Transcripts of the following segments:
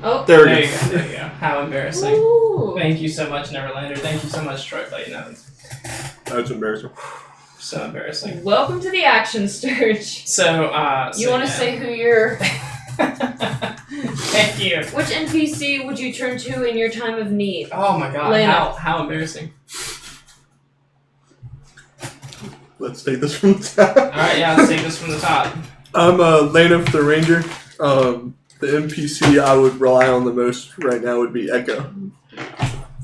Oh, There There we you go. go. There you go. How embarrassing. Ooh. Thank you so much, Neverlander. Thank you so much, Troy Clayton. That's embarrassing. So embarrassing. Welcome to the Action Sturge. So, You want to say who you're... Thank you. Which NPC would you turn to in your time of need? Oh my god, Lena. how embarrassing. Let's take this from the top. Alright, yeah, let's take this from the top. I'm Lena the Ranger. The NPC I would rely on the most right now would be Echo.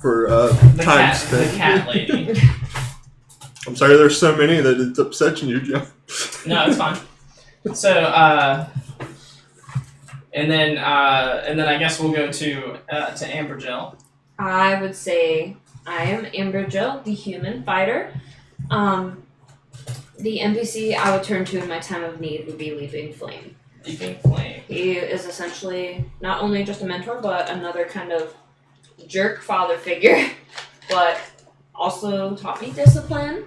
For The time cat, spent. the cat lady. I'm sorry there's so many that it's upsetting you, Joe. No, it's fine. So, and then I guess we'll go to Ambergel. I would say I am Ambergel, the human fighter. The NPC I would turn to in my time of need would be Leaping Flame. Leaping Flame. He is essentially not only just a mentor, but another kind of jerk father figure, but also taught me discipline.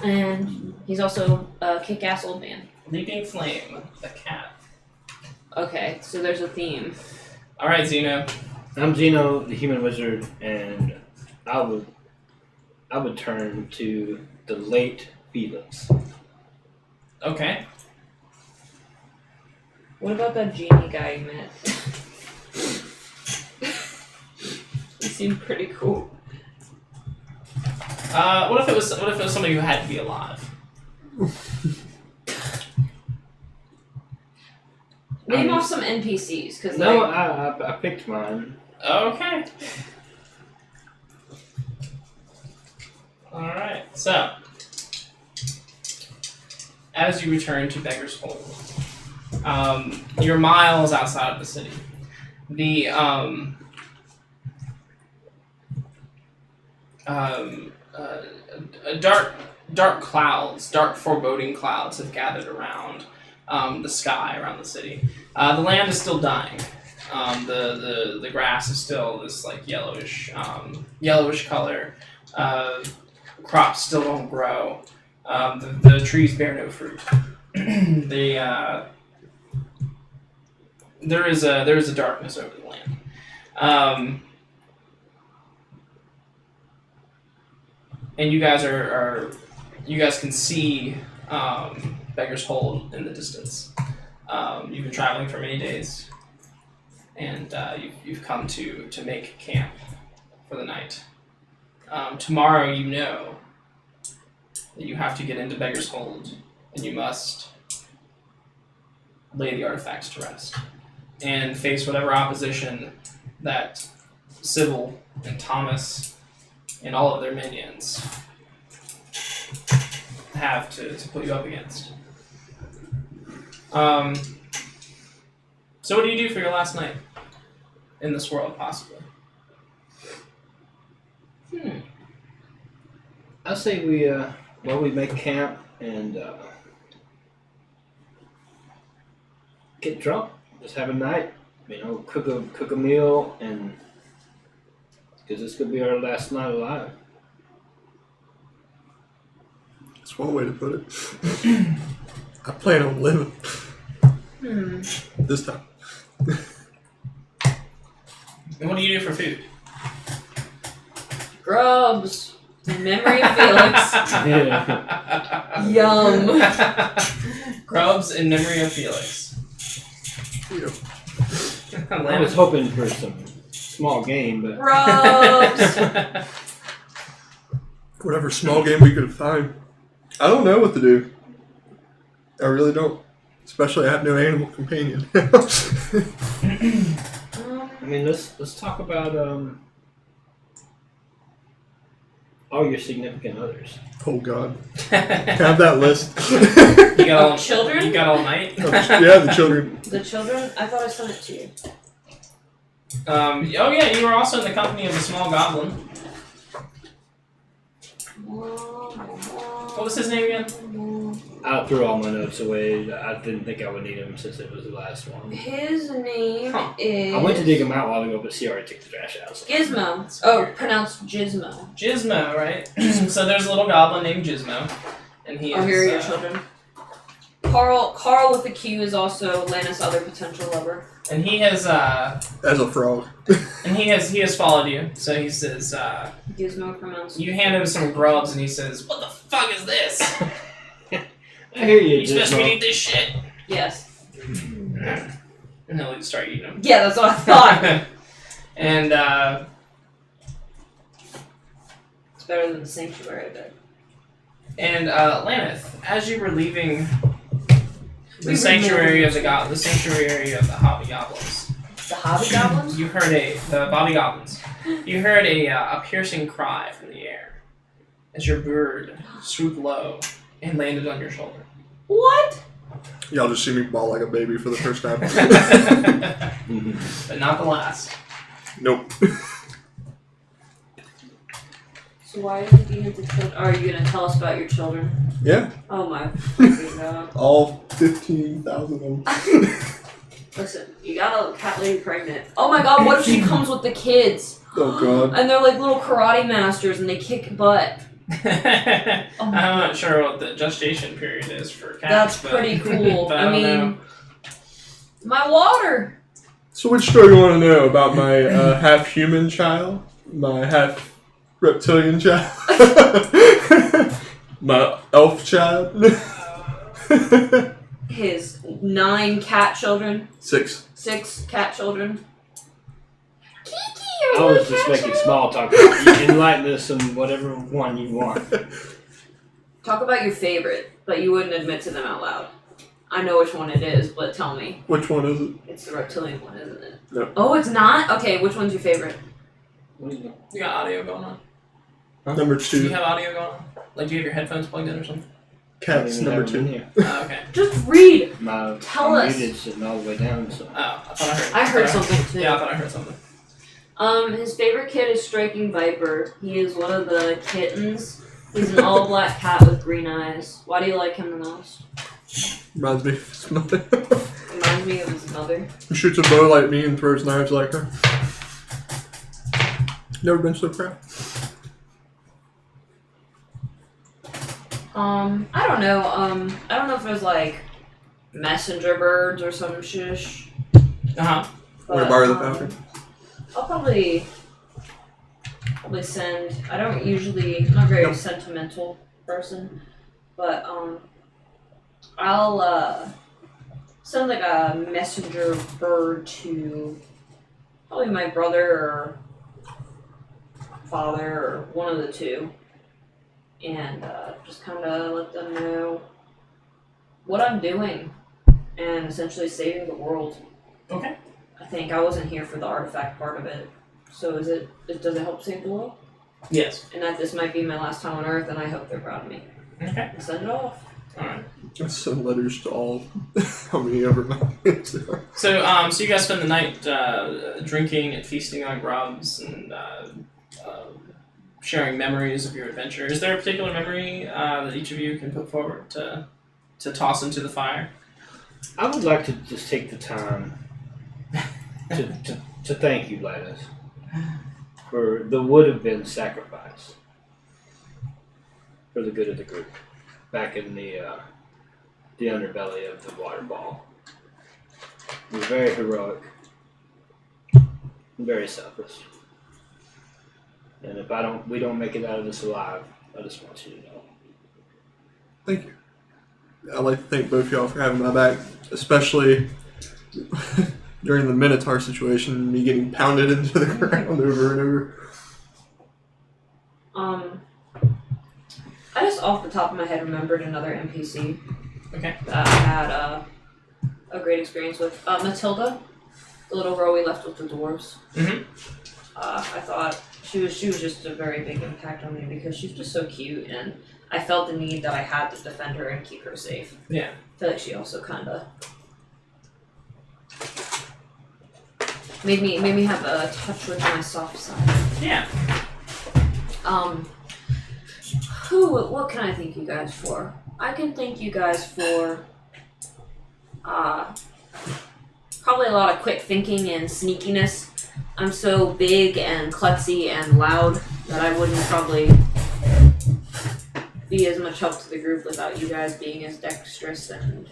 And he's also a kick-ass old man. Leaping Flame, the cat. Okay, so there's a theme. Alright, Zeno. I'm Zeno, the human wizard, and I would turn to the late Felix. Okay. What about that genie guy you met? He seemed pretty cool. What if it was somebody who had to be alive? Name off some NPCs, because No, I picked mine. Okay. Alright, so as you return to Beggar's Hold, you're miles outside of the city. The dark clouds, dark foreboding clouds have gathered around the sky around the city. The land is still dying. The grass is still this like yellowish color. Crops still don't grow. The trees bear no fruit. There is a darkness over the land. And you guys you guys can see Beggar's Hold in the distance. You've been traveling for many days, and you've come to make camp for the night. Tomorrow, you know that you have to get into Beggar's Hold, and you must lay the artifacts to rest and face whatever opposition that Sybil and Thomas and all of their minions have to put you up against. So what do you do for your last night in this world, possibly? I say we make camp and get drunk. Just have a night. Cook a meal, and because this could be our last night alive. That's one way to put it. I plan on living. This time. And what do you do for food? Grubs. In memory of Felix. Yeah. Yum. Grubs in memory of Felix. Yeah. I was hoping for some small game, but Grubs. Whatever small game we could find. I don't know what to do. I really don't. Especially I have no animal companion. let's talk about all your significant others. Oh God. Can I have that list? You got all Children? You got all night. Yeah, the children. The children? I thought I sent it to you. Oh yeah, you were also in the company of a small goblin. What was his name again? I threw all my notes away. I didn't think I would need them since it was the last one. His name is... I went to dig them out a while ago, but she already took the trash out. So. Gizmo. Oh, pronounced Gizmo. Gizmo, right? So there's a little goblin named Gizmo, and he is. Oh, here are your children. Carl with the Q is also Lana's other potential lover. And he has As a frog. and he has followed you. So he says, Gizmo promounce. you hand him some grubs, and he says, "What the fuck is this? I hear you, You supposed to Gizmo. eat this shit?" Yes. And he'll just start eating them. Yeah, that's what I thought. And It's better than the sanctuary, I bet. Laneth, as you were leaving the We sanctuary of remembered. the sanctuary of the hobgoblins, The hobgoblins? you heard the bobbygoblins. You heard a piercing cry from the air as your bird swooped low and landed on your shoulder. What? Y'all just see me bawl like a baby for the first time. But not the last. Nope. So why are you looking at the children? Are you gonna tell us about your children? Yeah. Oh my freaking god. All 15,000 of them. Listen, you got a cat lady pregnant. Oh my god, what if she comes with the kids? Oh god. And they're like little karate masters and they kick butt. I'm not sure what the gestation period is for cats. That's but- pretty cool. but I don't mean, know. my water. So which story you want to know? About my half-human child? My half-reptilian child? My elf child? His 9 cat children. 6. 6 cat children. Kiki, I you're was just making small talk. You enlighten us on whatever one you want. Talk about your favorite, but you wouldn't admit to them out loud. I know which one it is, but tell me. Which one is it? It's the reptilian one, isn't it? No. Oh, it's not? Okay, which one's your favorite? What is it? You got audio going on? Number Do you 2. have audio going on? Like, do you have your headphones plugged in or something? Cats, I don't even number have them in 2. here. Okay. Just read. My Tell us. muted sitting all the way down. So. Oh, I thought I heard. I heard thought something too. Yeah, I thought I heard something. His favorite kid is Striking Viper. He is one of the kittens. He's an all-black cat with green eyes. Why do you like him the most? Reminds me of his mother. Reminds me of his mother. He shoots a bow like me and throws knives like her. Never been so proud. I don't know. I don't know if there's like messenger birds or some shish. Uh huh. Wanna borrow the falcon? I'll probably send. I don't usually. I'm not a very sentimental person, but I'll send like a messenger bird to probably my brother or father or one of the two, and just kind of let them know what I'm doing and essentially saving the world. Okay. I think I wasn't here for the artifact part of it. So does it help save the world? Yes. And that this might be my last time on Earth, and I hope they're proud of me. Okay. And send it off. All right. I send letters to all. How many ever my kids are. So, so you guys spend the night drinking and feasting on grubs and sharing memories of your adventure. Is there a particular memory that each of you can put forward to toss into the fire? I would like to just take the time to thank you, Linus, for the would have been sacrifice for the good of the group back in the underbelly of the water ball. You were very heroic and very selfless. And if we don't make it out of this alive, I just want you to know. Thank you. I'd like to thank both y'all for having my back, especially during the Minotaur situation, me getting pounded into the ground over and over. I just off the top of my head remembered another NPC Okay. that I had a great experience with. Matilda, the little girl we left with the dwarves. Mhm. I thought she was just a very big impact on me because she's just so cute, and I felt the need that I had to defend her and keep her safe. Yeah. I feel like she also kind of made me have a touch with my soft side. Yeah. What can I thank you guys for? I can thank you guys for probably a lot of quick thinking and sneakiness. I'm so big and klutzy and loud that I wouldn't probably be as much help to the group without you guys being as dexterous and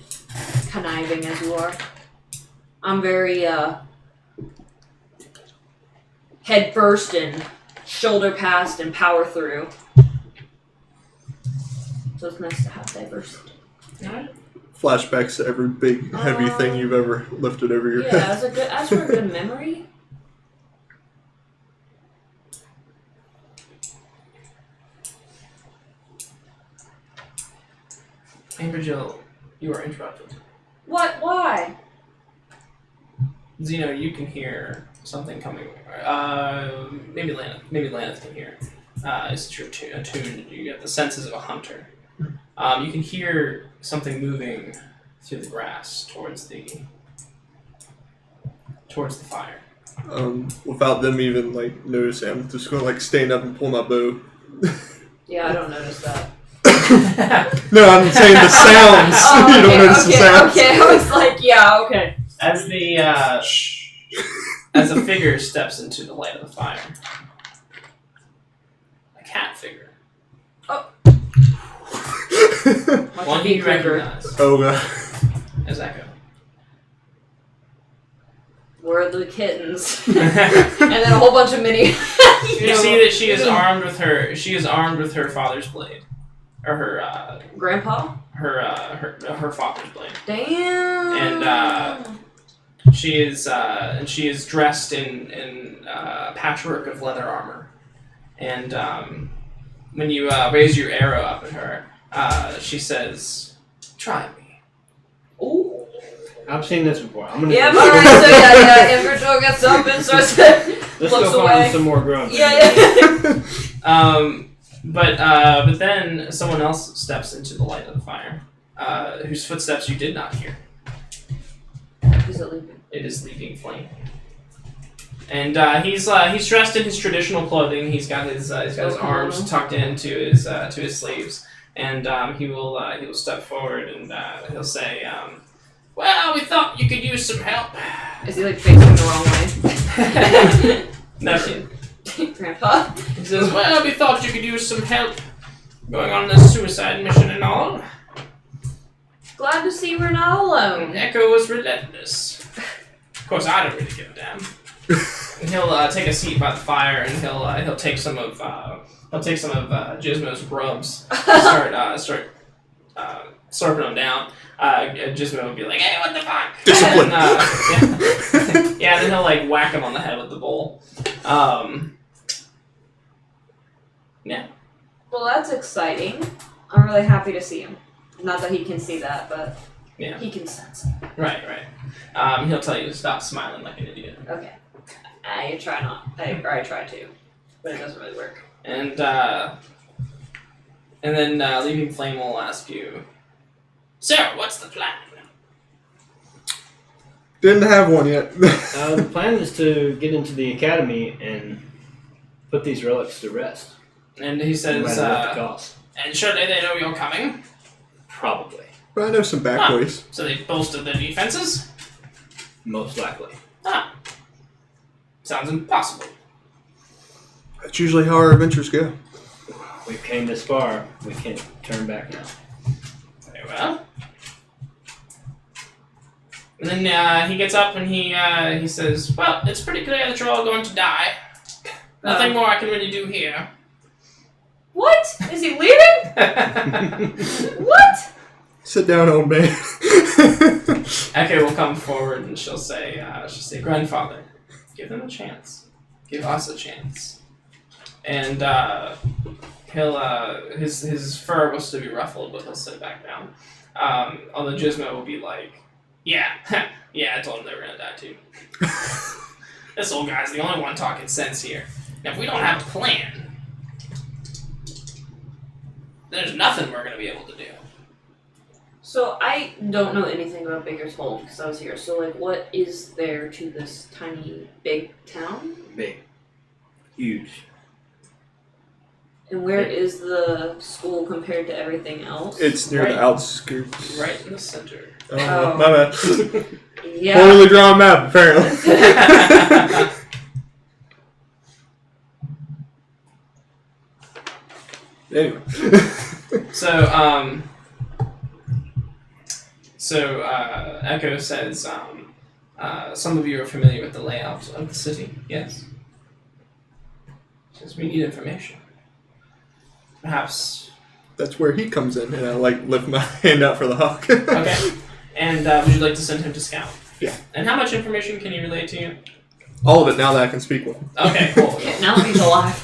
conniving as you are. I'm very head first and shoulder past and power through. So it's nice to have diversity. Flashbacks to every big, heavy thing you've ever lifted over your head. As for a good memory. Amber Jill, you are interrupted. What? Why? Zeno, you can hear something coming. Maybe Laneth can hear. It's attuned. You get the senses of a hunter. You can hear something moving through the grass towards the fire. Without them even like noticing, I'm just gonna stand up and pull my bow. Yeah, I don't notice that. No, I'm saying the sounds. You don't notice the sounds. Okay, I was like, yeah, okay. As the as a figure steps into the light of the fire, a cat figure. One you recognize Oh god. as Echo. Where are the kittens? And then a whole bunch of mini. You see that she is armed with her. She is armed with her father's blade, or her Grandpa? her father's blade. Damn. And she is dressed in patchwork of leather armor. And when you raise your arrow up at her, she says, "Try me." Ooh. I've seen this before. I'm gonna. Yeah, alright, so yeah, Amber Joe gets up and starts to Let's looks go away. find some more grunts. Yeah. But then someone else steps into the light of the fire, whose footsteps you did not hear. Is it leaving? It is Leaping Flame, and he's dressed in his traditional clothing. He's got his arms tucked into his sleeves, and he will step forward and he'll say, "Well, we thought you could use some help." Is he facing the wrong way? No. Grandpa? He says, "Well, we thought you could use some help going on this suicide mission and all." Glad to see we're not alone. Echo was relentless. Of course, I don't really give a damn. And he'll take a seat by the fire, and he'll take some of Gizmo's grubs, start slurping them down. Gizmo would be like, "Hey, what the fuck?" Discipline. And, yeah, then he'll whack him on the head with the bowl. Yeah. Well, that's exciting. I'm really happy to see him. Not that he can see that, but Yeah. he can sense it. Right. He'll tell you to stop smiling like an idiot. Okay. You try not. I try to, but it doesn't really work. And then Leaping Flame will ask you, "Sarah, what's the plan?" Didn't have one yet. The plan is to get into the academy and put these relics to rest. And he No says, matter what the cost. "And surely they know you're coming, Probably. But I know some back ways. so they bolstered their defenses." Most likely. Sounds impossible. That's usually how our adventures go. We came this far. We can't turn back now. Very well. And then he gets up and he says, "Well, it's pretty clear that you're all going to die. Nothing more I can really do here." What? Is he leaving? What? Sit down, old man. Eke will come forward and she'll say, "Grandfather, give them a chance. Give us a chance." And he'll his fur was to be ruffled, but he'll sit back down. Although Gizmo will be like, "Yeah, yeah, I told him they were gonna die too." This old guy's the only one talking sense here. Now, if we don't have a plan, there's nothing we're gonna be able to do. So I don't know anything about Baker's Hold because I was here. So what is there to this tiny, big town? Big. Huge. And where is the school compared to everything else? It's near Right. the outskirts. Right in the center. Oh, my bad. Yeah. Poorly drawn map, apparently. Anyway. So So Echo says, some of you are familiar with the layout of the city. Yes. Says we need information. Perhaps. That's where he comes in, and I lift my hand out for the hawk. Okay. And would you like to send him to scout? Yeah. And how much information can he relay to you? All of it now that I can speak with him. Okay, cool. Now that he's alive.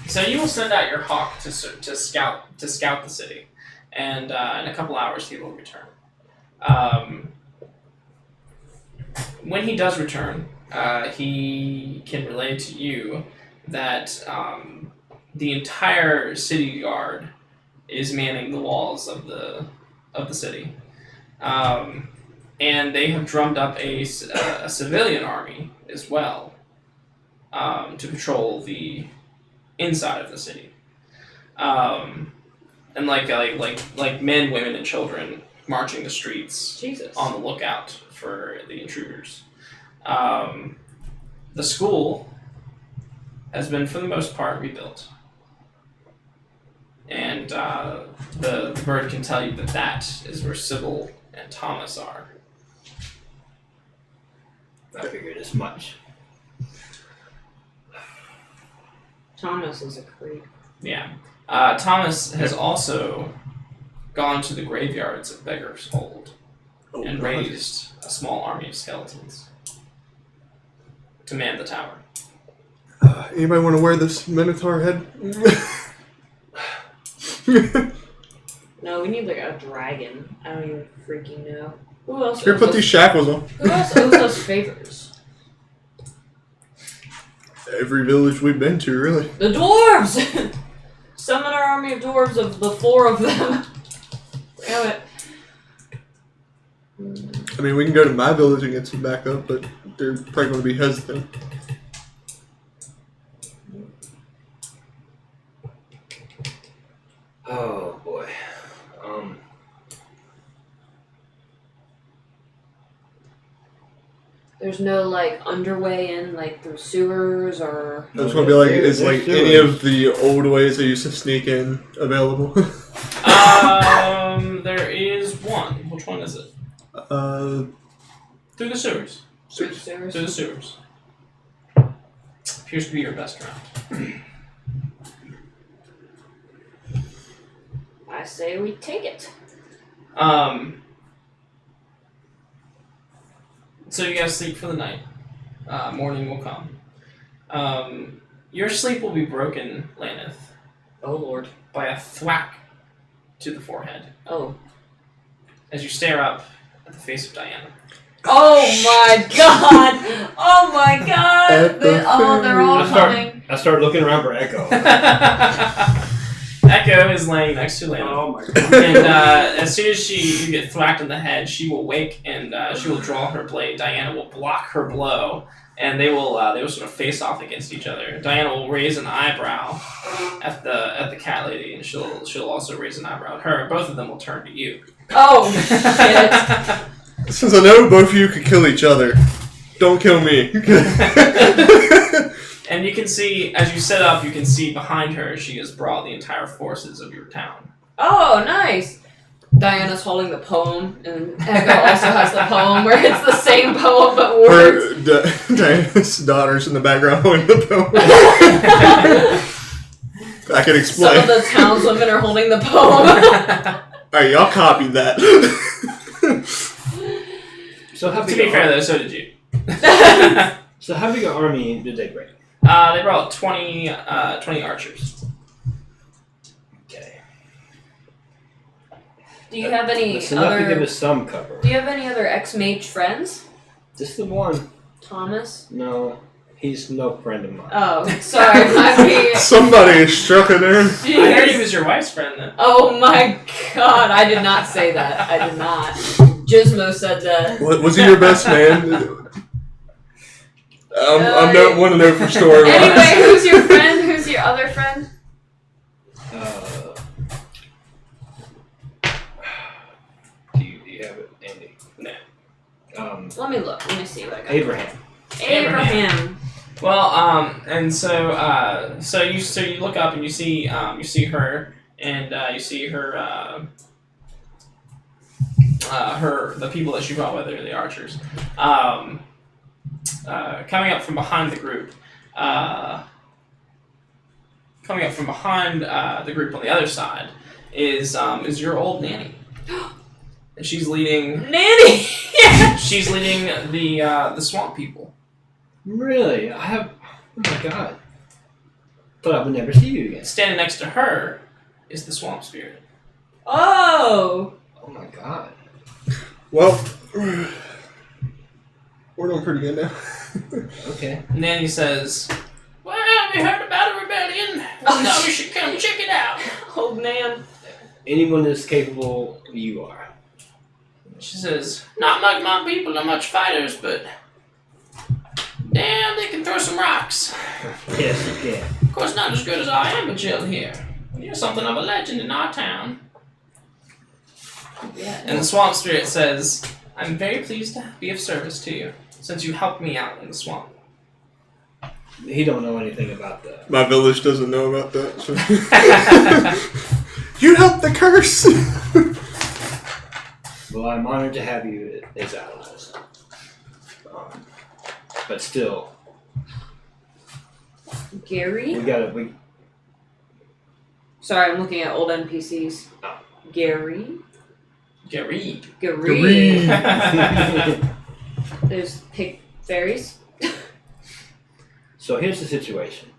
So you will send out your hawk to scout the city, and in a couple hours he will return. When he does return, he can relay to you that the entire city guard is manning the walls of the city, and they have drummed up a civilian army as well to patrol the inside of the city, and like men, women, and children marching the streets Jesus. on the lookout for the intruders. The school has been, for the most part, rebuilt. And the bird can tell you that is where Sybil and Thomas are. I figured as much. Thomas is a creep. Yeah. Thomas has also gone to the graveyards of Beggar's Hold and God. raised a small army of skeletons to man the tower. Anybody want to wear this Minotaur head? No, we need like a dragon. I don't even freaking know. Who else? Here, owes put us- these shackles on. Who else owes us favors? Every village we've been to, really. The dwarves! Summon our army of dwarves of the 4 of them. Damn it. I mean, we can go to my village and get some backup, but they're probably going to be hesitant. Oh boy. There's no like underway in like through sewers or. I was going to be like, is They're like doing- any of the old ways they used to sneak in available? There is one. Which one is it? Through the sewers. Through sewers? Through the sewers. Appears to be your best route. I say we take it. So you guys sleep for the night. Morning will come. Your sleep will be broken, Laneth, Oh lord. by a thwack to the forehead Oh. as you stare up at the face of Diana. Oh my god! Oh my god! At the They're all I start, coming. I start looking around for Echo. Echo is laying next to Laneth. Oh my god. And as soon as you get thwacked in the head, she will wake and she will draw her blade. Diana will block her blow, and they will sort of face off against each other. Diana will raise an eyebrow at the cat lady, and she'll also raise an eyebrow at her. Both of them will turn to you. Oh shit! Since I know both of you could kill each other, don't kill me. And you can see, as you sit up, you can see behind her, she has brought the entire forces of your town. Oh, nice! Diana's holding the poem, and Echo also has the poem, where it's the same poem but words. Diana's daughter's in the background holding the poem. I can explain. Some of the townswomen are holding the poem. Alright, y'all copied that. So how To big be a- fair, though, so did you. So how big an army did they bring? They brought 20 archers. Okay. Do you have any That's enough to give other? us some cover. Do you have any other ex-mage friends? Just the one. Thomas? No, he's no friend of mine. Oh, sorry, my being. Somebody struck a nerve. I heard he was your wife's friend, then. Oh my god, I did not say that. I did not. Gizmo said that. Was he your best man? I want to know for story. Anyway, who's your friend? Who's your other friend? Do you have it, Andy? No. Let me look. Let me see what I got. Abraham. Abraham. Well, and so you look up and you see her, and you see her the people that she brought with her, the archers, coming up from behind the group. Coming up from behind the group on the other side is your old nanny, and she's leading. Nanny. Yeah. She's leading the swamp people. Really? I have. Oh my god. Thought I would never see you again. Standing next to her is the swamp spirit. Oh. Oh my god. Well, we're doing pretty good now. Okay. Nanny says, "Well, have you heard about a rebellion? Oh, No, we should come check it out." Old man. Anyone as capable you are. She says, "Not like my people are much fighters, but damn, they can throw some rocks. Yes, you can. Of course, not as good as I am, but Jill here. You're something of a legend in our town." Yeah. And the swamp spirit says, "I'm very pleased to be of service to you, since you helped me out in the swamp." He don't know anything about that. My village doesn't know about that. So. You helped the curse! Well, I'm honored to have you as allies. But still, Gary. we Sorry, I'm looking at old NPCs. Oh. Gary. Gary. Gary. There's pig fairies. So here's the situation.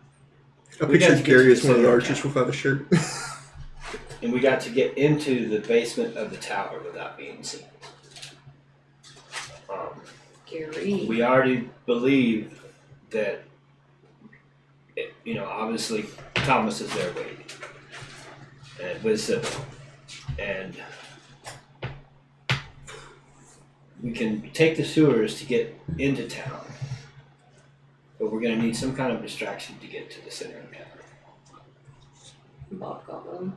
I We got to pictured get Gary to as the one of the center archers without a shirt. And we got to get into the basement of the tower without being seen. Gary. We already believe that, obviously Thomas is there waiting. And with Sybil. And we can take the sewers to get into town. But we're going to need some kind of distraction to get to the center of town. Bob Goblin.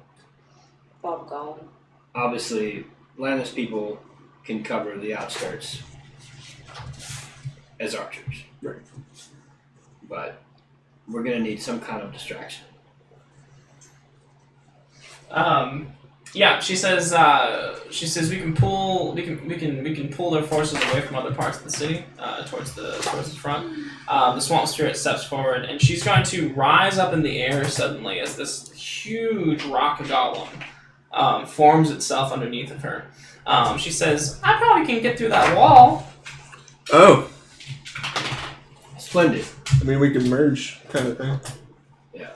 Bob Goblin. Obviously, Lannis people can cover the outskirts as archers. Right. But we're going to need some kind of distraction. Yeah, she says we can pull their forces away from other parts of the city towards the front. The swamp spirit steps forward, and she's going to rise up in the air suddenly as this huge rock golem forms itself underneath of her. She says, "I probably can get through that wall." Oh, Splendid. I mean, we can merge, kind of thing. Yeah.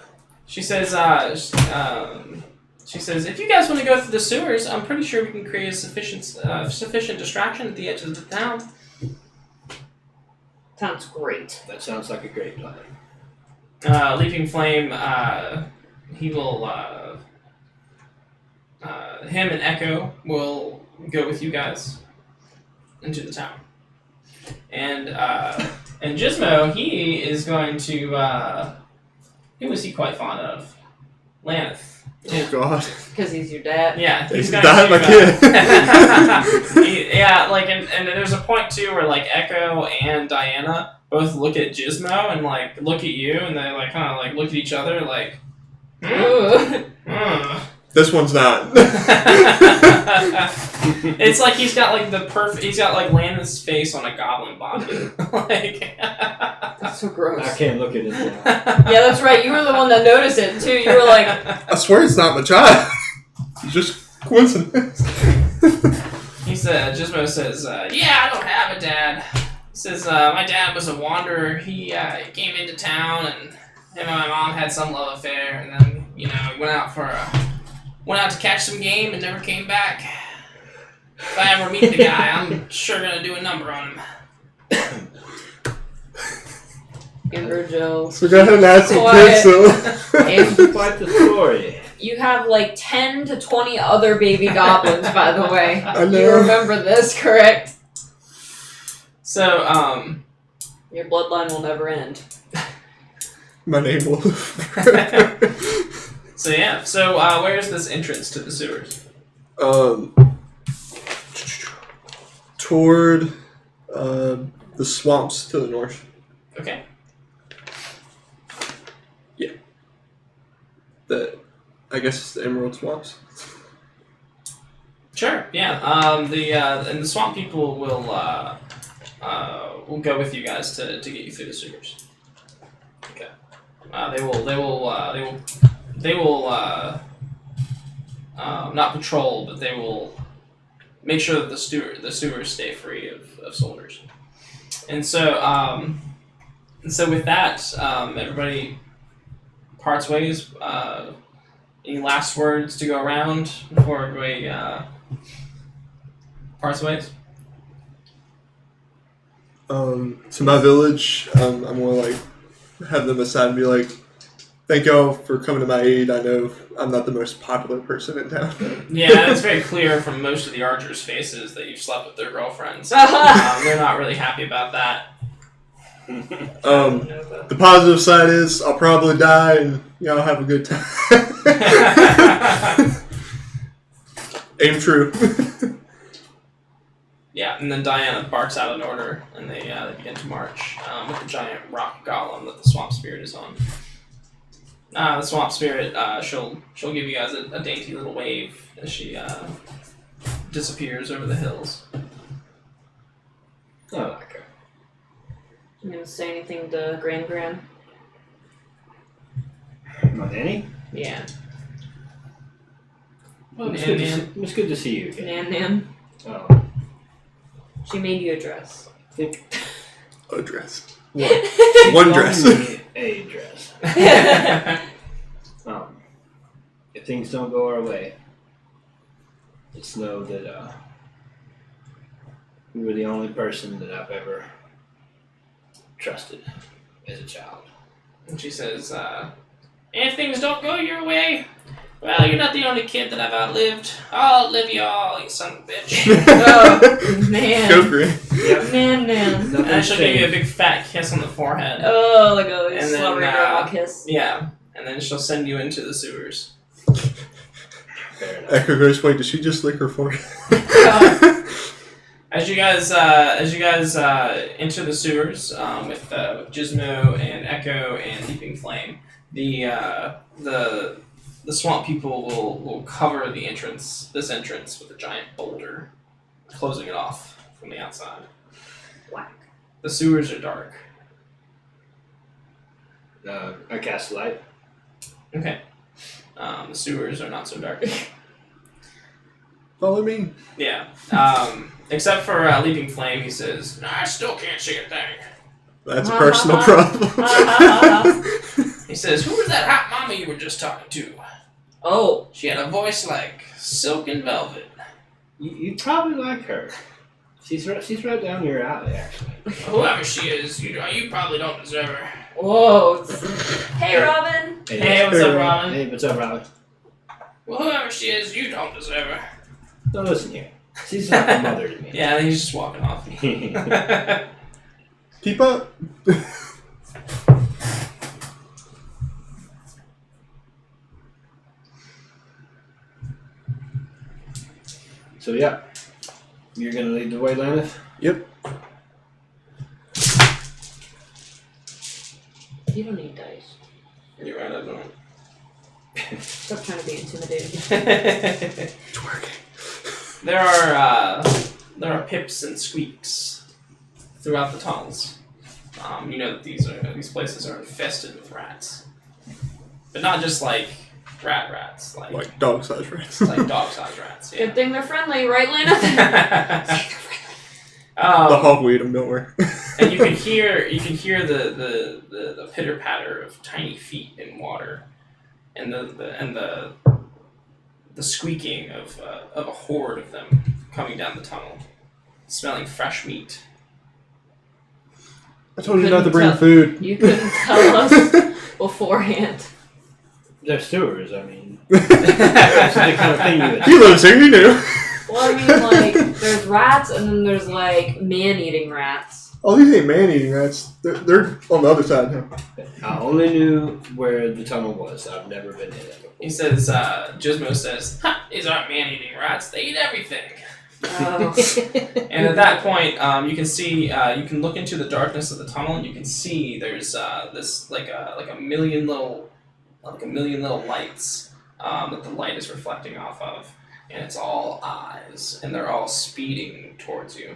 She says, "If you guys want to go through the sewers, I'm pretty sure we can create a sufficient distraction at the edge of the town." Sounds great. That sounds like a great plan. Leaping Flame, he will, him and Echo will go with you guys into the town. And Gizmo, he is going to, who was he quite fond of? Lanith. Oh, God. Because he's your dad. Yeah, he's He's going not to, my kid. yeah, like, and there's a point, too, where, like, Echo and Diana both look at Gizmo and, like, look at you, and they, like, kind of, like, look at each other, like, Ooh. This one's not. It's like he's got, like, he's got, like, Landon's face on a goblin body. Like... That's so gross. I can't look at it now. Yeah, that's right. You were the one that noticed it, too. You were like... I swear it's not my child. It's just coincidence. He said, Gizmo says, "Yeah, I don't have a dad." He says, "My dad was a wanderer. He came into town, and him and my mom had some love affair, and then, he went out to catch some game and never came back. If I ever meet the guy, I'm sure gonna do a number on him." Amber Joe. So go ahead and add some Quiet. kids, so. And Quite the story. you have like 10 to 20 other baby goblins, by the way. I know. You remember this, correct? So, Your bloodline will never end. My name will. so yeah. So, where's this entrance to the sewers? Toward the swamps to the north. Okay. I guess it's the Emerald Swamps. Sure. Yeah. And the swamp people will go with you guys to get you through the sewers. Okay. They will not patrol, but they will make sure that the sewers stay free of soldiers. And so with that, everybody parts ways. Any last words to go around before everybody parts ways? To my village, I'm gonna like have them aside and be like, "Thank y'all for coming to my aid. I know I'm not the most popular person in town." Yeah, it's very clear from most of the archers' faces that you've slept with their girlfriends. They're not really happy about that. The positive side is I'll probably die and y'all have a good time. Aim true. Yeah, and then Diana barks out an order, and they begin to march with the giant rock golem that the swamp spirit is on. The swamp spirit, she'll give you guys a dainty little wave as she disappears over the hills. I like her. You gonna say anything to Gran? My nanny? Yeah. Well, it's Nan. good to see you again. Nan. Oh, She made you a dress. I think A dress. One dress. only a dress. If things don't go our way, just know that you were the only person that I've ever trusted as a child. And she says, if things don't go your way, well, you're not the only kid that I've outlived. I'll outlive you all, you son of a bitch. Oh, man. Go for it. Yep. Man. And she'll give you a big fat kiss on the forehead. Oh, like a And then, slobbery girl kiss. Yeah, and then she'll send you into the sewers. Fair enough. Echo goes, wait, did she just lick her forehead? As you guys enter the sewers with Gizmo and Echo and Leaping Flame, the swamp people will cover this entrance with a giant boulder, closing it off from the outside. Whack. The sewers are dark. I cast light. Okay. The sewers are not so dark. Follow me. Yeah. Except for Leaping Flame, he says, I still can't see a thing. That's a personal problem. He says, who was that hot mama you were just talking to? Oh. She had a voice like silk and velvet. You probably like her. She's right down your alley, actually. Whoever she is, you probably don't deserve her. Whoa. Hey, Robin. Hey, what's up, Robin? Hey, what's up, Robin? Well, whoever she is, you don't deserve her. Don't listen here. She's like a mother to me. Yeah, and he's just walking off. Keep up. So yeah, you're gonna lead the way, Laneth? Yep. You don't need dice. You're right, I don't. Stop trying to be intimidating. Twerking. There are pips and squeaks throughout the tunnels. You know that these places are infested with rats, but not just like rats, Like dog-sized rats. like dog-sized rats. Yeah. Good thing they're friendly, right, Lena? The hogweed them, don't worry. And you can hear the pitter patter of tiny feet in water, and the squeaking of a horde of them coming down the tunnel, smelling fresh meat. I told you not to bring food. You couldn't tell us beforehand. They're sewers, I mean. That's the kind of thing you would He lives here, you knew. Well, I mean, like, there's rats, and then there's, like, man-eating rats. Oh, these ain't man-eating rats. They're on the other side now. I only knew where the tunnel was. I've never been in it before. He says, Gizmo says, ha, these aren't man-eating rats, they eat everything. Oh. And at that point, you can see, you can look into the darkness of the tunnel, and you can see there's this like a million little lights that the light is reflecting off of, and it's all eyes, and they're all speeding towards you.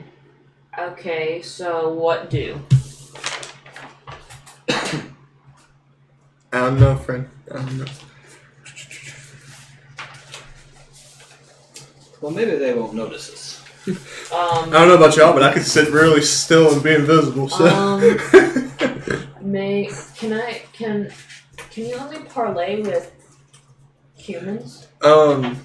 Okay, so what do? I don't know, friend. I don't know. Well, maybe they won't notice us. I don't know about y'all, but I can sit really still and be invisible. So. Can you let me parlay with humans?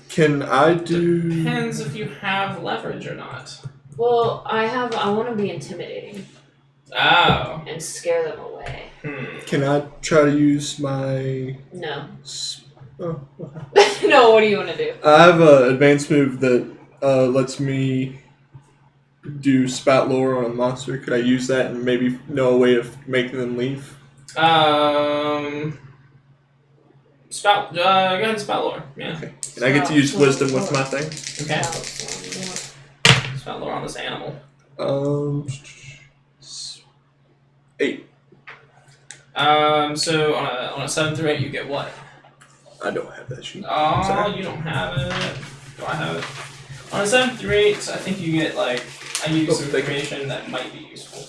Can I do? Depends if you have leverage or not. Well, I want to be intimidating Oh. and scare them away. Can I try to use my? No. Oh, okay. No, what do you want to do? I have an advanced move that lets me do spout lore on a monster. Could I use that and maybe know a way of making them leave? Spout. Go ahead and spout lore. Yeah. Okay. And I get to use wisdom with my thing. Okay. Spout lore on this animal. 8. So on a 7 through 8, you get what? I don't have that sheet. Oh, Sorry. you don't have it. Do I have it? On a 7 through 8, I think you get I use some information that might be useful.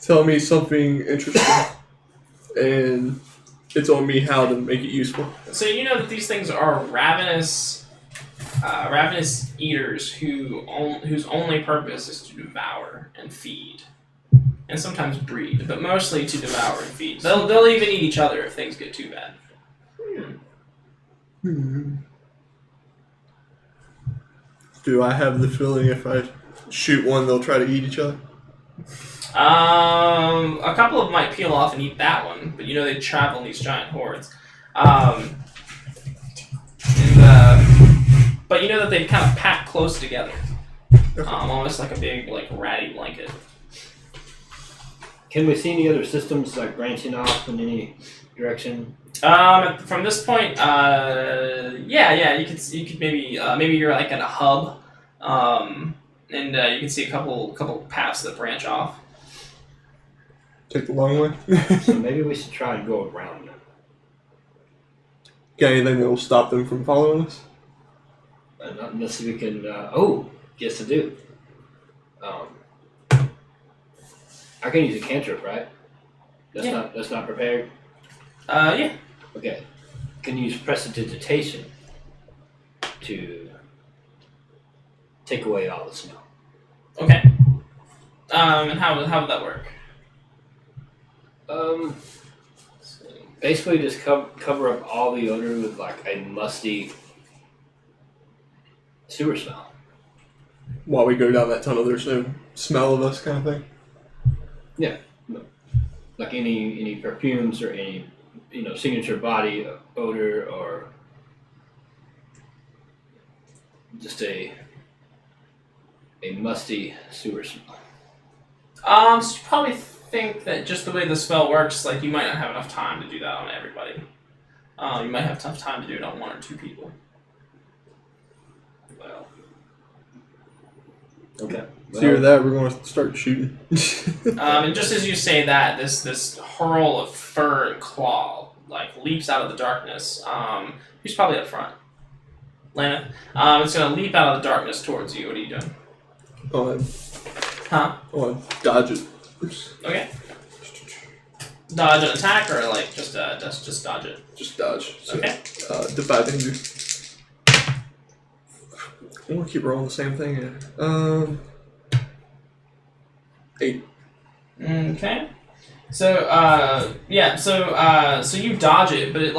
Tell me something interesting, and it's on me how to make it useful. So you know that these things are ravenous eaters whose only purpose is to devour and feed, and sometimes breed, but mostly to devour and feed. They'll even eat each other if things get too bad. Do I have the feeling if I shoot one, they'll try to eat each other? A couple of them might peel off and eat that one, but you know they travel in these giant hordes. But you know that they kind of pack close together, almost like a big ratty blanket. Can we see any other systems branching off in any direction? From this point, yeah, you could maybe you're at a hub, and you can see a couple paths that branch off. Take the long way. So maybe we should try and go around them. Got anything that will stop them from following us? Not unless we can. Yes, I do. I can use a cantrip, right? That's not prepared. Yeah. Okay. Can use prestidigitation to take away all the smell. Okay. And how would that work? Basically just cover up all the odor with a musty sewer smell. While we go down that tunnel, there's no smell of us kind of thing? Yeah. Like any perfumes or any signature body odor or just a musty sewer smell. So you probably think that just the way the spell works, you might not have enough time to do that on everybody. You might have tough time to do it on 1 or 2 people. Well. Okay. So either that, we're going to start shooting. And just as you say that, this hurl of fur and claw leaps out of the darkness. Who's probably up front? Lana. It's going to leap out of the darkness towards you. What are you doing? Huh? Dodge it. Okay. Dodge an attack or just dodge it? Just dodge. So, Okay. defy danger. I want to keep rolling the same thing. 8. Okay. So so you dodge it, but it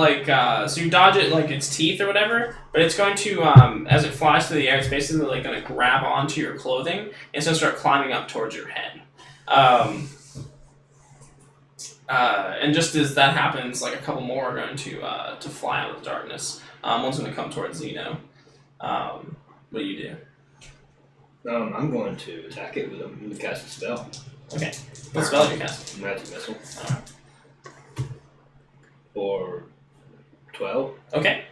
so you dodge it like its teeth or whatever, but it's going to as it flies through the air, it's basically going to grab onto your clothing and it's going to start climbing up towards your head. And just as that happens, a couple more are going to fly out of the darkness. One's going to come towards Zeno. What do you do? I'm going to attack it with a cast a spell. Okay. What spell do you cast? Magic missile. Alright. For 12. Okay.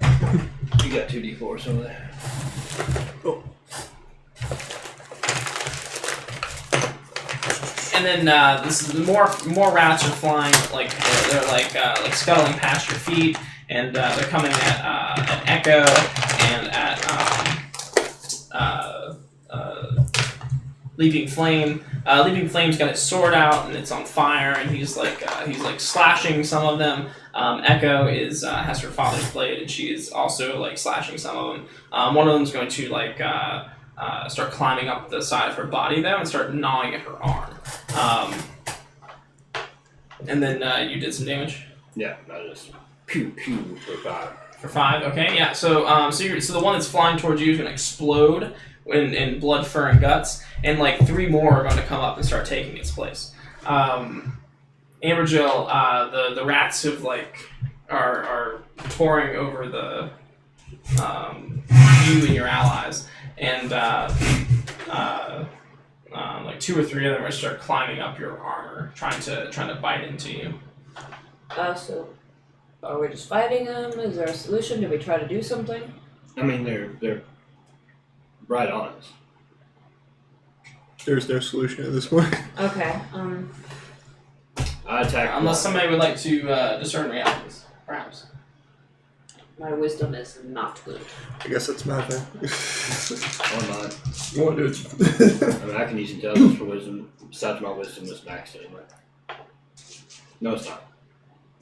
You got 2d4s over there. Oh. and then more rats are flying, like they're like scuttling past your feet, and they're coming at Echo and at Leaping Flame. Leaping Flame's got his sword out and it's on fire, and he's like slashing some of them. Echo has her father's blade, and she is also like slashing some of them. One of them's going to start climbing up the side of her body though and start gnawing at her arm. And then you did some damage. Yeah, I just pew pew for 5. For 5, okay, yeah. So so the one that's flying towards you is going to explode in blood, fur, and guts, and like 3 more are going to come up and start taking its place. Amberjill, the rats have are pouring over the you and your allies, and like 2 or 3 of them are start climbing up your armor, trying to bite into you. So are we just fighting them? Is there a solution? Did we try to do something? I mean, they're right on us. There's no solution at this point. Okay. I attack. Unless somebody would like to discern realities, perhaps. My wisdom is not good. I guess that's my thing. Or mine. You want to do it? I mean, I can use intelligence for wisdom. Besides, my wisdom is maxed anyway. No, it's not.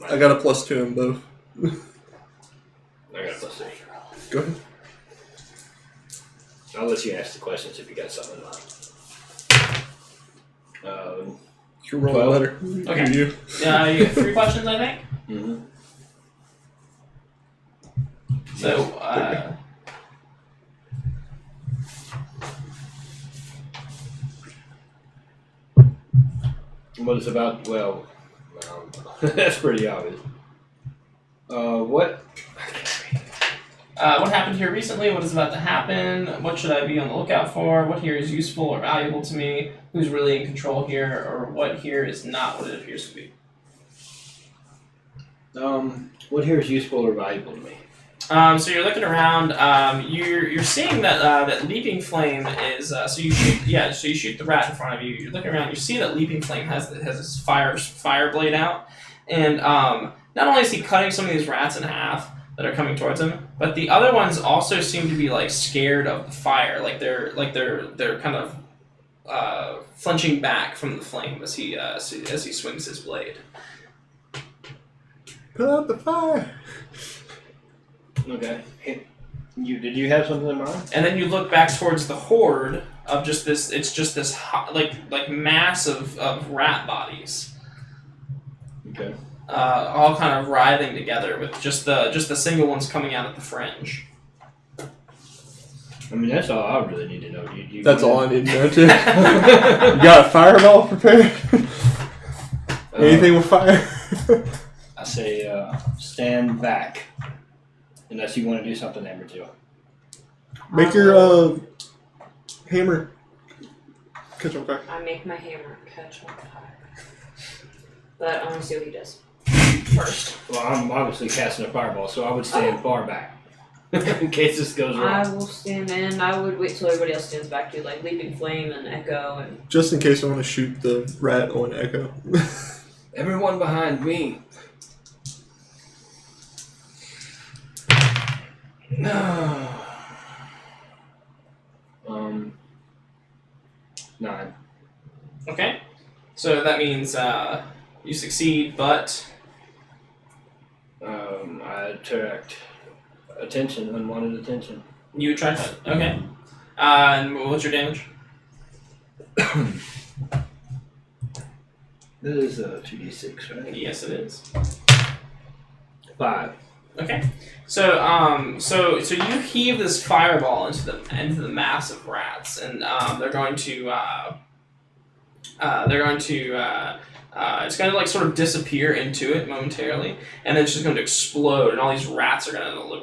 I got a +2 in both. I got a +6. Go ahead. I'll let you ask the questions if you got something in mind. You're rolling 12. better. Okay. You. You get 3 questions, I think. Mm-hmm. So, What it's about? Well, that's pretty obvious. What? what happened here recently? What is about to happen? What should I be on the lookout for? What here is useful or valuable to me? Who's really in control here? Or what here is not what it appears to be? What here is useful or valuable to me? So you're looking around. You're seeing that Leaping Flame is. So you shoot the rat in front of you. You're looking around. You see that Leaping Flame has his fire blade out, and not only is he cutting some of these rats in half that are coming towards him, but the other ones also seem to be like scared of the fire. They're kind of flinching back from the flame as he swings his blade. Put out the fire. Okay. Did you have something in mind? And then you look back towards the horde of just this. It's just this mass of rat bodies. Okay. All kind of writhing together with just the single ones coming out at the fringe. I mean, that's all I really need to know. Do you That's all I need to know too. You got a fireball prepared? Anything with fire? I say, stand back. Unless you want to do something, Amberjill. Make your hammer catch on fire. I make my hammer catch on fire. But I want to see what he does first. Well, I'm obviously casting a fireball, so I would stand far back. In case this goes wrong. I will stand in. I would wait till everybody else stands back too, like Leaping Flame and Echo and... Just in case I want to shoot the rat on Echo. Everyone behind me. No. 9. Okay, so that means you succeed, but I attract attention, unwanted attention. you attract it. Okay, and what's your damage? This is a 2d6, right? Yes, it is. 5. Okay, so you heave this fireball into the mass of rats, and they're going to it's going to like sort of disappear into it momentarily, and then it's just going to explode, and all these rats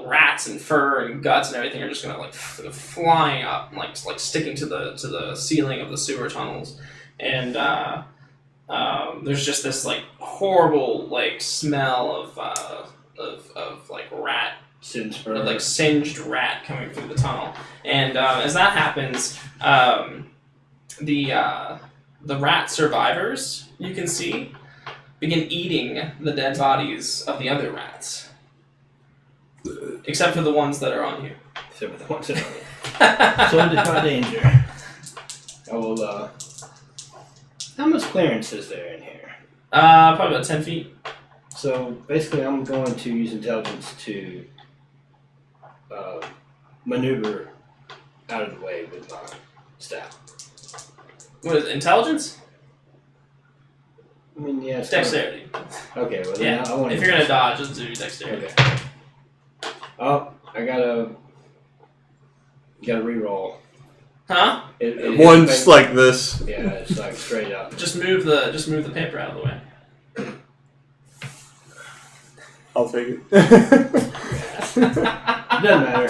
rats and fur and guts and everything are just going to like flying up, and, like sticking to the ceiling of the sewer tunnels, and there's just this like horrible like smell of like rat. Like singed rat coming through the tunnel, and as that happens, the the rat survivors, you can see, begin eating the dead bodies of the other rats. Except for the ones that are on you. Except for the ones that are surrounded by danger. I will, how much clearance is there in here? Probably about 10 feet. So basically I'm going to use intelligence to maneuver out of the way with my staff. What is it, intelligence? I mean, yeah, it's Dexterity. Okay, well then Yeah, I want if you're gonna dodge, just do dexterity. Okay. Oh, I gotta reroll. Huh? One's like this. Yeah, it's like straight up. Just move the paper out of the way. I'll take it. Doesn't matter.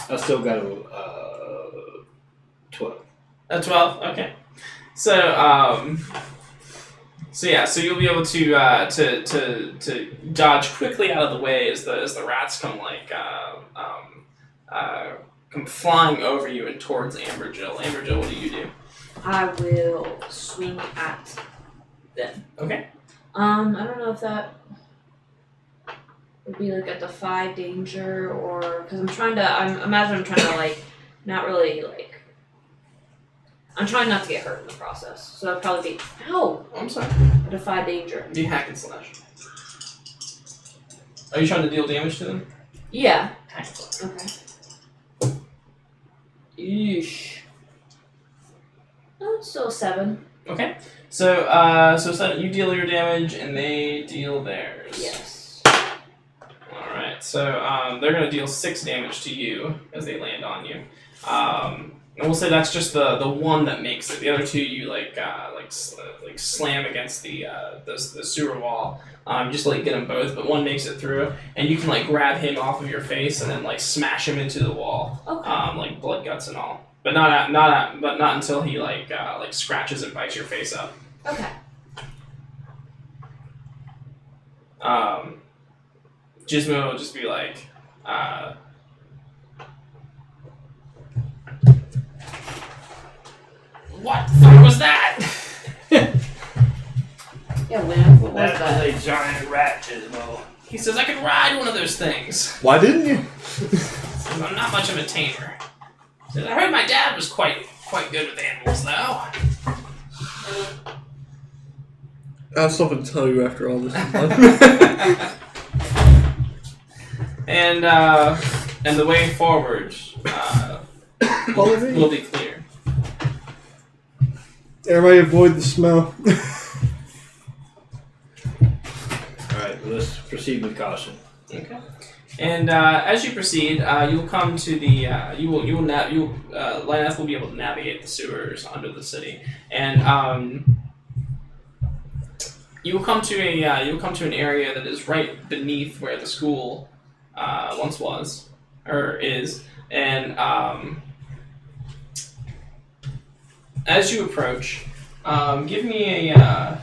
I still got a 12. A 12. Okay. So so you'll be able to dodge quickly out of the way as the rats come come flying over you and towards Amberjill. Amberjill, what do you do? I will swing at them. Okay. I don't know if that would be like a defy danger or because I'm trying to like not really like I'm trying not to get hurt in the process. So I'd probably be I'm sorry. a defy danger. Be hack and slash. Are you trying to deal damage to them? Yeah. Hack and slash. Okay. Eesh. Oh, it's still 7. Okay. So you deal your damage and they deal theirs. Yes. Alright, so they're going to deal 6 damage to you as they land on you. And we'll say that's just the one that makes it. The other 2 you slam against the sewer wall. Just get them both, but one makes it through, and you can grab him off of your face and then smash him into the wall. Okay. Blood guts and all. But not until he scratches and bites your face up. Okay. Gizmo will just be what the fuck was that? Yeah, Lynn, what was That that? was a giant rat, Gizmo. He says I could ride one of those things. Why didn't you? Says I'm not much of a tamer. Says I heard my dad was quite good with animals though. I have something to tell you after all this is done. And the way forward Follow me. will be clear. Everybody avoid the smell. Alright, well, let's proceed with caution. Okay. And as you proceed, you'll come to the Lyneth will be able to navigate the sewers under the city, and you will come to an area that is right beneath where the school once was or is, and as you approach, give me a.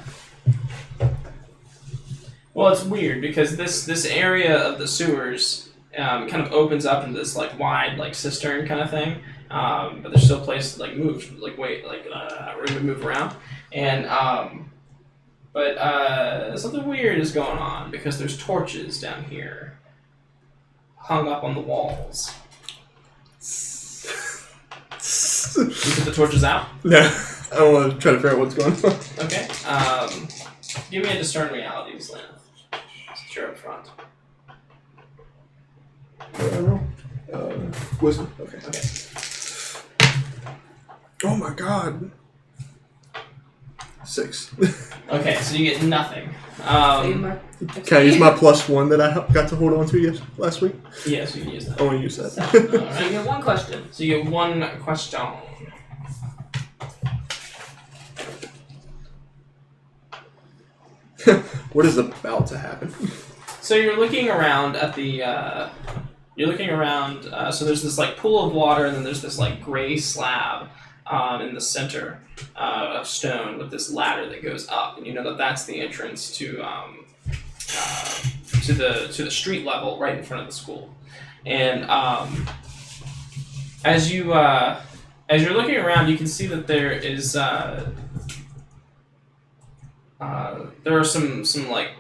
Well, it's weird because this area of the sewers kind of opens up into this wide cistern kind of thing, but there's still a place to move room to move around, and but something weird is going on because there's torches down here hung up on the walls. You put the torches out? No, I don't want to try to figure out what's going on. Okay. Give me a discern realities, Lynn. Since you're up front. Wisdom. Okay. Okay. Oh my god. 6. Okay, so you get nothing. Can I use my +1 that I got to hold on to last week? Yes, you can use that. I want to use that. So you get 1 question. So you get 1 question. What is about to happen? So you're looking around at the. So there's this pool of water, and then there's this gray slab in the center of stone with this ladder that goes up, and you know that that's the entrance to the street level right in front of the school. And as you as you're looking around, you can see that there is there are some like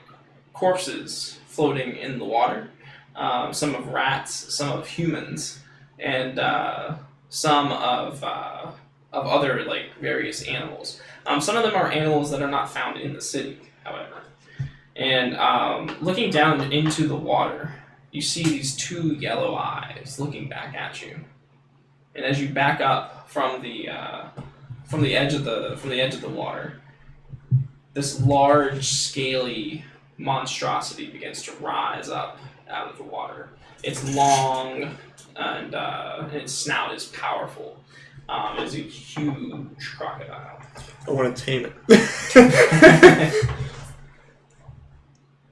corpses floating in the water. Some of rats, some of humans, and some of other like various animals. Some of them are animals that are not found in the city, however. And looking down into the water, you see these two yellow eyes looking back at you. And as you back up from the edge of the water, this large, scaly monstrosity begins to rise up out of the water. It's long, and its snout is powerful. It's a huge crocodile. I want to tame it.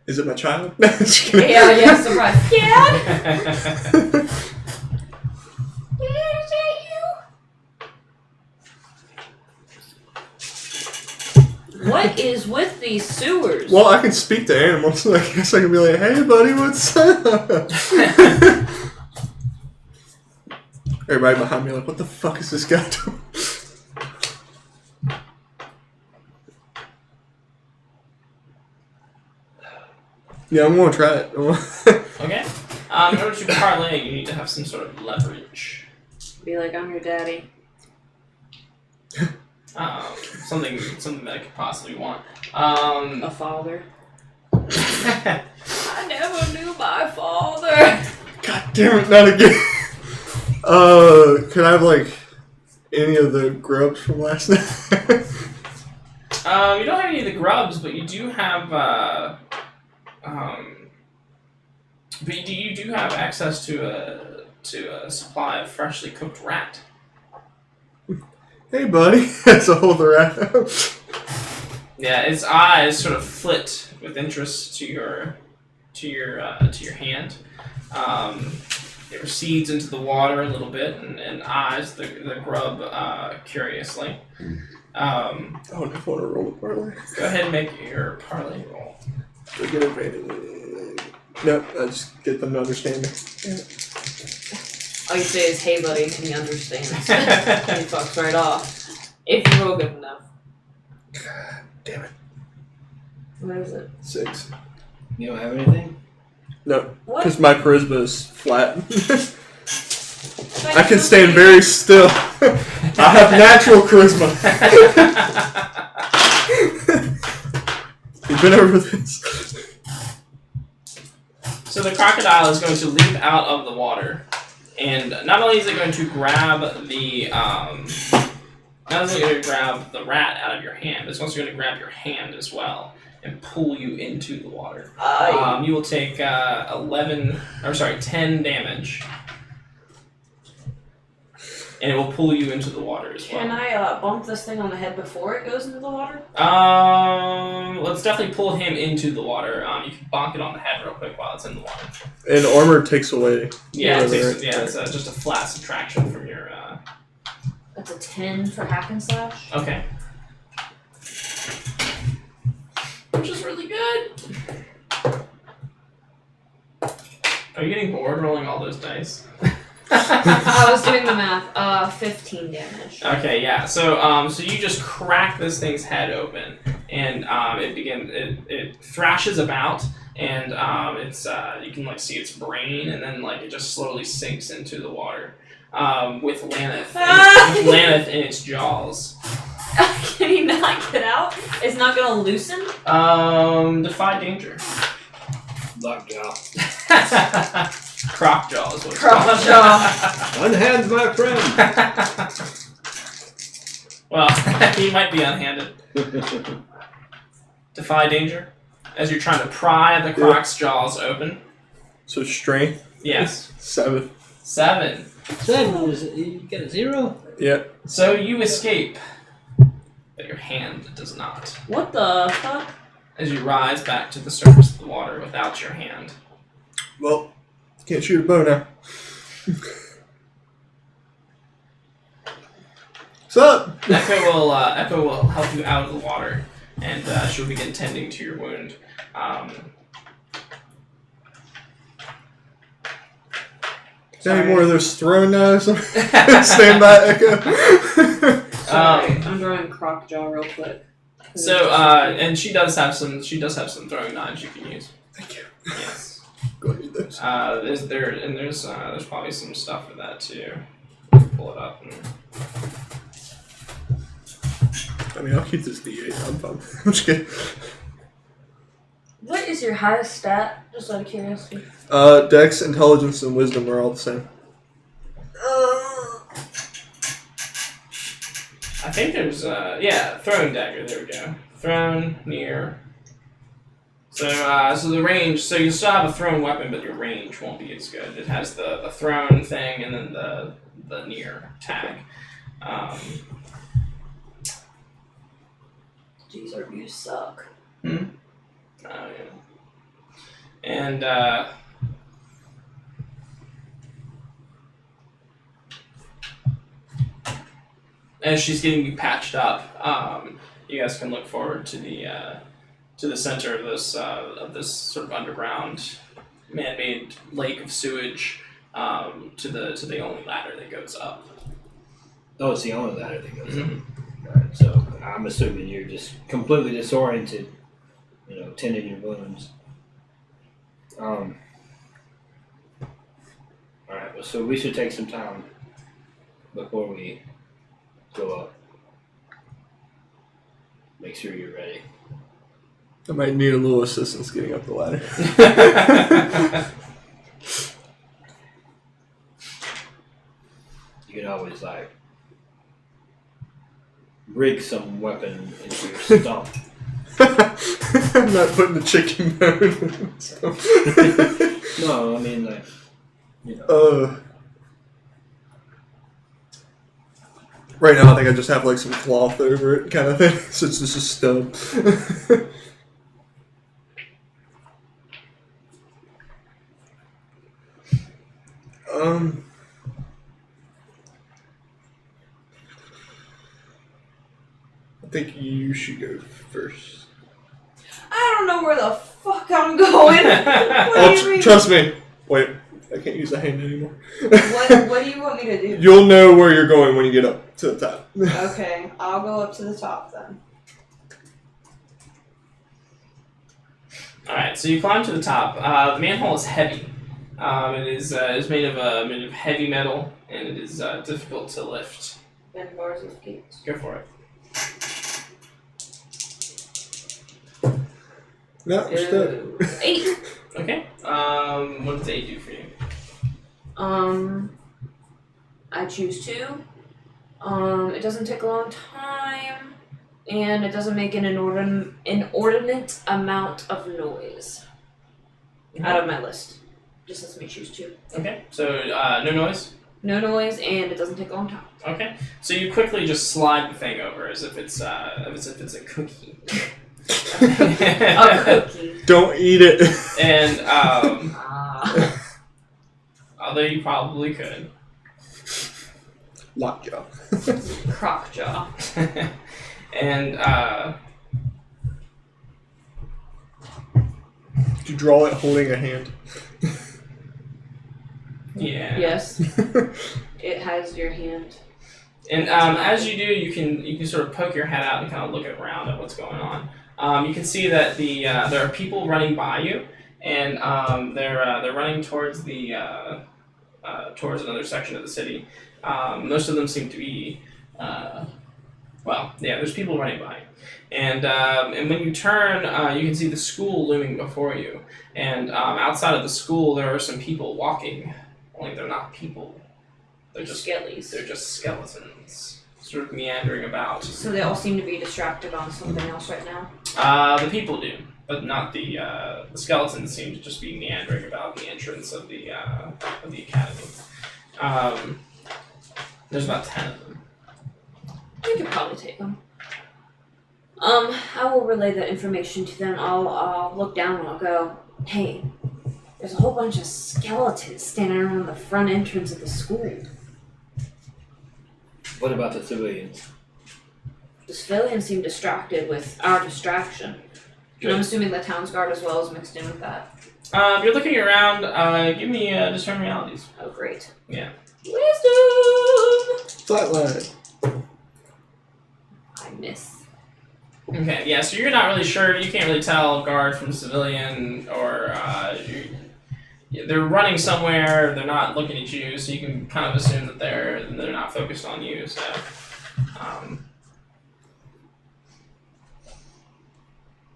Is it my child? Just kidding. Yeah, surprise. Dad? Is that you? What is with these sewers? Well, I can speak to animals, so I guess I can be like, "Hey, buddy, what's up?" Everybody behind me like, "What the fuck is this guy doing?" Yeah, I'm gonna try it. Okay. In order to parlay, you need to have some sort of leverage. Be like, I'm your daddy. Something that I could possibly want. A father. I never knew my father. God damn it, not again. Can I have like any of the grubs from last night? You don't have any of the grubs, but you do have but you do have access to a supply of freshly cooked rat. Hey, buddy. That's a whole rat. Yeah, its eyes sort of flit with interest to your hand. It recedes into the water a little bit and eyes the grub curiously. Oh, I just want to roll a parlay. Go ahead and make your parlay roll. Do I get advantage? Nope, I just get them to understand me. Yeah. All you say is, hey buddy, and he understands. He fucks right off. If you roll good enough. God damn it. What is it? 6. You don't have anything? No, What? because my charisma is flat. I can stand very still. I have natural charisma. You've been over this. So the crocodile is going to leap out of the water, and not only is it going to grab the rat out of your hand, it's also going to grab your hand as well and pull you into the water. You will take 10 damage, and it will pull you into the water as well. Can I bump this thing on the head before it goes into the water? Let's definitely pull him into the water. You can bonk it on the head real quick while it's in the water. And armor takes away. Yeah, whatever, it's right? just a flat subtraction from your. That's a 10 for hack and slash. Okay. Which is really good. Are you getting bored rolling all those dice? I was doing the math. 15 damage. Okay, yeah. So you just crack this thing's head open, and it thrashes about, and it's you can like see its brain, and then like it just slowly sinks into the water, with Laneth in its jaws. Can he not get out? It's not gonna loosen? Defy danger. Lockjaw. Crocjaw is what it's Crocjaw. called. Unhand my friend. Well, he might be unhanded. Defy danger. As you're trying to pry the croc's jaws open. So strength? Yes. 7. 7. 7? You get a 0? Yeah. So you escape, but your hand does not. What the fuck? As you rise back to the surface of the water without your hand. Well, can't shoot a bow now. What's up? Echo will help you out of the water, and she'll begin tending to your wound. Any more of those throwing knives? Stand by, Echo. Sorry, I'm drawing croc jaw real quick. So, and she does have some throwing knives you can use. Thank you. Yes. Go ahead and do those. There's probably some stuff for that too. Pull it up. I mean, I'll keep this D8. I'm fine. I'm just kidding. What is your highest stat? Just out of curiosity. Dex, intelligence, and wisdom are all the same. I think there's thrown dagger. There we go. Thrown near. So the range. So you still have a thrown weapon, but your range won't be as good. It has the thrown thing and then the near tag. Jeez, our views suck. Oh yeah. And as she's getting you patched up, you guys can look forward to the center of this sort of underground, man-made lake of sewage, to the only ladder that goes up. Oh, it's the only ladder that goes up. Mm-hmm. Alright, so I'm assuming you're just completely disoriented, tending your wounds. Alright, well, so we should take some time before we go up. Make sure you're ready. I might need a little assistance getting up the ladder. You can always, rig some weapon into your stump. I'm not putting the chicken bone in the stomach. No, I mean, Right now, I think I just have some cloth over it, kind of thing, so it's just a stub. I think you should go first. I don't know where the fuck I'm going. What do you mean? Trust me. Wait, I can't use the hand anymore. What do you want me to do? You'll know where you're going when you get up to the top. Okay, I'll go up to the top then. Alright, so you climb to the top. The manhole is heavy. It is made of heavy metal, and it is difficult to lift. Bend bars with gates. Go for it. No, we're stuck. 8. Okay. What does 8 do for you? I choose 2. It doesn't take a long time, and it doesn't make an inordinate amount of noise. Out of my list. Just lets me choose 2. Okay. So no noise. No noise, and it doesn't take a long time. Okay. So you quickly just slide the thing over as if it's a cookie. A cookie. Don't eat it. And although you probably could. Lockjaw. Croc jaw. And Did you draw it holding a hand? yeah. Yes. It has your hand. And as you do, you can sort of poke your head out and kind of look around at what's going on. You can see that there are people running by you, and they're running towards towards another section of the city. Most of them seem to be there's people running by, and when you turn, you can see the school looming before you, and outside of the school there are some people walking. Only they're not people. They're just skellies. They're just skeletons, sort of meandering about. So they all seem to be distracted on something else right now? The people do, but not the skeletons seem to just be meandering about the entrance of the academy. There's about 10 of them. We could probably take them. I will relay the information to them. I'll look down and I'll go, hey, there's a whole bunch of skeletons standing around the front entrance of the school. what about the civilians? The civilians seem distracted with our distraction. And I'm assuming the town's guard as well is mixed in with that. You're looking around. Give me discern realities. Oh, great. Yeah. Wisdom! Flatline. I miss. Okay, yeah, so you're not really sure. You can't really tell guard from civilian, or they're running somewhere. They're not looking at you, so you can kind of assume that they're not focused on you. So,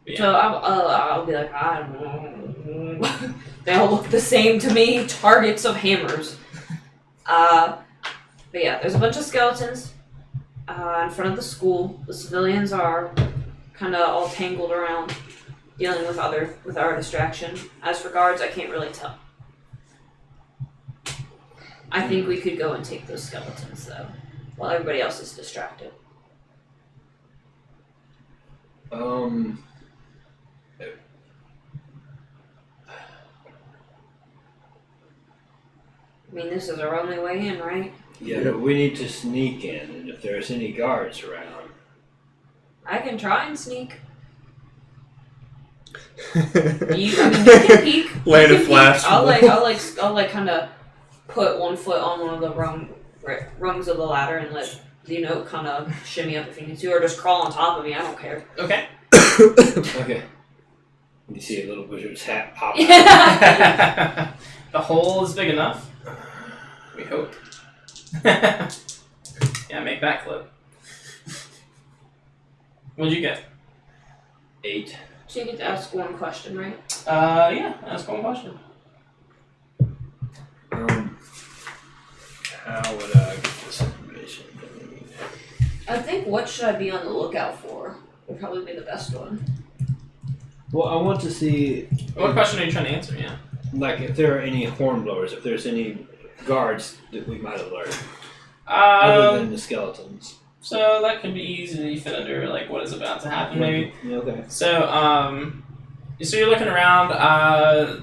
yeah. So I'll be like, I don't know. They all look the same to me. Targets of hammers. But yeah, there's a bunch of skeletons in front of the school. The civilians are kind of all tangled around, dealing with our distraction. As for guards, I can't really tell. I think we could go and take those skeletons though, while everybody else is distracted. I mean, this is our only way in, right? Yeah, but we need to sneak in, and if there's any guards around. I can try and sneak. You can peek. Land You of can flash. peek. I'll kind of put one foot on one of the rungs of the ladder and let kind of shimmy up if he needs to, or just crawl on top of me. I don't care. Okay. Okay. You see a little wizard's hat pop out. The hole is big enough. We hope. Yeah, make that clip. What'd you get? 8. So you get to ask one question, right? Yeah, ask one question. How would I get this information? I think what should I be on the lookout for would probably be the best one. Well, I want to see, What question are you trying to answer? Yeah. like, if there are any hornblowers, if there's any guards that we might alert, other than the skeletons. So that could be easily fit under like what is about to happen, maybe. Yeah, okay. So so you're looking around.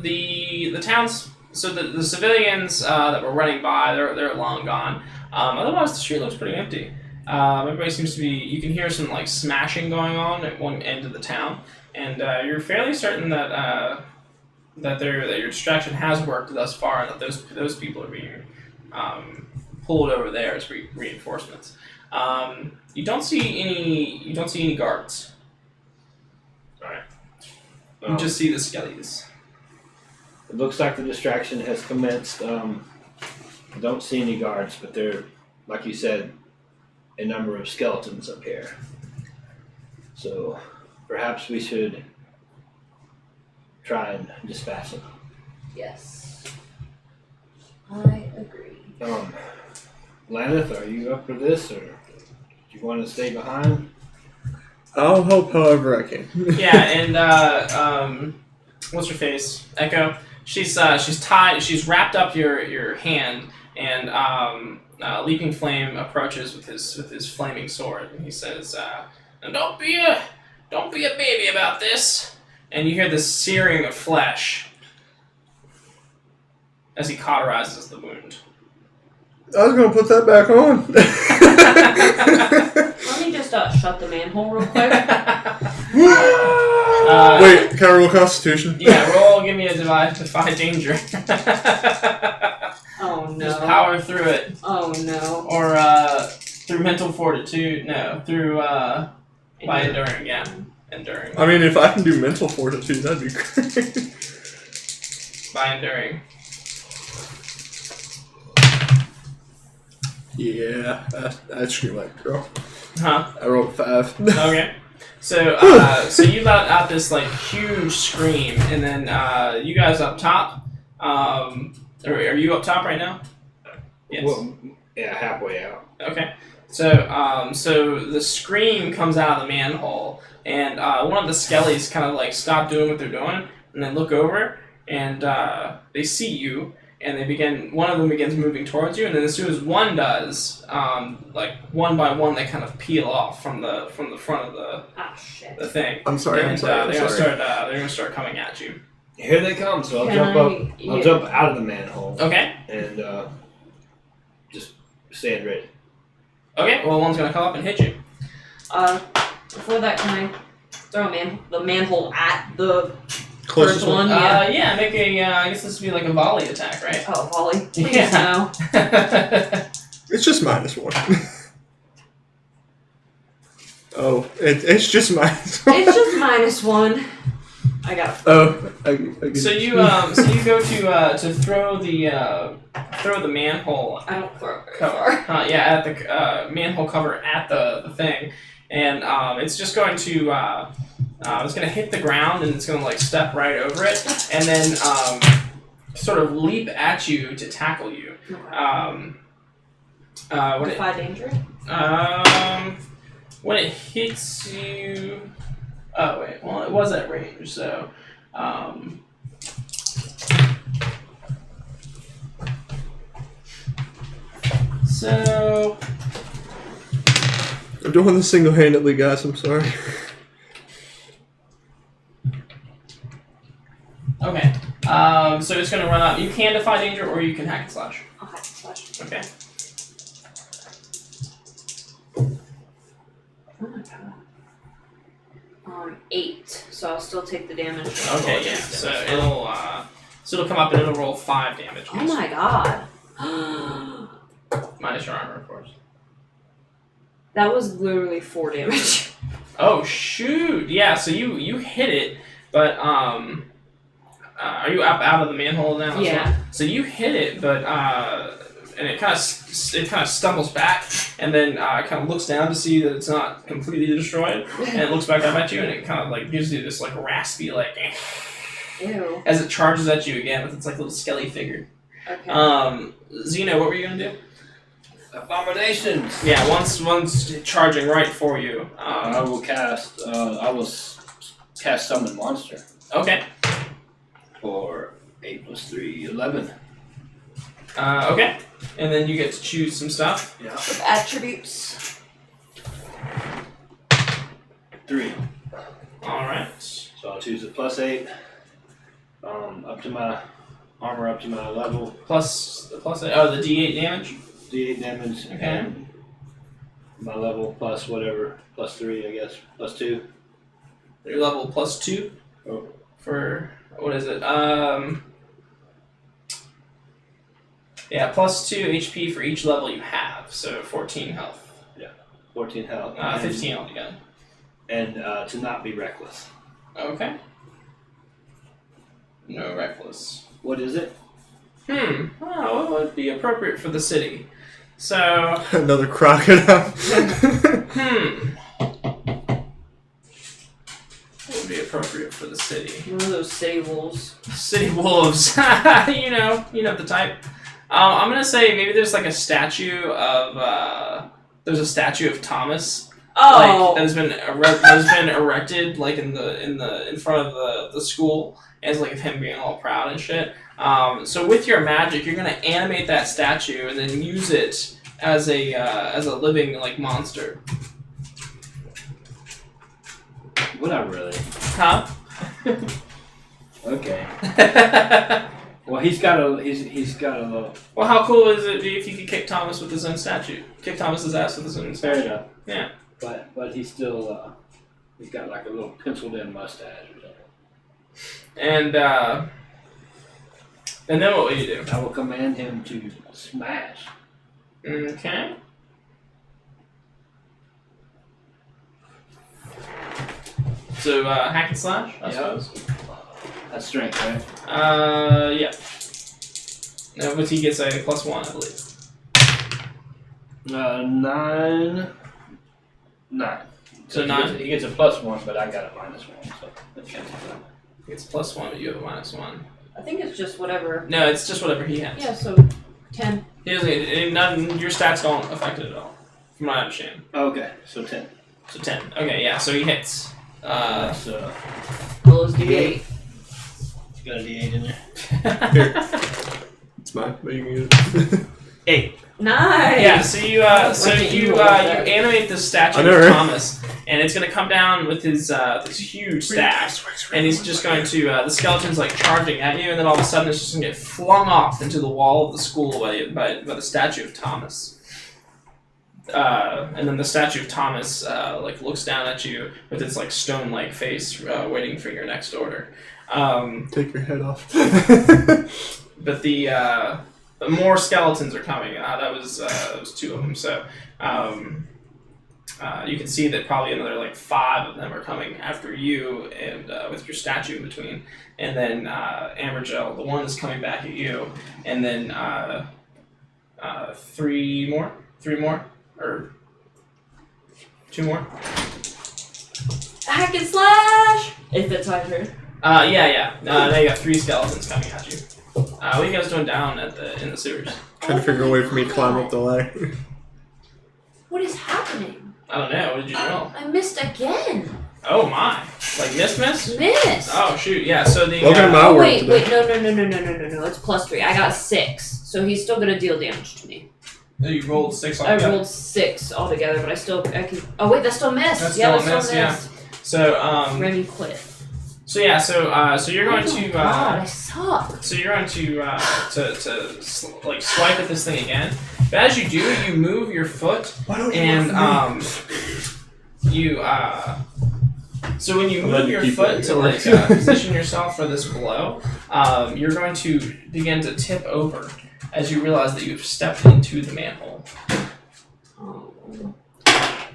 The towns. So the civilians that were running by, they're long gone. Otherwise, the street looks pretty empty. Everybody seems to be. You can hear some like smashing going on at one end of the town, and you're fairly certain that that your distraction has worked thus far, and that those people are being pulled over there as reinforcements. You don't see any guards. All right. You just see the skellies. It looks like the distraction has commenced. I don't see any guards, but there, like you said, a number of skeletons up here. So perhaps we should try and dispatch them. Yes. I agree. Laneth, are you up for this, or do you want to stay behind? I'll help however I can. Yeah, and what's her face? Echo. She's tied. She's wrapped up your hand, and Leaping Flame approaches with his flaming sword, and he says, "And don't be a baby about this." And you hear the searing of flesh as he cauterizes the wound. I was gonna put that back on. Let me just shut the manhole real quick. Wait, can I roll Constitution? Yeah, roll. Give me a defy danger. Oh no. Just power through it. Oh no. Or through mental fortitude. No, through by enduring. Yeah, enduring. I mean, if I can do mental fortitude, that'd be great. By enduring. Yeah, I'd scream like girl. Huh? I rolled a 5. Okay. So so you let out this like huge scream, and then you guys up top. Are you up top right now? Yes. Well, yeah, halfway out. Okay. So so the scream comes out of the manhole, and one of the skellies kind of like stop doing what they're doing, and then look over, and they see you, and one of them begins moving towards you, and then as soon as one does, like one by one, they kind of peel off from the front of the thing. I'm sorry. And they're gonna start coming at you. Here they come. So I'll Can jump up. I- I'll jump out of the manhole Okay. and just stand ready. Okay. Well, one's gonna come up and hit you. Before that, can I throw the manhole at the closest First one, one. yeah. Yeah, make a. I guess this would be like a volley attack, right? Oh, volley. Please Yeah. no. It's just -1. Oh, it's just -1. It's just -1. I got it. Oh, So you go to throw the manhole. I don't throw it very Cover. far. At the manhole cover at the thing, and it's just going to it's going to hit the ground and it's going to like step right over it, and then sort of leap at you to tackle you. Okay. Defy danger? When it hits you, oh wait, well it was at range, so. So I'm doing this single-handedly, guys. I'm sorry. okay, so it's gonna run up. You can defy danger, or you can hack and slash. Okay, slash. Okay. Oh my god. 8. So I'll still take the damage. Okay, yeah. So it'll come up and it'll roll 5 damage. Oh my god. Minus your armor, of course. That was literally 4 damage. Oh shoot! Yeah. So you hit it, but are you up out of the manhole now? Yeah. So you hit it, but and it kind of stumbles back, and then kind of looks down to see that it's not completely destroyed, and it looks back up at you, and it kind of like gives you this like raspy like Ew. as it charges at you again with its like little skelly figure. Okay. Zeno, what were you gonna do? Abominations. Yeah, once charging right for you. I will cast. Cast summon monster Okay. for 8 + 3, 11. Okay. And then you get to choose some stuff. Yeah. With attributes. 3. All right. So I'll choose a +8. Up to my armor, up to my level. Plus the D8 damage. D8 damage. Okay. And my level plus whatever. +3, I guess. +2. Your level +2. Oh. For what is it? Yeah, +2 HP for each level you have, so 14 health. 14 health. 15 altogether. And to not be reckless. Okay. No reckless. What is it? Oh, what would be appropriate for the city? So, Another crocodile. what would be appropriate for the city? One of those city wolves. City wolves. you know the type. I'm gonna say maybe there's like a statue of Thomas. Oh. Like that has been erected like in front of the school as like of him being all proud and shit. So with your magic, you're gonna animate that statue and then use it as a living like monster. Would I really? Huh? Okay. Well, he's got a little. Well, how cool is it if you could kick Thomas with his own statue? Kick Thomas's ass with his own Fair statue. enough. Yeah. But he's still he's got like a little penciled in mustache or something. And then what will you do? I will command him to smash. Okay. So hack and slash, I suppose. That's strength, right? Yeah. No, but he gets a +1, I believe. 9. 9. So he 9. Gets, he gets a +1, but I got a -1, so that counts as that. He gets +1, but you have a -1. I think it's just whatever. No, it's just whatever he has. Yeah, so 10. He doesn't. None. Your stats don't affect it at all, from what I understand. Okay, so 10. So 10. Okay, yeah. So he hits. That's Well, it's D8. got a D8 in there. It's mine, but you can use it. 8. Nice! Yeah, so you animate the statue I know, of right? Thomas, and it's gonna come down with his this huge staff, and he's just going to the skeleton's like charging at you, and then all of a sudden it's just gonna get flung off into the wall of the school by the statue of Thomas. And then the statue of Thomas like looks down at you with its like stone-like face, waiting for your next order. Take your head off. But but more skeletons are coming. That was 2 of them. So you can see that probably another like 5 of them are coming after you, and with your statue in between. And then Ambergel, the one is coming back at you, and then 3 more, or 2 more. Hack and slash! If it's my turn. Yeah. Now you got 3 skeletons coming at you. What are you guys doing down in the sewers? Trying to figure a way for me to climb up the ladder. What is happening? I don't know. What did you roll? I missed again. Oh my! Like miss? Miss. Oh shoot! Yeah. So the Welcome to my world wait, today. no. It's +3. I got 6, so he's still gonna deal damage to me. you rolled 6 I altogether. rolled 6 altogether, but I can. Oh wait, that's still miss. That's yeah, still a that's miss, still miss. So Remy quit. So yeah. So you're going Oh my to. God, I suck. So you're going to like swipe at this thing again. But as you do, you move your foot, Why don't you and work for me? you So when you I'm letting move you your keep foot it. to like position yourself for this blow, you're going to begin to tip over as you realize that you've stepped into the manhole,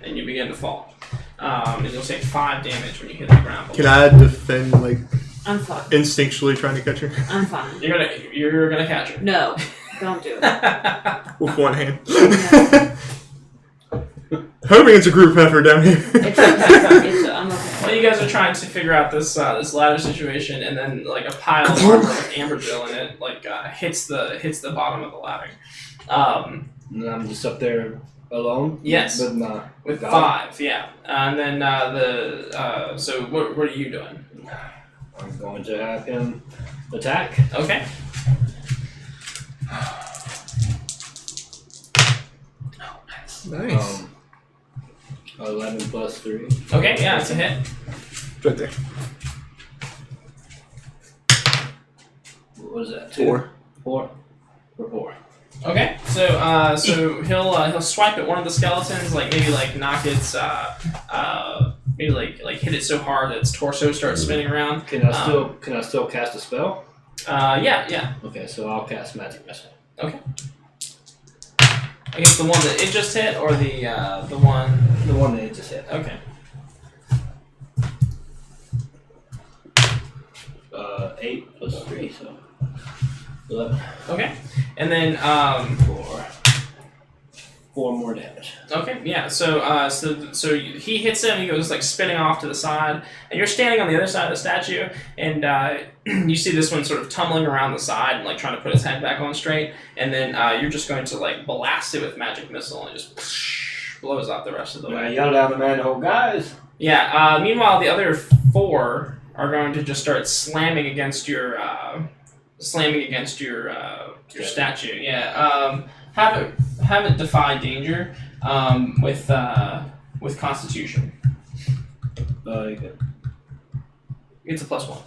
and you begin to fall. And you'll take 5 damage when you hit the ground. Can I defend, like, I'm fine. instinctually trying to catch her I'm fine. You're gonna catch her. No, don't do it. with one hand? No. Hoping it's a group effort down here. It's okay. I'm okay. Well, you guys are trying to figure out this ladder situation, and then like a pile of armor with Ambergel in it like hits the bottom of the ladder. And I'm just up there alone. Yes. With With 5, yeah. And then so what are you doing? I'm going to have him attack. Okay. Nice. 11 plus 3. Okay, yeah, it's a hit. Right there. What was that? 2? 4. 4. For 4. Okay, so he'll swipe at one of the skeletons, like maybe like knock its maybe like hit it so hard that its torso starts spinning around. Can I still cast a spell? Yeah. Okay, so I'll cast Magic Missile. Okay. I guess the one that it just hit, or the one. The one that it just hit. Okay. 8 plus 3, so 11. Okay, and then 4 more damage. Okay, yeah. So he hits him. He goes like spinning off to the side, and you're standing on the other side of the statue, and you see this one sort of tumbling around the side and like trying to put his head back on straight, and then you're just going to like blast it with magic missile and just blows off the rest of the I way. yell down the manhole, guys. Yeah. Meanwhile, the other 4 are going to just start slamming against your statue. Yeah. Have it defy danger with Constitution. Okay. It's a +1.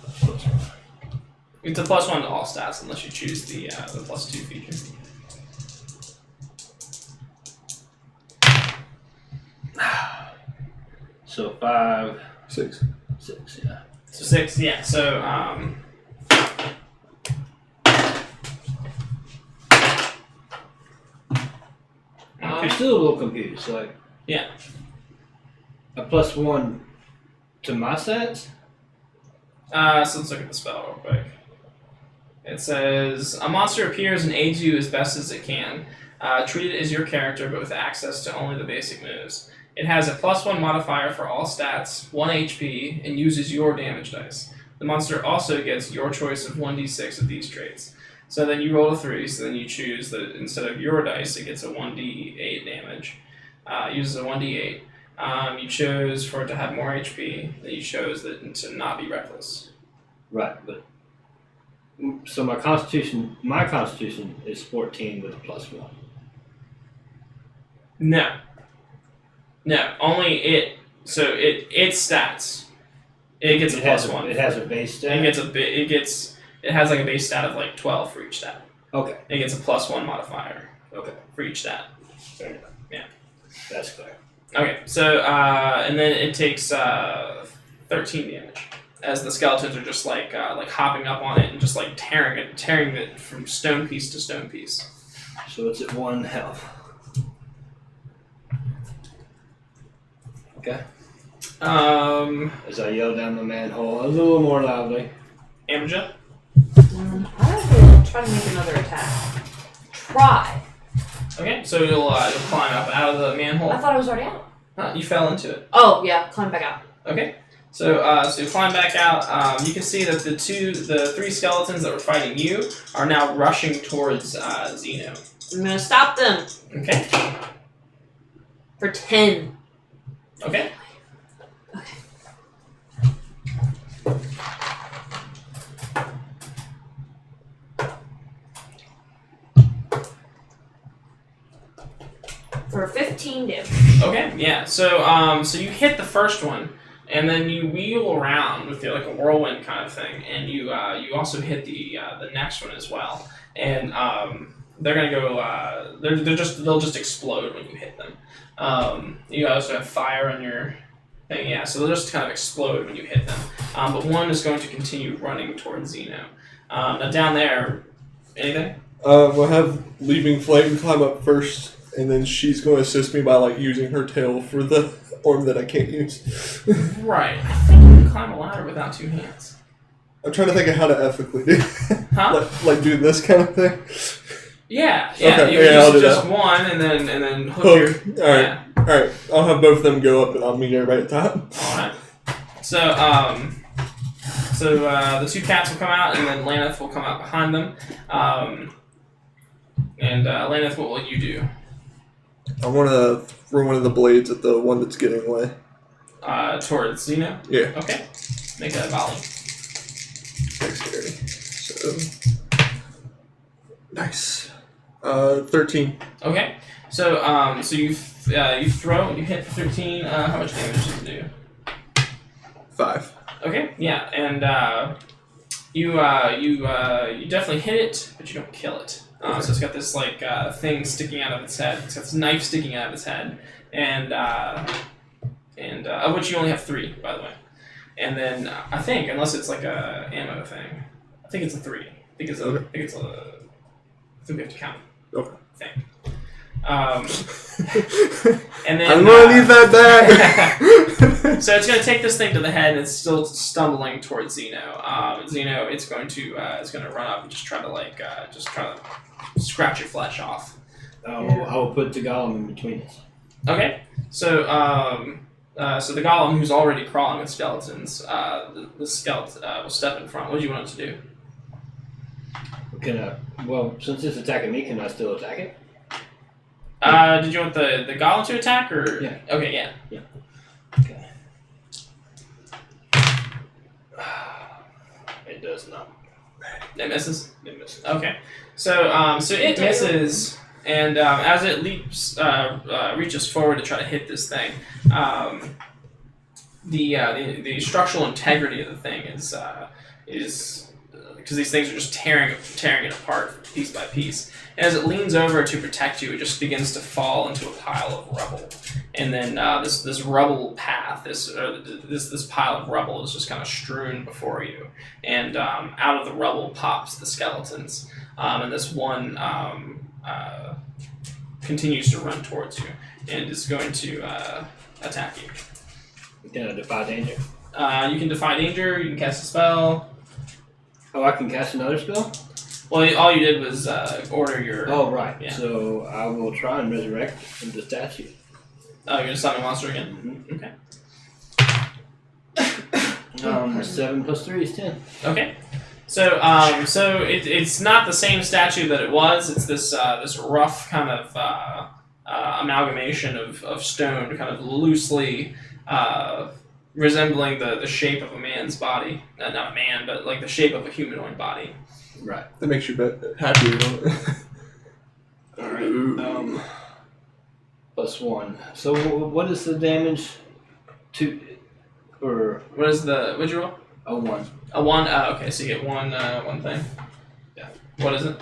It's a +1 to all stats unless you choose the +2 feature. So 5, 6. 6, yeah. So 6, yeah. So I'm still a little confused. Like, yeah. a +1 to my stats? So let's look at the spell real quick. It says a monster appears and aids you as best as it can. Treat it as your character, but with access to only the basic moves. It has a +1 modifier for all stats, 1 HP, and uses your damage dice. The monster also gets your choice of 1d6 of these traits. So then you roll a 3, so then you choose that instead of your dice, it gets a 1d8 damage. Uses a 1d8. You chose for it to have more HP, then you chose that to not be reckless. Right, but so my constitution is 14 with a +1. No, only it. So its stats. It gets a +1. It has a base stat. It has like a base stat of like 12 for each stat. Okay. It gets a +1 modifier. Okay. For each stat. Fair enough. Yeah. That's clear. Okay, so and then it takes 13 damage as the skeletons are just like hopping up on it and just like tearing it from stone piece to stone piece. So it's at 1 health. Okay. As I yell down the manhole a little more loudly. Amaja? I will try to make another attack. Try. Okay, so you'll climb up out of the manhole. I thought I was already out. You fell into it. Oh, yeah, climb back out. Okay. So you climb back out. You can see that the 3 skeletons that were fighting you are now rushing towards Zeno. I'm gonna stop them. Okay. For 10. Okay. For 15 damage. Okay. Yeah. So so you hit the first one, and then you wheel around with like a whirlwind kind of thing, and you also hit the next one as well, and they're gonna go. They'll just explode when you hit them. You also have fire on your thing, yeah. So they'll just kind of explode when you hit them. But one is going to continue running towards Zeno. Now down there, anything? We'll have Leaping Flame climb up first, and then she's going to assist me by like using her tail for the orb that I can't use. Right. I think you can climb a ladder without 2 hands. I'm trying to think of how to ethically do. Huh? like do this kind of thing. Yeah. Okay, You yeah, I'll use do just that. one, and then hook Hook. your. All right. Yeah. All right. I'll have both of them go up, and I'll meet everybody at the top. All right. So the 2 cats will come out, and then Laneth will come out behind them. And Laneth, what will you do? I want to throw one of the blades at the one that's getting away. Towards Zeno? Yeah. Okay. Make a volley. Dexterity. So nice. 13. Okay. So you throw and you hit for 13. How much damage does it do? 5. Okay. Yeah, and you definitely hit it, but you don't kill it. So it's got this like thing sticking out of its head. It's got this knife sticking out of its head, and of which you only have 3, by the way. And then I think, unless it's like a ammo thing, I think it's a 3. I think we have to count. Okay. Thing. And then I'm gonna need that back. so it's gonna take this thing to the head, and it's still stumbling towards Zeno. Zeno, it's gonna run up and just try to scratch your flesh off. I will put the golem in between us. Okay, so so the golem, who's already crawling with skeletons, the skeleton will step in front. What do you want it to do? Since it's attacking me, can I still attack it? Did you want the golem to attack, or Yeah. Okay, yeah. Okay. It does not. It misses. It misses. Okay, so it misses, and as it leaps, reaches forward to try to hit this thing, the structural integrity of the thing is because these things are just tearing it apart piece by piece. And as it leans over to protect you, it just begins to fall into a pile of rubble. And then this rubble path, this pile of rubble is just kind of strewn before you. And out of the rubble pops the skeletons. And this one continues to run towards you and is going to attack you. Can I defy danger? You can defy danger, you can cast a spell. Oh, I can cast another spell? Well, all you did was order your... Oh, right. Yeah. So I will try and resurrect the statue. Oh, you're going to summon a monster again? Mm-hmm. Okay. 7 plus 3 is 10. Okay. So it's not the same statue that it was. It's this rough kind of amalgamation of stone, kind of loosely resembling the shape of a man's body. Not a man, but like the shape of a humanoid body. Right. That makes you happier, don't it? Alright. Plus 1. So what is the damage to... Or... What'd you roll? A 1. A 1? Okay, so you get one thing. Yeah. What is it?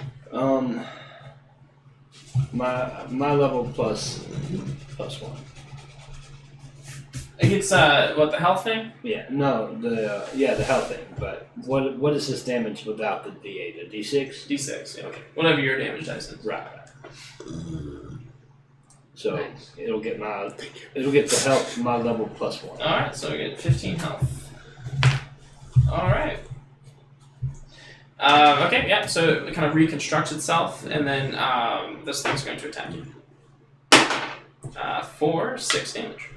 My level plus 1. It gets what, the health thing? Yeah, no, the health thing. But what is this damage without the D8? A D6? D6. Yeah. Okay. Whatever your damage dice is. Right. So Nice. it'll get the health my level +1. All right. So we get 15 health. All right. Okay. Yeah. So it kind of reconstructs itself, and then this thing's going to attack you. For 6 damage.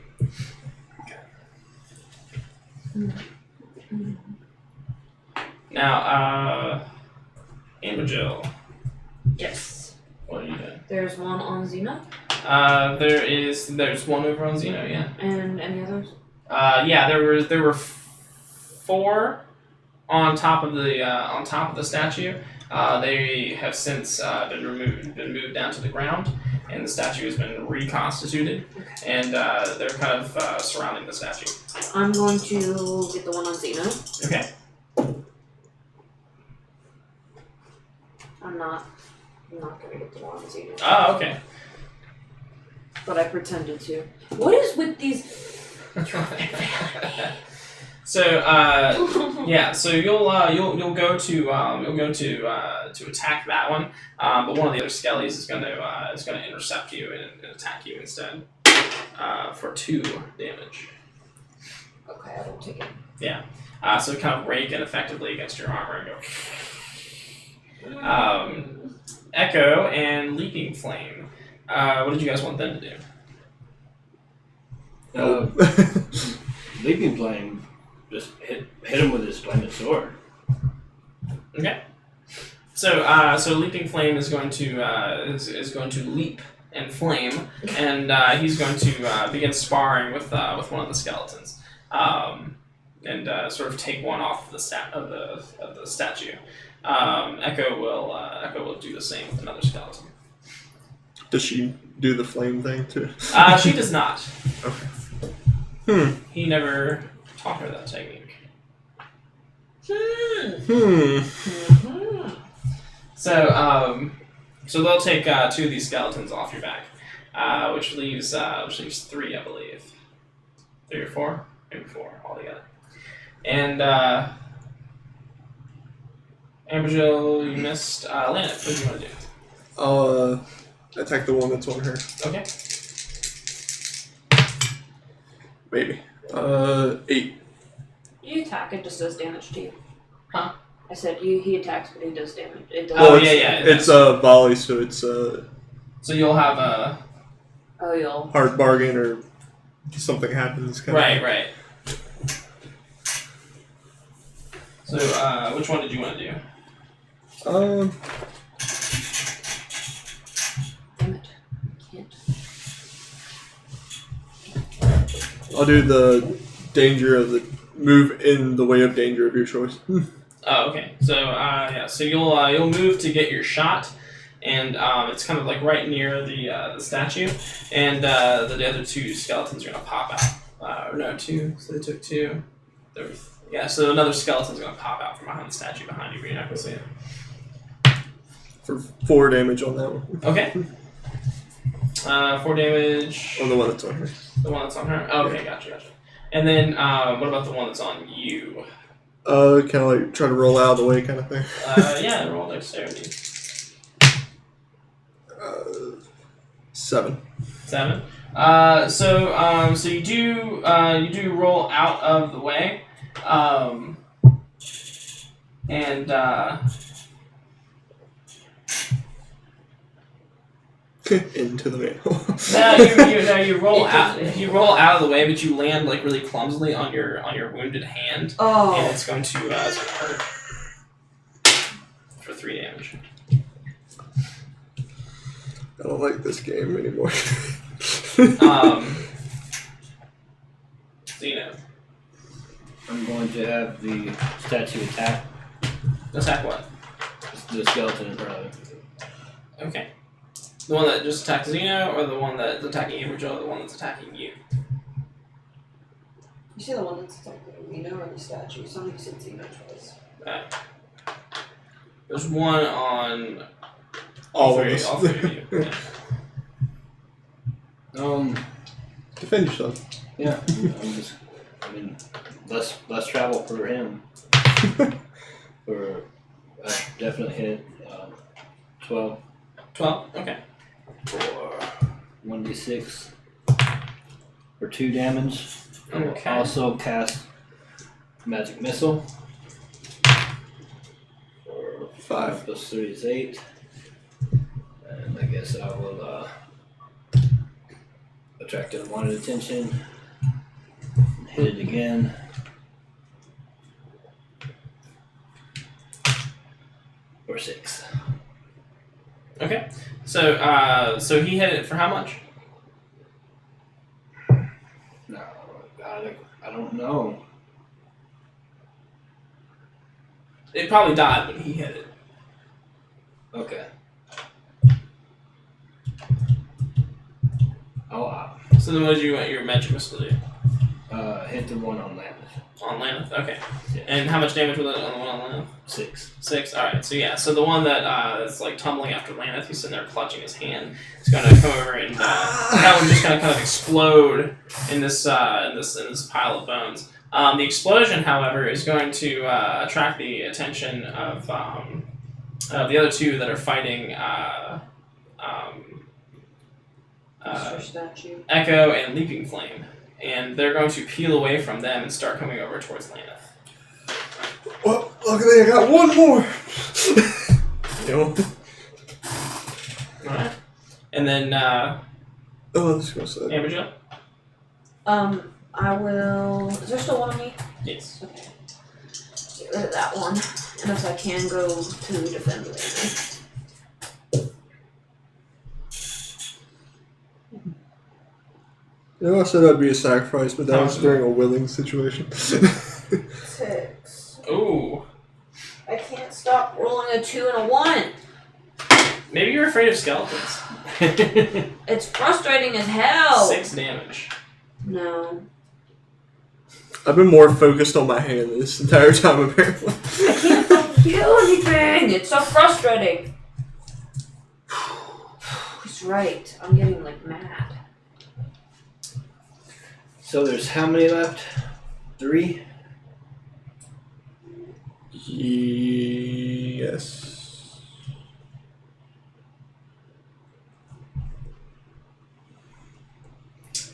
Now, Amber, Yes. what are you doing? There's one on Xena. There's one over on Xeno, yeah. And any others? Yeah, there were 4 on top of the statue. They have since been moved down to the ground, and the statue has been reconstituted, and they're kind of surrounding the statue. I'm going to get the one on Xena. Okay. I'm not gonna get the one on Xena. Oh, okay. But I pretended to. What is with these? So yeah, so you'll go to attack that one, but one of the other skellies is going to intercept you and attack you instead for 2 damage. Okay, I don't take it. Yeah. So kind of rake it effectively against your armor and go. Echo and Leaping Flame. What did you guys want them to do? Leaping Flame just hit him with his splendid sword. Okay. So Leaping Flame is going to leap and flame, and he's going to begin sparring with one of the skeletons, and sort of take one off the statue. Echo will do the same with another skeleton. Does she do the flame thing too? She does not. Okay. He never taught her that technique. So they'll take 2 of these skeletons off your back, which leaves 3, I believe. 3 or 4, maybe 4 altogether. And Amberjill, you missed. Laneth, what do you want to do? I'll attack the one that's on her. Okay. Maybe. 8. You attack, it just does damage to you. Huh? I said he attacks, but he does damage. It does. Oh, yeah. It's a volley, so it's So you'll have a. Oh, you'll. hard bargain or something happens. Right. So which one did you want to do? Um, Damn it. I can't. I'll do the danger of the move in the way of danger of your choice. Oh, okay. So so you'll move to get your shot, and it's kind of like right near the statue, and the other 2 skeletons are gonna pop out. No, 2. So they took 2. So another skeleton's gonna pop out from behind the statue behind you, but you're not gonna see it. For 4 damage on that one. Okay. 4 damage. On the one that's on her. The one that's on her? Oh, okay, gotcha. And then, what about the one that's on you? Kind of like try to roll out of the way kind of thing. Yeah, roll dexterity. 7. 7. So you do roll out of the way, and Into the manhole. you roll out. You roll out of the way, but you land like really clumsily on your wounded hand, and Oh. it's going to hurt for 3 damage. I don't like this game anymore. Xeno. I'm going to have the statue attack Attack what? the skeleton in front of it. Okay. The one that just attacked Xeno, or the one that's attacking Amberjill, or the one that's attacking you? You see the one that's attacking Xeno or the statue? Somebody said Xeno twice. There's one on All of three, us. all 3 of you. Yeah. Defend yourself. Yeah, I mean, less travel for him. Definitely hit 12 12. Okay. for 1d6 for 2 damage. I will Okay. also cast Magic Missile for 5 plus 3 is 8. And I guess I will attract unwanted attention. Hit it again. For 6. Okay. So he hit it for how much? No, I don't know. It probably died when he hit it. Okay. Oh, So then what did you want your magic missile to do? hit the one on land. On Laneth? Okay. Yeah. And how much damage was it on the one on Laneth? 6. 6? Alright, so yeah, so the one that is like tumbling after Laneth, he's sitting there clutching his hand. He's gonna come over and that one just gonna kind of explode in this pile of bones. The explosion, however, is going to attract the attention of the other two that are fighting statue. Echo and Leaping Flame. And they're going to peel away from them and start coming over towards Laneth. Well, luckily I got one more. You know? Alright. And then Let's go say. Amberjill? I will. Is there still one on me? Yes. Okay. Get rid of that one. Unless I can go to defend later. You know, I said I'd be a sacrifice, but that was Oh. during a willing situation. 6. Ooh. I can't stop rolling a 2 and a 1. Maybe you're afraid of skeletons. It's frustrating as hell. 6 damage. No. I've been more focused on my hand this entire time, apparently. I can't fucking do anything. It's so frustrating. He's right. I'm getting like mad. So there's how many left? 3? Yes.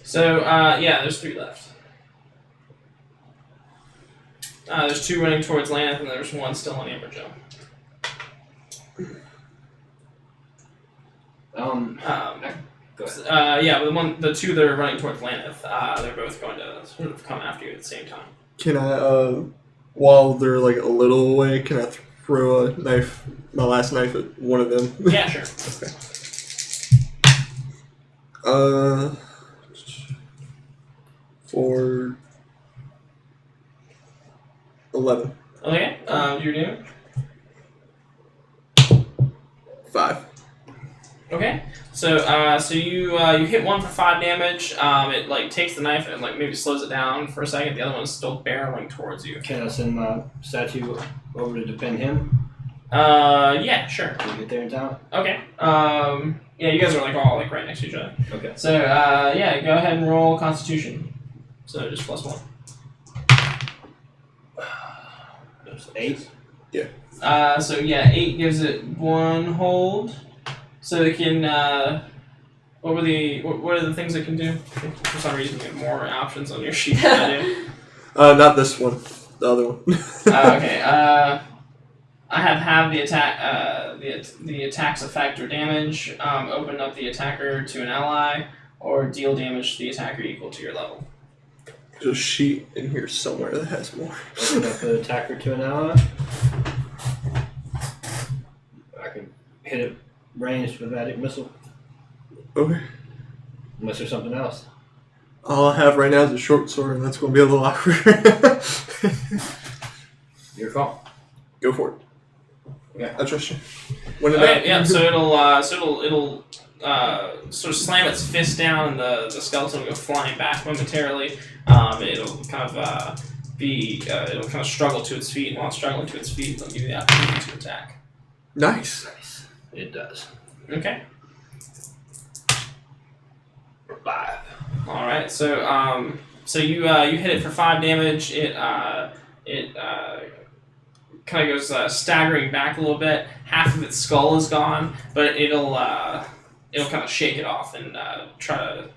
So, yeah, there's 3 left. There's 2 running towards Laneth, and there's 1 still on Amberjill. Go ahead. Yeah, the 2 that are running towards Laneth, they're both going to sort of come after you at the same time. Can I, while they're like a little away, can I throw a knife, my last knife at one of them? Yeah, sure. Okay. For 11. Okay, you're doing? 5. Okay, so you hit one for 5 damage. It like takes the knife and like maybe slows it down for a second. The other one's still barreling towards you. Can I send my statue over to defend him? Yeah, sure. Can we get there in time? Okay. Yeah, you guys are like all like right next to each other. Okay. So yeah, go ahead and roll Constitution. So just +1. There's 8. So yeah, 8 gives it 1 hold. So it can. What are the things it can do? For some reason, you have more options on your sheet than I do. Not this one. The other one. Okay. I have the attack. The attack's effect or damage. Open up the attacker to an ally, or deal damage to the attacker equal to your level. There's a sheet in here somewhere that has more. Open up the attacker to an ally. I can hit it ranged with magic missile. Okay. Unless there's something else. All I have right now is a short sword, and that's going to be a little awkward. Your call. Go for it. Okay. I trust you. When Okay, yeah. So it'll sort of slam its fist down, and the skeleton will go flying back momentarily. It'll kind of it'll kind of struggle to its feet, and while struggling to its feet, it'll give you the opportunity to attack. Nice. It does. Okay. 5. All right. So So you hit it for 5 damage. It kind of goes staggering back a little bit. Half of its skull is gone, but it'll kind of shake it off and try to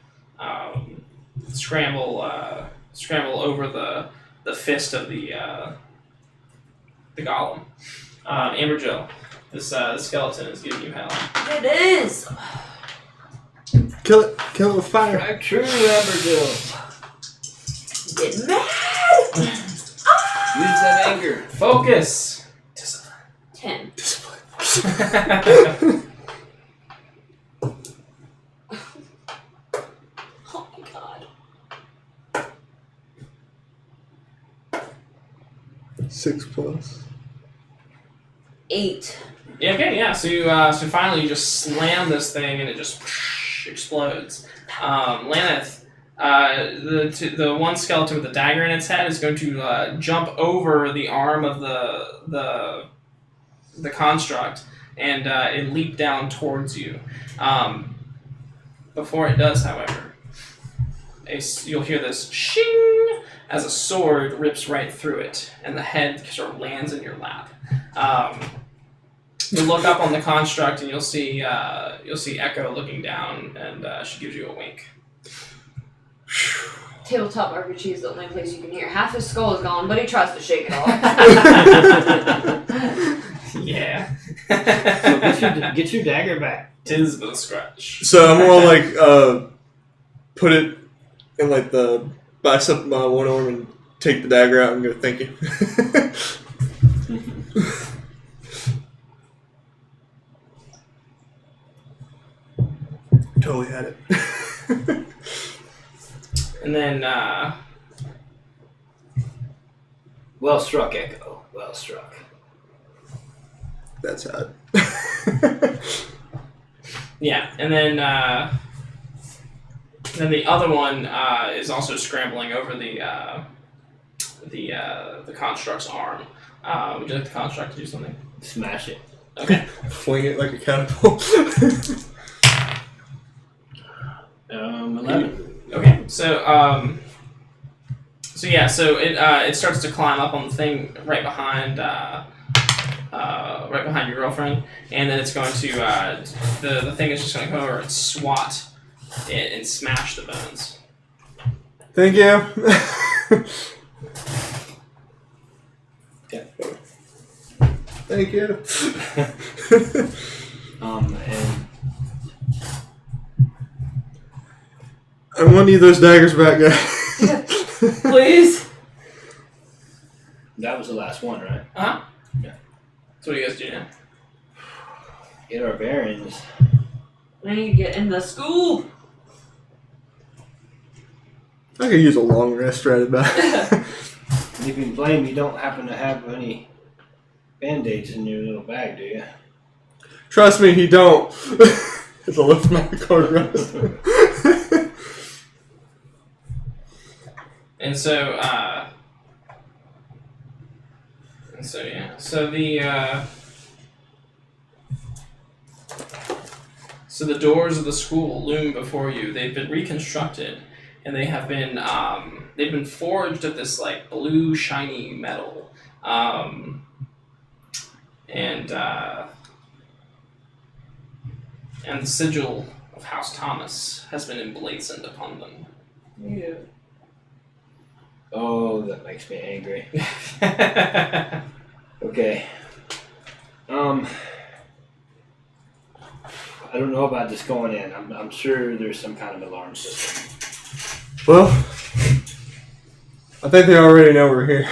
scramble over the fist of the golem. Amber Jill, this skeleton is giving you hell. It is! Kill it with fire. I'm true, Amberdill. Get mad! Use that anger. Focus. 10. Oh my god. 6 plus. 8. Yeah, okay, yeah. So you finally you just slam this thing and it just explodes. Laneth, the one skeleton with the dagger in its head is going to jump over the arm of the construct and leap down towards you. Before it does, however, you'll hear this shing as a sword rips right through it, and the head sort of lands in your lap. You look up on the construct, and you'll see Echo looking down, and she gives you a wink. Tabletop RPG is the only place you can hear. Half his skull is gone, but he tries to shake it off. Yeah. So get your dagger back. Tis but a scratch. So I'm more like put it in like the bicep of my one arm and take the dagger out and go, thank you. Totally had it. And then Well struck, Echo. Well struck. That's had. yeah, and then the other one is also scrambling over the construct's arm. Would you like the construct to do something? Smash it. Okay. Fling it like a catapult. 11. Okay. So it starts to climb up on the thing right behind your girlfriend, and then it's going to the thing is just going to come over and swat it and smash the bones. Thank you. Okay. Thank you. And I want to need those daggers back, guys. Please. that was the last one, right? Uh-huh. Yeah. So what do you guys do now? Get our bearings. I need to get in the school. I could use a long rest right about. If you can blame, you don't happen to have any band-aids in your little bag, do you? Trust me, he don't. It's a lift my card rest. And so the doors of the school loom before you. They've been reconstructed, and they have been forged of this like blue shiny metal, and the sigil of House Thomas has been emblazoned upon them. Yeah. Oh, that makes me angry. Okay. I don't know about just going in. I'm sure there's some kind of alarm system. Well, I think they already know we're here.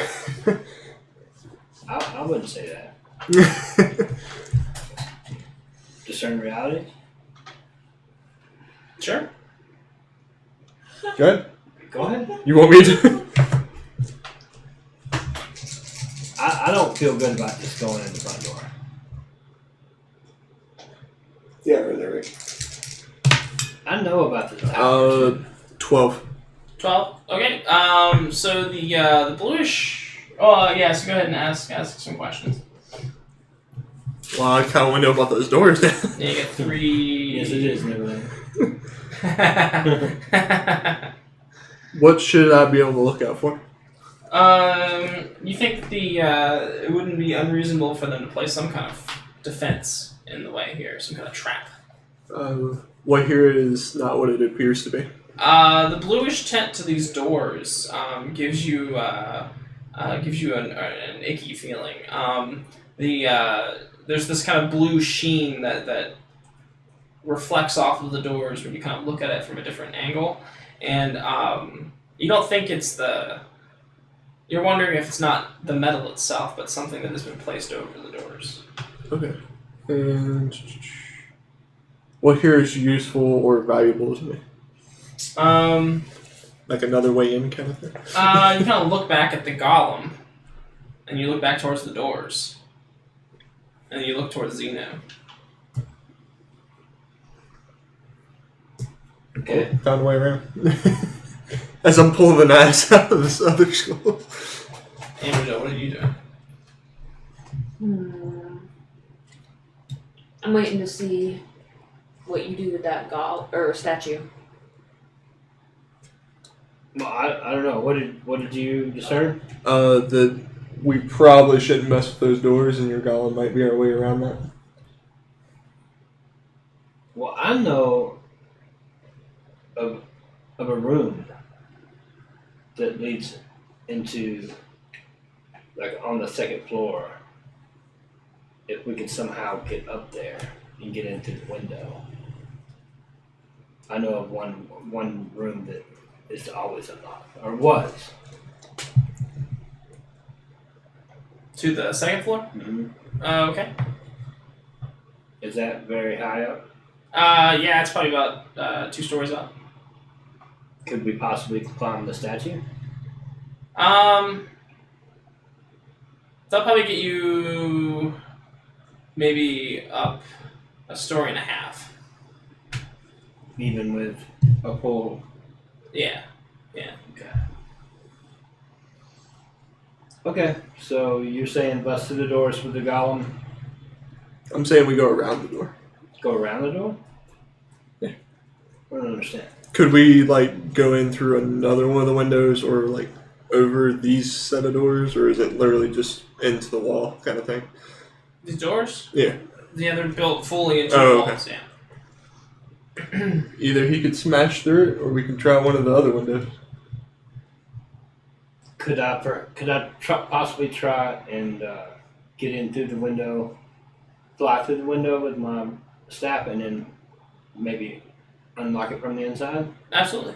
I wouldn't say that. Discern reality? Sure. Good. Go ahead. You want me to? I don't feel good about just going in the front door. Yeah, right. I know about the 12. 12. Okay. So the bluish. Oh yeah. So go ahead and ask some questions. Well, I kind of want to know about those doors now. Yeah, you get 3. Yes, it is. Never mind. What should I be on the lookout for? You think that it wouldn't be unreasonable for them to place some kind of defense in the way here, some kind of trap. What here is not what it appears to be. The bluish tint to these doors gives you an icky feeling. There's this kind of blue sheen that reflects off of the doors when you kind of look at it from a different angle, and you don't think it's You're wondering if it's not the metal itself, but something that has been placed over the doors. Okay. And what here is useful or valuable to me? Like another way in kind of thing? You kind of look back at the golem, and you look back towards the doors, and you look towards Zeno. Okay. Oh, found a way around. As I'm pulling the knives out of this other skull. Angel, what are you doing? I'm waiting to see what you do with that statue. Well, I don't know. What did you discern? That we probably shouldn't mess with those doors, and your golem might be our way around that. Well, I know of a room that leads into, like, on the second floor. If we can somehow get up there and get into the window. I know of one room that is always unlocked, or was. To the second floor? Mm-hmm. Okay. Is that very high up? Yeah, it's probably about 2 stories up. Could we possibly climb the statue? That'll probably get you maybe up 1.5 stories. Even with a pole? Yeah. Okay, so you're saying bust through the doors with the golem? I'm saying we go around the door. Go around the door? Yeah. I don't understand. Could we, like, go in through another one of the windows or, like, over these set of doors? Or is it literally just into the wall kind of thing? These doors? Yeah. Yeah, they're built fully into Oh, walls, okay. yeah. Either he could smash through it, or we can try one of the other windows. Could I possibly try and get in through the window, fly through the window with my staff, and then maybe unlock it from the inside? Absolutely.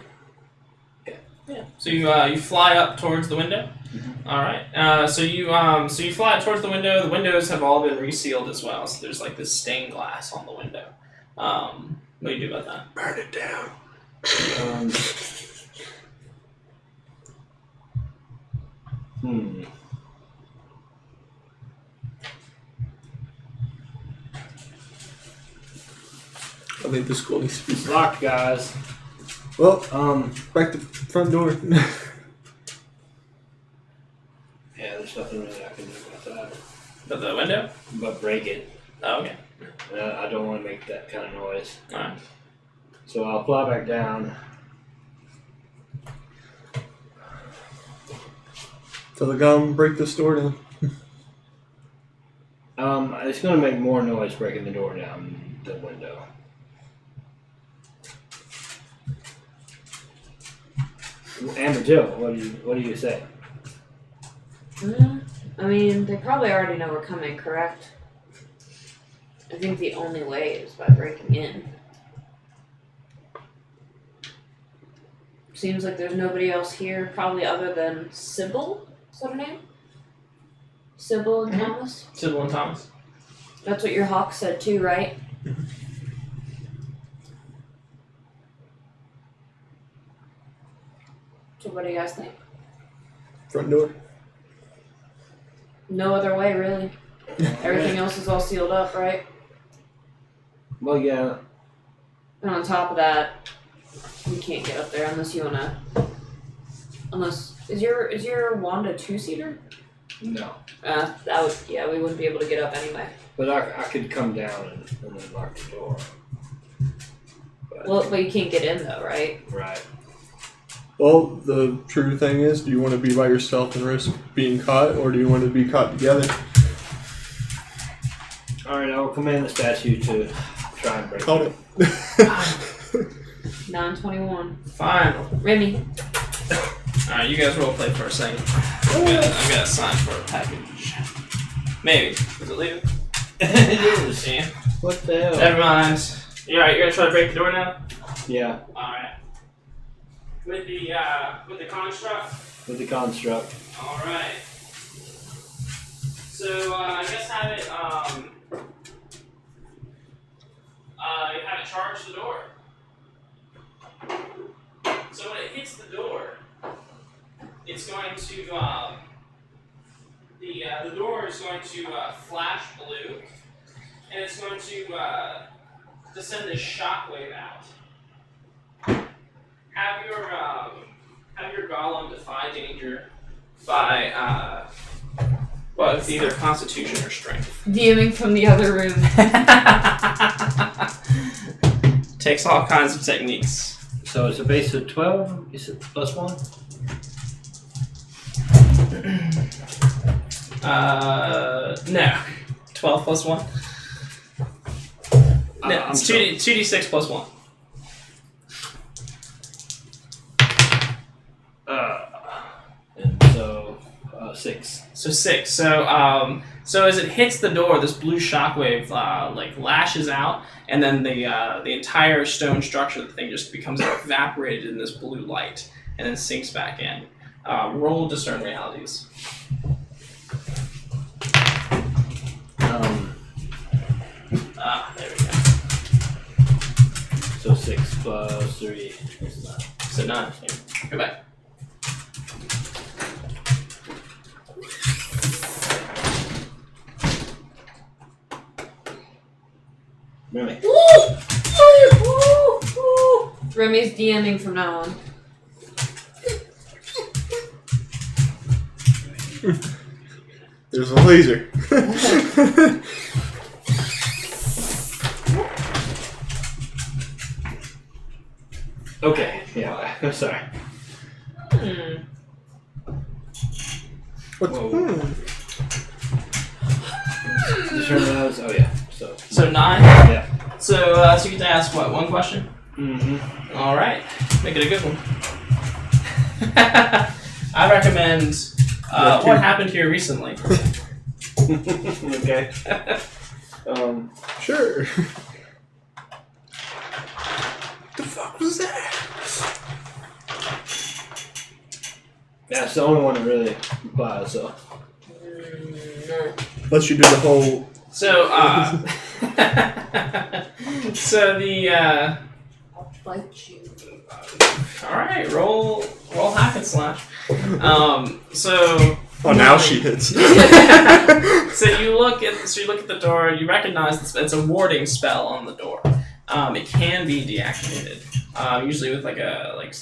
Okay. Yeah. So you fly up towards the window. Mm-hmm. All right. So you fly towards the window. The windows have all been resealed as well. So there's like this stained glass on the window. What do you do about that? Burn it down. I think this school needs to be It's locked, guys. Well, back to the front door. Yeah, there's nothing really I can do about that. But the window? But break it. Oh, okay. I don't want to make that kind of noise. All right. So I'll fly back down. Tell the gum, break this door down. It's going to make more noise breaking the door down the window. Amber Jill, what do you say? I mean, they probably already know we're coming, correct? I think the only way is by breaking in. Seems like there's nobody else here, probably other than Sybil. Is that her name? Sybil and Thomas? Sybil and Thomas. That's what your hawk said too, right? So what do you guys think? Front door. No other way, really. Everything else is all sealed up, right? Well, yeah. And on top of that, you can't get up there unless you wanna. Is your wand a 2-seater? No. That would, yeah, we wouldn't be able to get up anyway. But I could come down and then lock the door. But you can't get in though, right? Right. Well, the true thing is, do you want to be by yourself and risk being caught, or do you want to be caught together? Alright, I will command the statue to try and break Caught it. it. 921. Fine. Remy. Alright, you guys role play for a second. I've got a sign for a package. Maybe. Is it leaving? It is. Yeah. What the hell? Never mind. You alright, you're gonna try to break the door now? Yeah, Alright. With the construct? with the construct. Alright. So, I guess have it charge the door. So when it hits the door, it's going to, the door is going to flash blue, and it's going to send this shockwave out. Have your golem defy danger by well, it's either Constitution or Strength. DMing from the other room. Takes all kinds of techniques. So it's a base of 12, is it plus 1? No. 12 plus 1? No, I'm it's sorry. 2d6 plus 1. And so 6. So 6. So as it hits the door, this blue shockwave like lashes out, and then the entire stone structure of the thing just becomes evaporated in this blue light, and then sinks back in. Roll discern realities. There we go. So 6 plus 3 is 9. So 9. Here, go back. Really? Remy's DMing from now on. There's a laser. Okay, yeah, I'm sorry. What's Whoa. Discern those? Oh yeah, So 9? Yeah. So you get to ask what, one question? Mm-hmm. Alright. Make it a good one. I recommend what happened here recently. Okay. Sure. The fuck was that? That's the only one that really applies, so. Unless you do the whole. So so the I'll fight you. alright, roll hack and slash. So Oh, now she hits. So you look at the door. You recognize it's a warding spell on the door. It can be deactivated. Usually with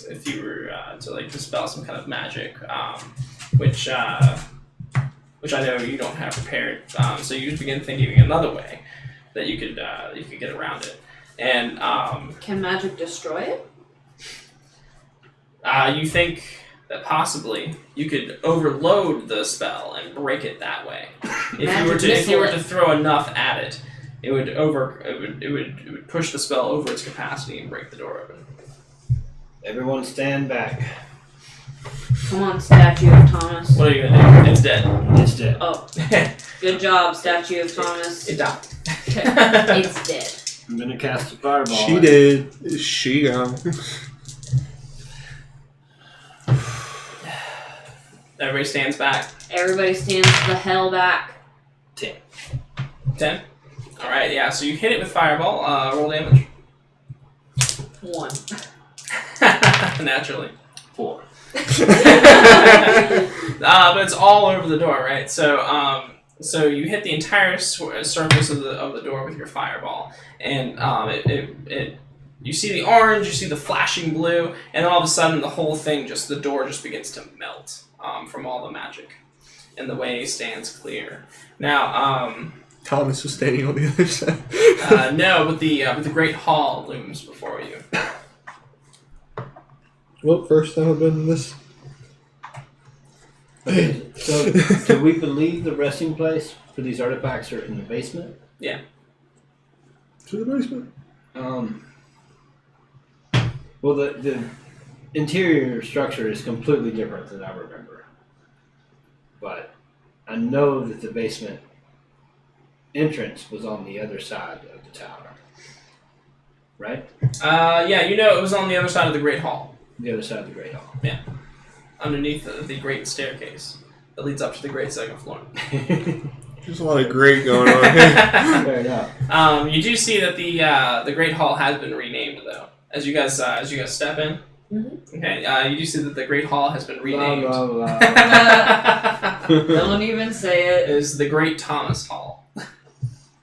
if you were to dispel some kind of magic, which I know you don't have prepared. So you begin thinking another way that you could get around it. And Can magic destroy it? you think that possibly you could overload the spell and break it that way. If you were to throw enough at it, it would push the spell over its capacity and break the door open. Everyone stand back. Come on, Statue of Thomas. What are you gonna do? It's dead. It's dead. Oh, good job, Statue of Thomas. It died. It's dead. I'm gonna cast a fireball. She did. She Everybody stands back. Everybody stands the hell back. 10. Alright, yeah, so you hit it with fireball. Roll damage. 1. Naturally. 4. But it's all over the door, right? So you hit the entire surface of the door with your fireball, and you see the orange, you see the flashing blue, and then all of a sudden the whole thing the door just begins to melt from all the magic, and the way stands clear. Now, Thomas was standing on the other side. no, but the great hall looms before you. Well, first time I've been in this. Okay, so do we believe the resting place for these artifacts are in the basement? To the basement. Well, the interior structure is completely different than I remember. But I know that the basement entrance was on the other side of the tower. Right? Yeah, you know it was on the other side of the Great Hall. The other side of the Great Hall. Yeah. Underneath the Great Staircase that leads up to the Great Second Floor. There's a lot of great going on here. Fair enough. You do see that the Great Hall has been renamed, though. As you guys step in. Mm-hmm. Okay, you do see that the Great Hall has been renamed. Blah, blah, blah. Don't even say It it. is the Great Thomas Hall.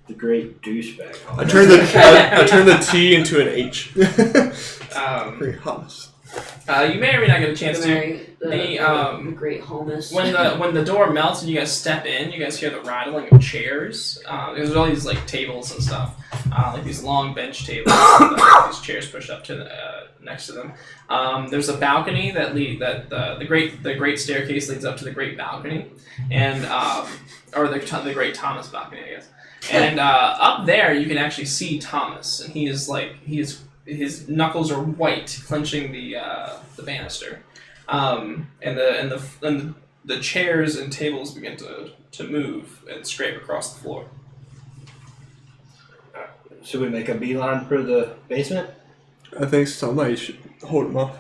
The great douchebag hall. I turned the T into an H. Great Thomas. You may or may not get a chance to. The Great Holness. When the door melts and you guys step in, you guys hear the rattling of chairs. There's all these like tables and stuff, like these long bench tables. These chairs pushed up to next to them. There's a balcony that the great staircase leads up to the great balcony, and or the Great Thomas balcony, I guess. And up there you can actually see Thomas, and his knuckles are white, clenching the banister. And the chairs and tables begin to move and scrape across the floor. Should we make a beeline for the basement? I think somebody should hold him up.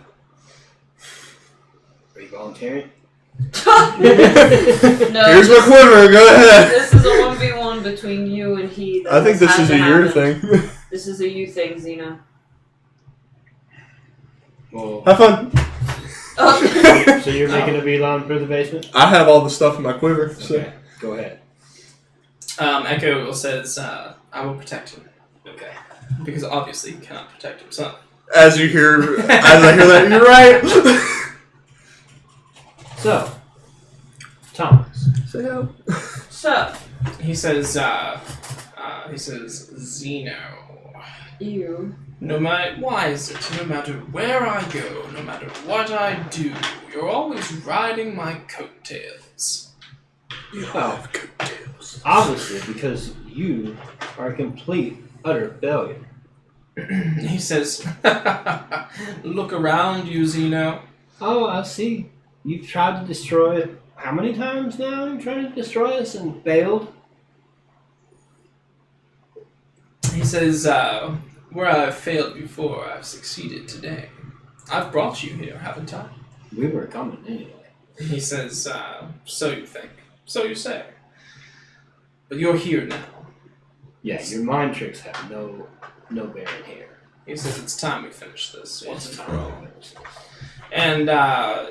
Are you volunteering? No. Here's my quiver, go ahead. This is a 1v1 between you and he. I think this is a your thing. This is a you thing, Xena. Well, Have fun. Oh. so you're making a beeline for the basement? I have all the stuff in my quiver, so. Okay, go ahead. Echo says, "I will protect him." Okay. Because obviously he cannot protect himself. As I hear that, you're right. So, Thomas. Say help. So, He says, Zeno. you. Why is it, no matter where I go, no matter what I do, you're always riding my coattails? You Well, have coattails. obviously, because you are a complete, utter failure. He says, look around you, Zeno. Oh, I see. You've tried to destroy it. How many times now you've tried to destroy us and failed? He says, where I've failed before, I've succeeded today. I've brought you here, haven't I? We were coming anyway. He says, so you think. So you say. But you're here now. Yeah, your mind tricks have no bearing here. He says, it's time we finish this. It's once and time for all. to finish this. And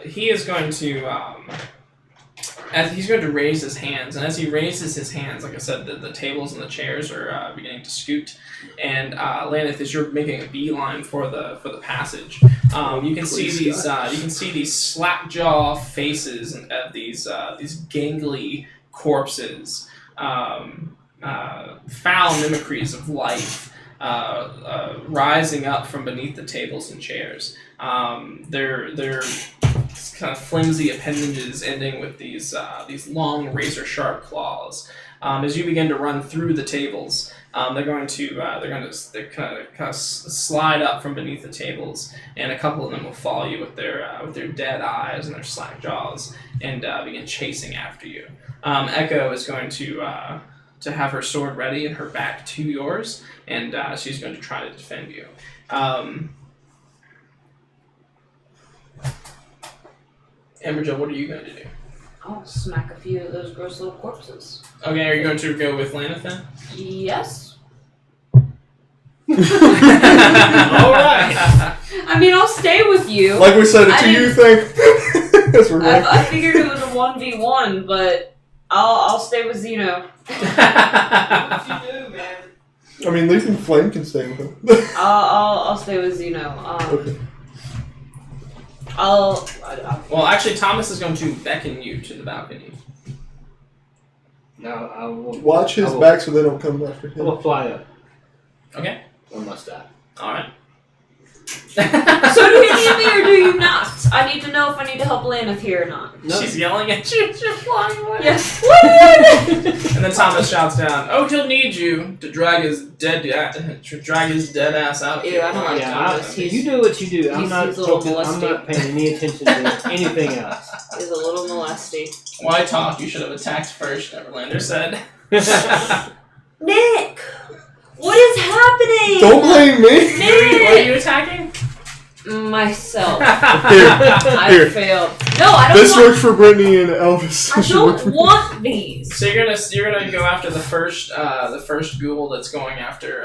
he is going to, as he's going to raise his hands, and as he raises his hands, like I said, the tables and the chairs are beginning to scoot. And Laneth, as you're making a beeline for the passage, you can see these slack-jaw faces of these gangly corpses, foul mimicries of life, rising up from beneath the tables and chairs. They're kind of flimsy appendages ending with these long razor-sharp claws. As you begin to run through the tables, they're kind of slide up from beneath the tables, and a couple of them will follow you with their dead eyes and their slack jaws, and begin chasing after you. Echo is going to have her sword ready and her back to yours, and she's going to try to defend you. Amberjill, what are you going to do? I'll smack a few of those gross little corpses. Okay, are you going to go with Laneth then? Yes. Alright! I mean, I'll stay with you. Like we said, it's a you thing. That's what we're going. I figured it was a 1v1, but I'll stay with Zeno. I mean, Lethan Flame can stay with him. I'll stay with Zeno. Okay. Well, actually, Thomas is going to beckon you to the balcony. No, I will Watch his back so they don't come after I him. will fly up Okay. on my staff. Alright. So do you need me or do you not? if I need to help Laneth here or not. No. She's yelling at you as you're flying away. Yes. And then Thomas shouts down, "Oh, he'll need you to drag his dead ass out." Ew, I don't like Yeah, Thomas. you do what you do. I'm he's not a little I'm not paying any attention to anything else. He's a little molesty. Why talk? You should have attacked first, Neverlander said. Nick! What is happening? Don't blame me. Nick! What are you attacking? Myself. Here, I here. failed. No, I don't This want. works for Brittany and Elvis. I This should work for don't want these. So you're gonna go after the first ghoul that's going after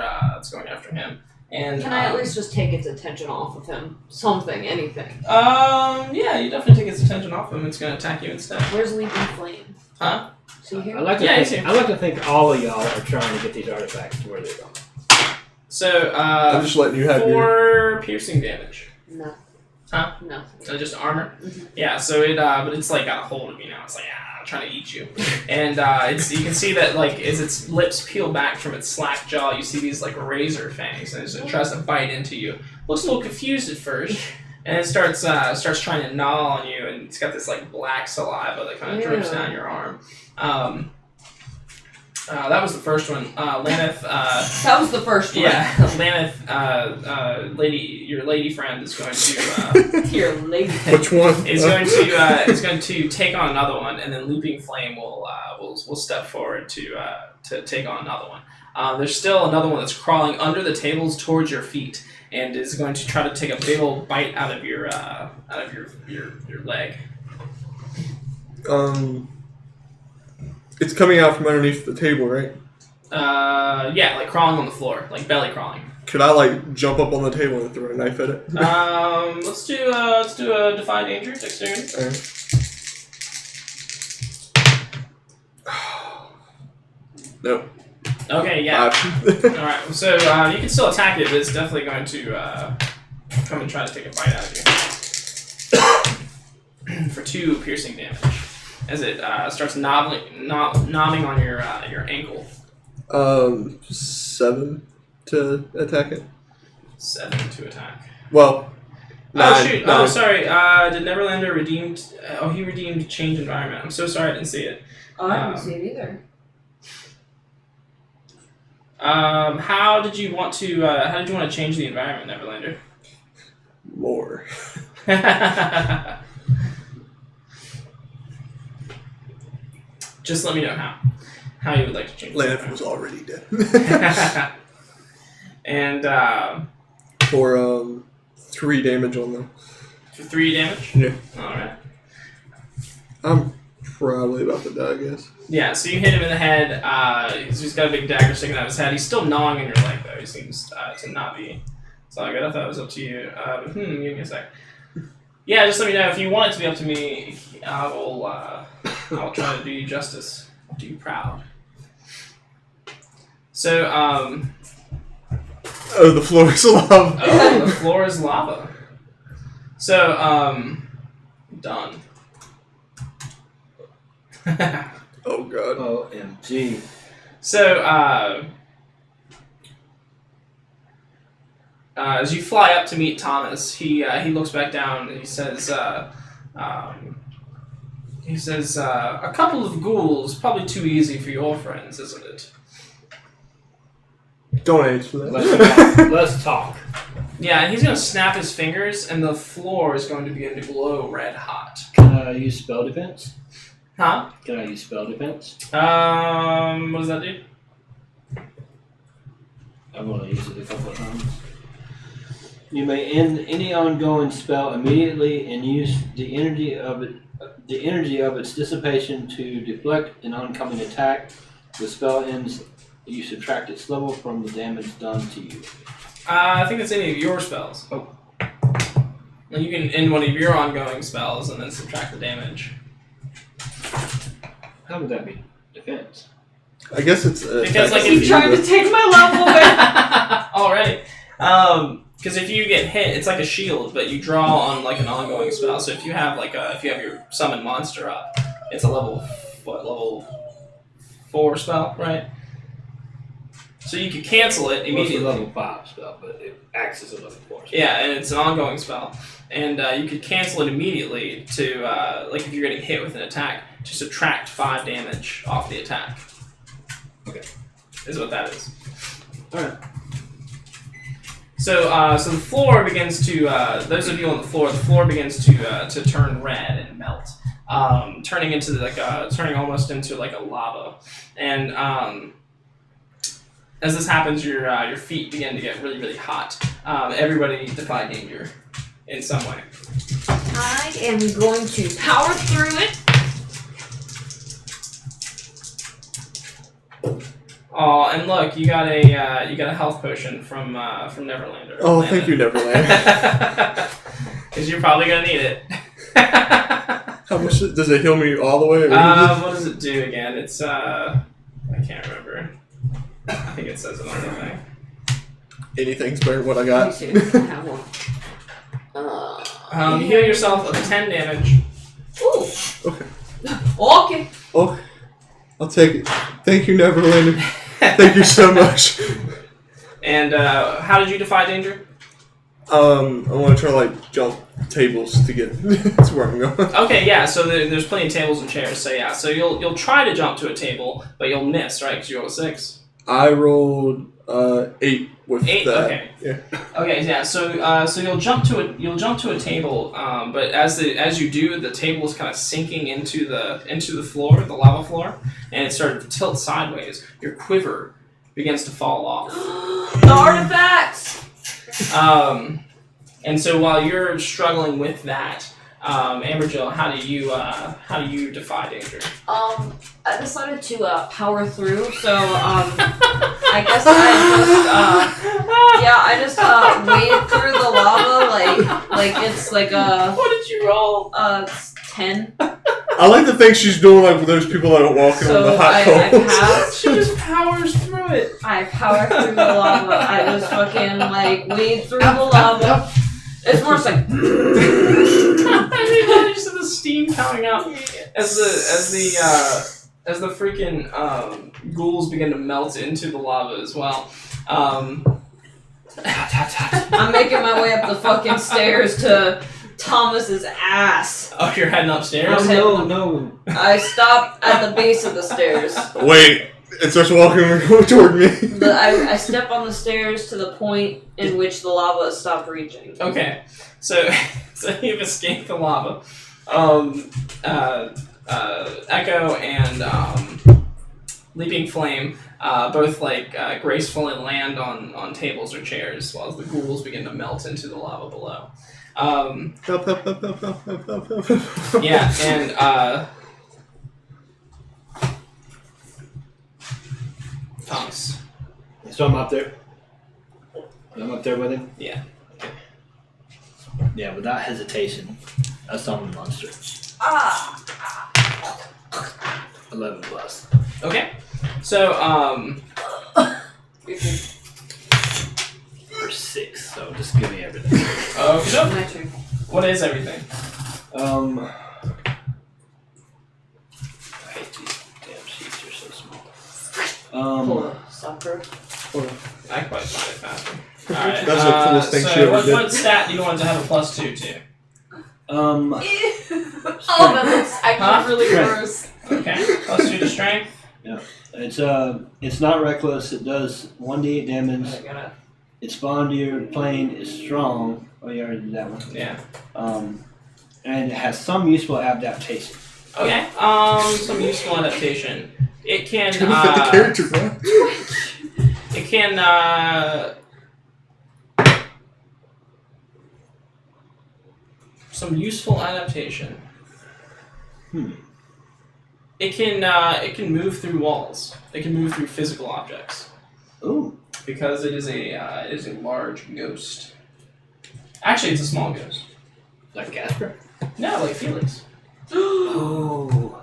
him. And Can I at least just take its attention off of him? Something, anything. yeah, you definitely take its attention off him. It's gonna attack you instead. Where's Leaping Flame? Huh? Is he here? I like to think all of y'all are trying to get these artifacts to where they're going. So I'm just letting you have your. 4 piercing damage. No. Huh? No. Just armor. Mhm. Yeah. So it but it's like got a hold of you now. It's like trying to eat you, and you can see that like as its lips peel back from its slack jaw, you see these like razor fangs, and as it tries to bite into you, looks a little confused at first, and it starts trying to gnaw on you, and it's got this like black saliva that kind of drips down your arm. That was the first one. Laneth. That was the first one. Yeah, Laneth. Your lady friend is going to. Your lady. Which one? Is going to take on another one, and then Looping Flame will step forward to take on another one. There's still another one that's crawling under the tables towards your feet, and is going to try to take a big old bite out of your leg. It's coming out from underneath the table, right? Yeah, like crawling on the floor, like belly crawling. Could I like jump up on the table and throw a knife at it? Let's do a Defy Danger dexterity. Alright. Nope. Okay, yeah. Five. Alright, so you can still attack it, but it's definitely going to come and try to take a bite out of you. For 2 piercing damage. As it starts nobbing on your ankle. 7 to attack it. 7 to attack. Well, 9. Oh shoot! Oh, sorry. Did Neverlander redeemed? He redeemed Change Environment. I'm so sorry I didn't see it. Oh, I didn't see it either. How did you want to change the environment, Neverlander? More. Just let me know how you would like to change the Laneth was already dead. environment. And For 3 damage on them. for 3 damage. Yeah. All right. I'm probably about to die, I guess. Yeah, so you hit him in the head. He's got a big dagger sticking out of his head. He's still gnawing on your leg, though. He seems to not be. It's all good. I thought it was up to you. But give me a sec. Yeah, just let me know if you want it to be up to me. I'll try to do you justice. I'll do you proud. So, Oh, the floor is lava. oh, the floor is lava. So, done. Oh god. OMG. So, as you fly up to meet Thomas, he looks back down and he says, a couple of ghouls, probably too easy for your friends, isn't it? Don't age for that. Let's talk. Yeah, and he's going to snap his fingers, and the floor is going to begin to glow red hot. Can I use spell defense? Huh? Can I use spell defense? What does that do? I'm going to use it a couple of times. You may end any ongoing spell immediately and use the energy of its dissipation to deflect an oncoming attack. The spell ends. You subtract its level from the damage done to you. I think it's any of your spells. Oh. And you can end one of your ongoing spells and then subtract the damage. How would that be defense? I guess it's Because, like, You trying to take my level away? Already. Because if you get hit, it's like a shield, but you draw on like an ongoing spell. So if you have your summon monster up, it's a level 4 spell, right? So you could cancel it Well, it's a immediately. level 5 spell, but it acts as a level 4 spell. Yeah, and it's an ongoing spell. And you could cancel it immediately to, like if you're getting hit with an attack, to subtract 5 damage off the attack. Okay. Is what that is. Alright. So the floor begins to, those of you on the floor begins to turn red and melt. Turning into turning almost into like a lava. And as this happens, your feet begin to get really, really hot. Everybody defy danger in some way. I am going to power through it. Oh, and look, you got a health potion from Neverland. Oh, thank you, Neverland. Because you're probably gonna need it. How much does it heal me all the way? Or What does it do again? It's I can't remember. I think it says it on the thing. anything's better than what I Let got. me see. I have one. You heal yourself of 10 damage. Ooh. Okay. Okay. Oh, I'll take it. Thank you, Neverland. Thank you so much. And how did you defy danger? I want to try to like jump tables to get to where I'm going. Okay, yeah. So there's plenty of tables and chairs. So yeah. So you'll try to jump to a table, but you'll miss, right? Because you roll a 6. I rolled 8 with 8. that. Okay. Yeah. Okay. Yeah. So you'll jump to a table, but as you do, the table is kind of sinking into the floor, the lava floor, and it started to tilt sideways. Your quiver begins to fall off. The artifacts. And so while you're struggling with that, Amberjill, how do you defy danger? I decided to power through. So I guess I just waded through the lava like it's like a What did you roll? 10. I like to think she's doing like with those people that are walking on the So hot I coals. passed. She just powers through it. I powered through the lava. I just fucking like wade through the lava. It's more just like I mean, just the steam coming up as the freaking ghouls begin to melt into the lava as well. I'm making my way up the fucking stairs to Thomas's ass. Oh, you're heading upstairs? No. I stopped at the base of the stairs. Wait, it starts walking toward me. I step on the stairs to the point in which the lava has stopped reaching. Okay, so you've escaped the lava. Echo and Leaping Flame both like graceful and land on tables or chairs, while the ghouls begin to melt into the lava below. Help. Yeah, and Thomas. So I'm up there. I'm up there with him? Yeah. Yeah, without hesitation, I summon the monster. 11 plus. Okay. So Or 6, so just give me everything. okay. My turn. What is everything? I hate these damn sheets, they're so small. Pull a sucker. I can probably find it faster. Alright. That's the coolest thing so she ever what, did. what stat do you want to have a +2 to? Oh, that looks actually really Strength. gross. Okay. +2 to strength. It's not reckless, it does 1d8 damage. I gotta. Its bond to your plane is strong. Oh, you already did that one. Yeah. And it has some useful adaptation. Okay. Some useful adaptation. It can. Trying to fit the character, bro. It can. Some useful adaptation. It can move through walls. It can move through physical objects Ooh. because it is a large ghost. Actually, it's a small ghost. Like Casper? No, like Felix. Oh.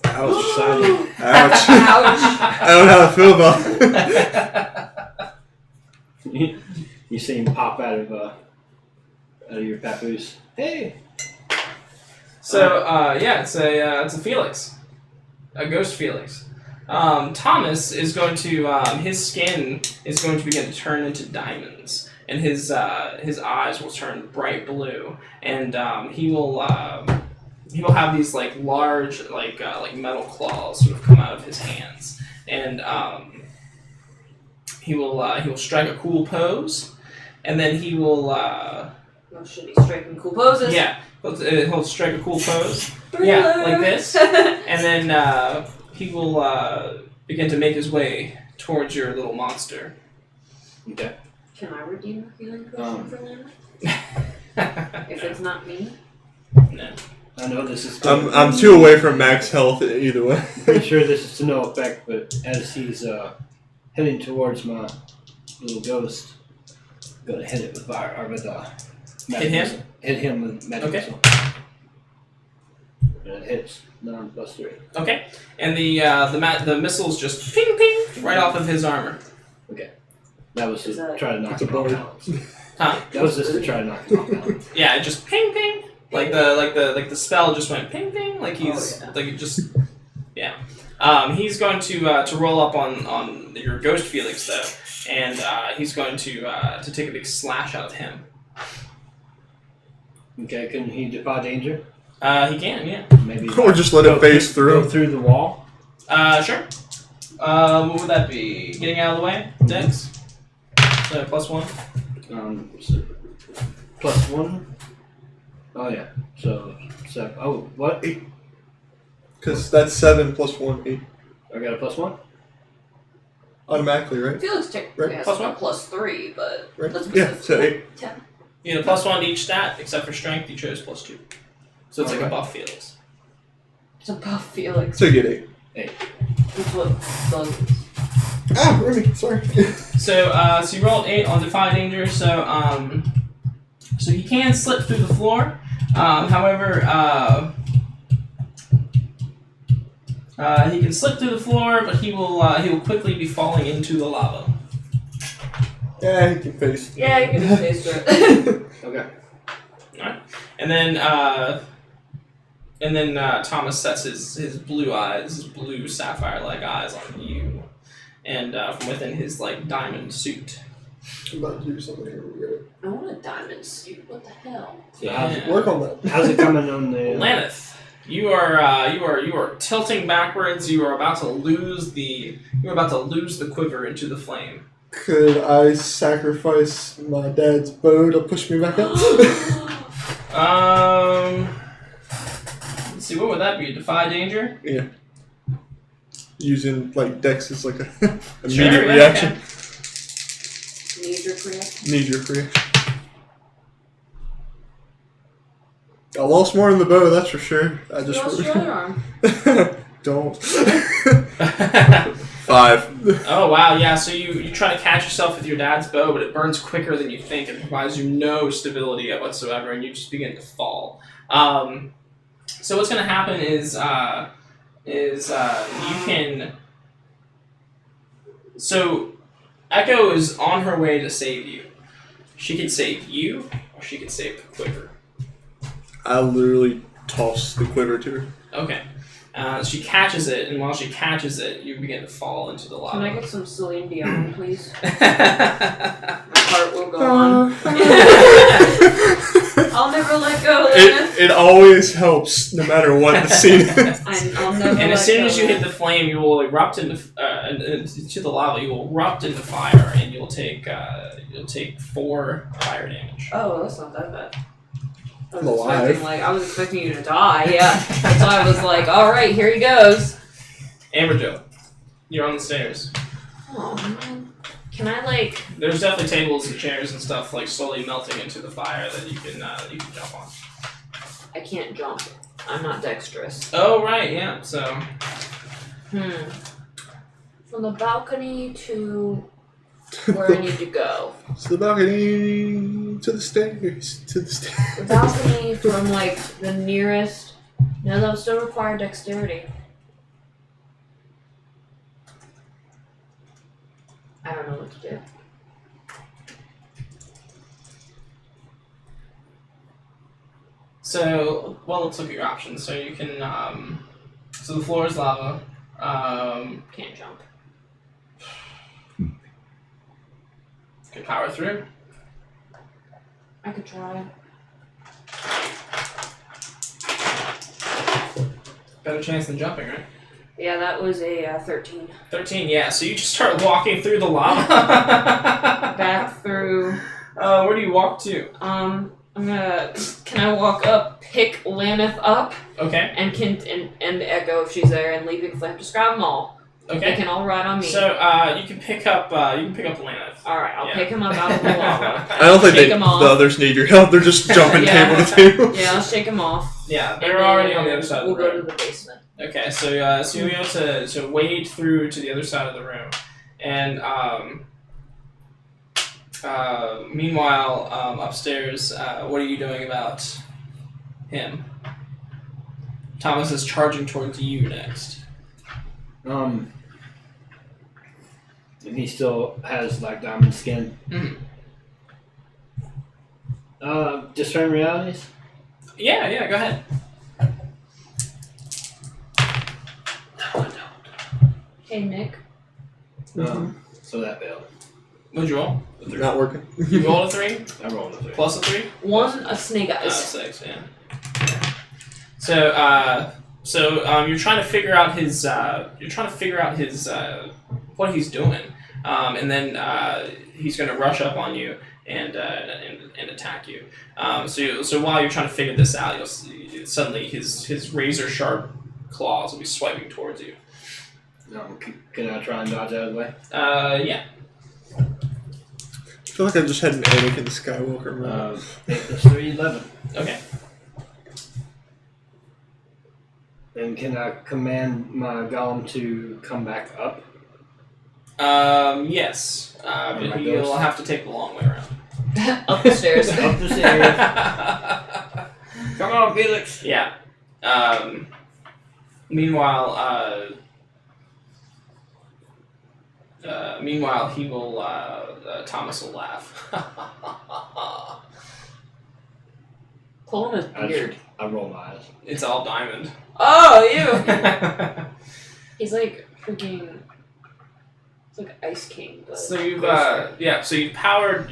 Ouch. Exciting. Ouch. Ouch. I don't know how I feel about it. You see him pop out of your papoose. Hey. So yeah, it's a Felix, a ghost Felix. Thomas is going to his skin is going to begin to turn into diamonds, and his eyes will turn bright blue, and he will have these like large like metal claws sort of come out of his hands, and he will strike a cool pose, and then he will Oh, should be striking cool poses. yeah he'll strike a cool pose. Yeah, like this. And then he will begin to make his way towards your little monster. Okay. Can I redeem a healing potion for Lana? If it's not me? No. I know this is. I'm 2 away from max health either way. Pretty sure this is to no effect, but as he's heading towards my little ghost, I'm gonna hit it with fire or with magic Hit him? missile. Hit him with magic Okay. missile. And it hits 9 + 3. Okay. And the missiles just ping ping right off of his armor. That was Is to that- try to knock It's a him off bird. balance. Huh? That was just to try to knock him off balance. Yeah, it just ping ping. Like the spell just went ping ping. Like he's Oh, yeah. like it just yeah. He's going to roll up on your ghost Felix though, and he's going to take a big slash out of him. Okay, can he defy danger? He can, yeah. Maybe. Or just let it phase Go through. through the wall. Sure. What would that be? Getting out of the way? Dex? So +1? So +1. Oh yeah. So 7. Oh, what? 8. Because that's 7 + 1, 8. I got a +1. Automatically, right? Felix technically Right. has Plus a one? +3, but Right? let's Yeah, so 8. 10. You get a +1 to each stat, except for strength, you chose +2. So it's like a Alright. buff Felix. It's a buff Felix. So you get 8. That's what does. Ah, Remy, sorry. So you rolled 8 on Defy Danger, so he can slip through the floor. However, he can slip through the floor, but he will quickly be falling into the lava. Yeah, he can face. Yeah, you can just face it. Okay. And then Thomas sets his blue eyes, his blue sapphire-like eyes on you, and from within his like diamond suit. I'm about to do something here. We're I want a diamond suit. What the hell? So how's gonna work on that. how's it coming on the? Laneth, you are tilting backwards. You are about to lose the quiver into the flame. Could I sacrifice my dad's bow to push me back up? Let's see, what would that be? Defy danger? Yeah. Using like Dex as like a immediate Sure, yeah, reaction. Knee-jerk reaction. Knee-jerk reaction. I lost more in the bow, that's for sure. I You just lost your other arm. don't. Okay. 5. Oh wow, yeah. So you try to catch yourself with your dad's bow, but it burns quicker than you think and provides you no stability whatsoever, and you just begin to fall. So what's going to happen is you can. So Echo is on her way to save you. She could save you, or she could save the quiver. I literally tossed the quiver to her. Okay. She catches it, and while she catches it, you begin to fall into the lava. Can I get some Celine Dion, please? Okay. My heart will go on. I'll never let go, Lana. It always helps, no matter what the scene is. I'll never And let as soon go, as you Lana. hit the flame, you will erupt into the lava. You will erupt into fire, and you'll take 4 fire damage. Oh, that's not that bad. I I'm was alive. expecting you to die, yeah. So I was like, alright, here he goes. Amberjo, you're on the stairs. Oh, man. Can I, like... There's definitely tables and chairs and stuff like slowly melting into the fire that you can jump on. I can't jump. I'm not dexterous. Oh right, yeah. So From the balcony to where I need to go. To the balcony, to the stairs, to the stairs. The balcony from, like, the nearest... No, that would still require dexterity. I don't know what to do. So, well, let's look at your options. So you can, so the floor is lava. Can't jump. Can power through. I could try. Better chance than jumping, right? Yeah, that was a 13. 13, yeah. So you just start walking through the lava. Back through. Where do you walk to? I'm gonna. Can I walk up, pick Laneth up, Okay. and Echo if she's there, and Leaping Flame? Just grab them all. They Okay. can all ride on me. So you can pick up Laneth. All right, I'll Yeah. pick him up out of the lava. I don't think Shake the 'em off. others need your help. They're just jumping Yeah. table to table. Yeah, I'll shake him off. Yeah, and they're then already on the other side of We'll the go room. to the basement. Okay, so you'll be able to wade through to the other side of the room, and meanwhile upstairs, what are you doing about him? Thomas is charging towards you next. And he still has like diamond skin. Mhm. Discern realities. Yeah, go ahead. Hey, Nick. So that failed. What'd you roll? A 3. Not working. You rolled a 3 I rolled a 3. plus a 3. One of Snake Eyes. 6. Yeah. So you're trying to figure out his what he's doing, and then he's going to rush up on you and attack you. So while you're trying to figure this out, you'll see suddenly his razor sharp claws will be swiping towards you. Can I try and dodge out of the way? Yeah. I feel like I just had an Anakin Skywalker moment. 8 plus 3, 11. Okay. And can I command my golem to come back up? Yes. But my you'll ghost? have to take the long way around. Up the stairs. Up the stairs. Come on, Felix. Yeah. Meanwhile, he will. Thomas will laugh. Pulling his beard. I roll my eyes. It's all diamond. Oh, you! He's like freaking. It's like Ice King, but. So you've closer. So you've powered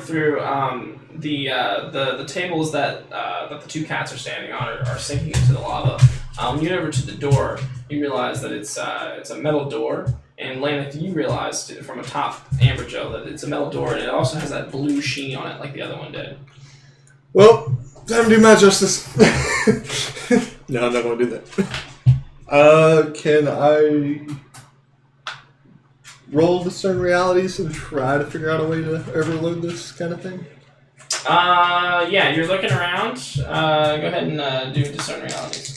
through the tables that the two cats are standing on are sinking into the lava. When you get over to the door, you realize that it's a metal door. And Laneth, you realized from atop Ambergel that it's a metal door, and it also has that blue sheen on it like the other one did. Well, time to do my justice. No, I'm not going to do that. Can I roll discern realities and try to figure out a way to overload this kind of thing? Yeah, you're looking around. Go ahead and do discern realities.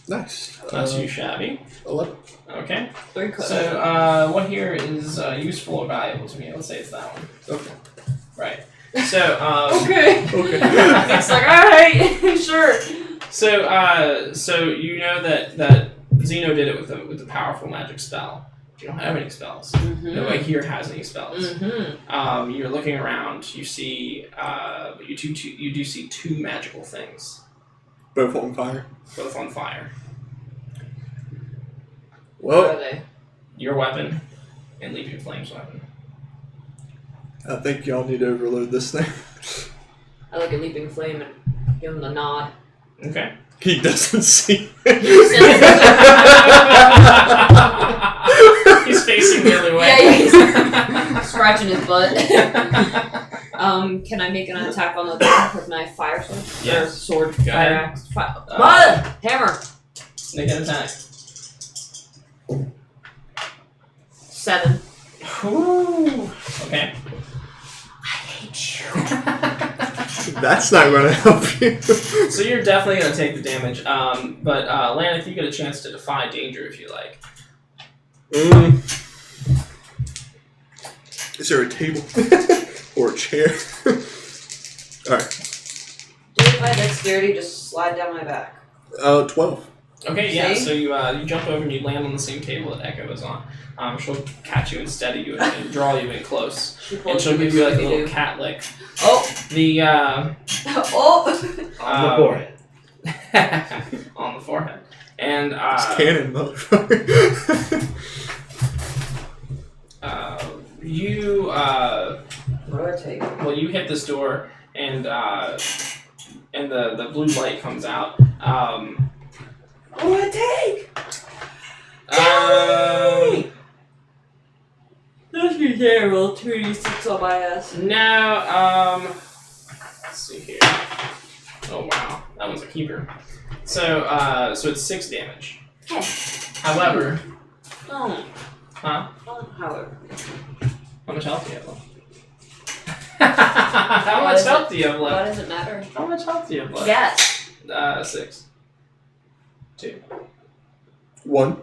Nice. Not too shabby. 11. Okay. 3 cuts. So, what here is useful or valuable to me? Let's say it's that one. Okay. Right. So, Okay. Okay. It's like, alright, sure. so you know that Xeno did it with a powerful magic spell. You don't have any spells. Nobody here has any spells. You're looking around. You see, but you do see 2 magical things, Both on fire. both on fire. What are Well, they? Your weapon and Leaping Flame's weapon. I think y'all need to overload this thing. I look at Leaping Flame and give him the nod. Okay. He doesn't see. He's facing the other way. Yeah, he's scratching his butt. Can I make an attack on the door with my fire sword? Yes. Or sword, Go fire ahead. axe, fire. Uh, Hammer. Make an attack. 7. Ooh. Okay. That's not going to help you. So you're definitely going to take the damage. But Laneth, you get a chance to defy danger if you like. Is there a table? Or a chair? Alright. Do it by dexterity, just slide down my back. 12. Okay, yeah. See? So you jump over and you land on the same table that Echo is on. she'll catch you and steady you and draw you in close. And she'll give you like a little cat lick. Oh! The Oh! On the forehead. on the forehead. And It's cannon, motherfucker. you What do I take? well, you hit this door, and the blue light comes out. What do I take? That's your terrible 2d6 on my ass. No, let's see here. Oh wow, that one's a keeper. So it's 6 damage. Hey. However, Don't. huh? Don't, however. How much health do you have left? How much health do you have Why left? does it matter? How much health do you have left? Yes. 6. 2. 1.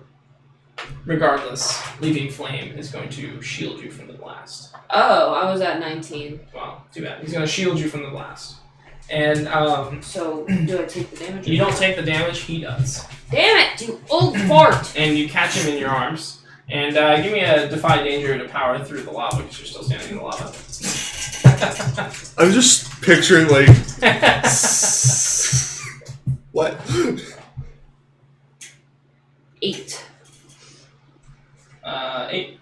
Regardless, Leaping Flame is going to shield you from the blast. Oh, I was at 19. Well, too bad. He's going to shield you from the blast. And So, do I take the damage? you don't take the damage, he does. Damn it, you old fart! And you catch him in your arms. And give me a Defy Danger to power through the lava because you're still standing in the lava. I'm just picturing, like... what? 8. 8.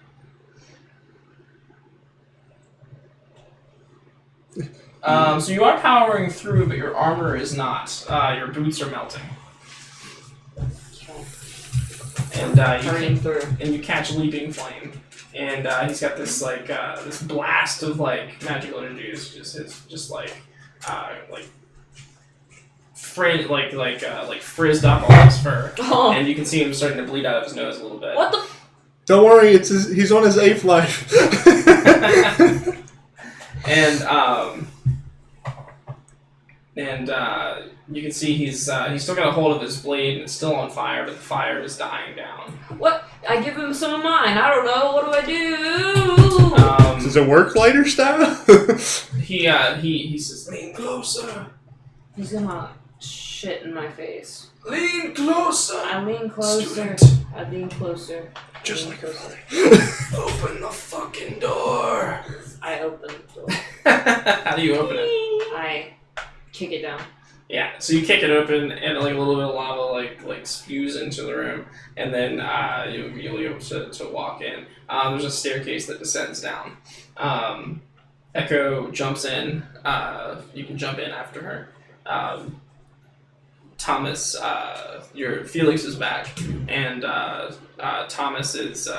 So you are powering through, but your armor is not. Your boots are melting. And you catch Leaping Flame, and he's got this this blast of like magical energy. It's just frizzed up on his fur, Oh. and you can see him starting to bleed out of his nose a little bit. What the? Don't worry, he's on his 8th life. And you can see he's still got a hold of his blade and it's still on fire, but the fire is dying down. What? I give him some of mine. I don't know. What do I do? Does it work lighter style? He says, "Lean closer. He's gonna shit in my face. Lean closer. I lean closer. Student. I lean closer. Just lean like closer. Open the fucking door." I open the door. How do you open it? I kick it down. Yeah, so you kick it open, and like a little bit of lava like spews into the room, and then you'll be able to walk in. There's a staircase that descends down. Echo jumps in. You can jump in after her. Thomas, Felix is back, and Thomas is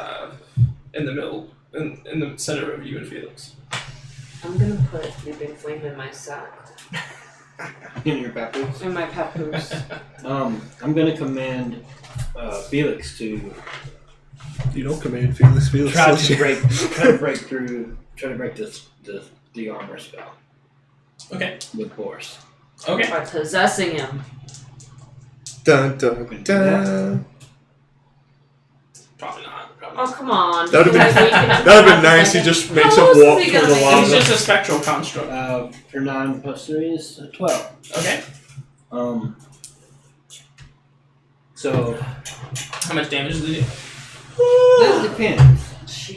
in the middle, in the center of you and Felix. I'm gonna put Leaping Flame in my sack. In your papoose? In my papoose. I'm gonna command Felix to You don't command Felix. try to break the armor spell Okay. with force. Okay. By possessing him. Dun dun dun. Probably not. Oh, come on. That'd have been nice. He just makes him How else walk is he through gonna the make He's lava. just a spectral construct. For 9 plus 3 is 12. Okay. So How much damage does it do? that depends. Shit.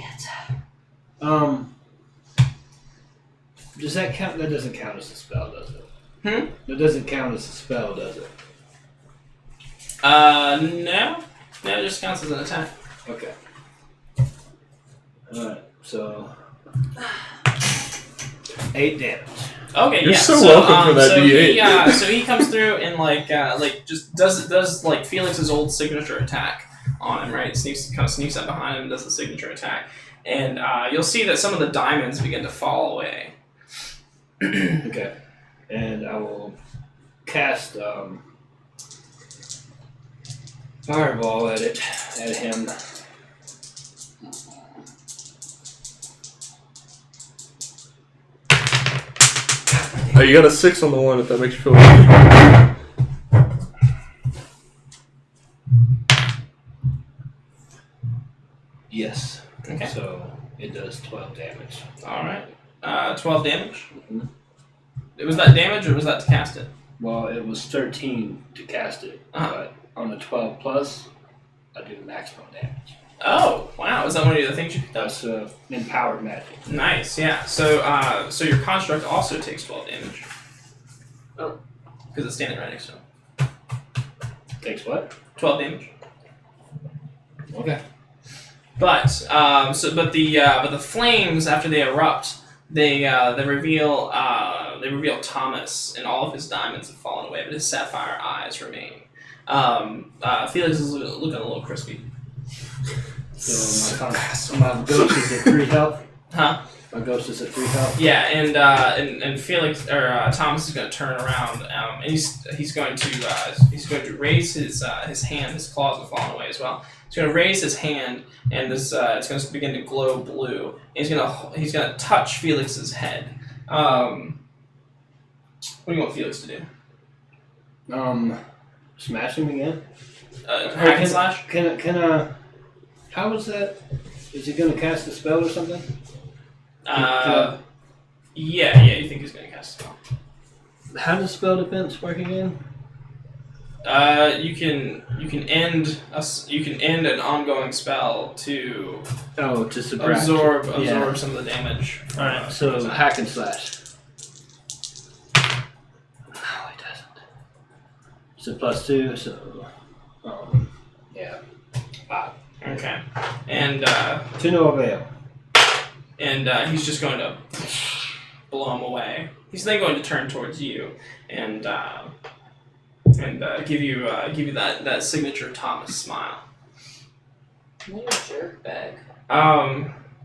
Does that count? That doesn't count as a spell, does it? Hmm? That doesn't count as a spell, does it? No. No, it just counts as an attack. Okay. Alright, so 8 damage. Okay, You're yeah. so welcome for that so D8. So he comes through and just does like Felix's old signature attack on him, right? Kind of sneaks up behind him and does the signature attack, and you'll see that some of the diamonds begin to fall away. Okay. And I will cast Fireball at him. Oh, you got a 6 on the one if that makes you feel better. Yes. Okay. So it does 12 damage. All right. 12 damage. Mhm. Was that damage or was that to cast it? Well, it was 13 to cast it, but on a 12 plus, I do maximum damage. Oh, wow. Is that one of the things you picked up? That's empowered magic. Nice, yeah. So your construct also takes 12 damage. Oh. Because it's standing right next to him. Takes what? 12 damage. Okay. But the flames, after they erupt, they reveal Thomas, and all of his diamonds have fallen away, but his sapphire eyes remain. Felix is looking a little crispy. So my ghost is at 3 health. Huh? My ghost is at 3 health. Yeah, and Felix or Thomas is going to turn around, and he's going to raise his hand. His claws have fallen away as well. He's going to raise his hand, and this it's going to begin to glow blue. And he's going to touch Felix's head. What do you want Felix to do? Smash him again. Hack and slash. Can I? How is that? Is he going to cast a spell or something? Yeah. You think he's going to cast a spell? How does spell defense work again? You can end an ongoing spell to to subtract. absorb some of the damage. All right, so hack and slash. No, it doesn't. So +2, so yeah, 5. Okay, and To no avail. and he's just going to blow him away. He's then going to turn towards you and give you that signature Thomas smile. What a jerk bag.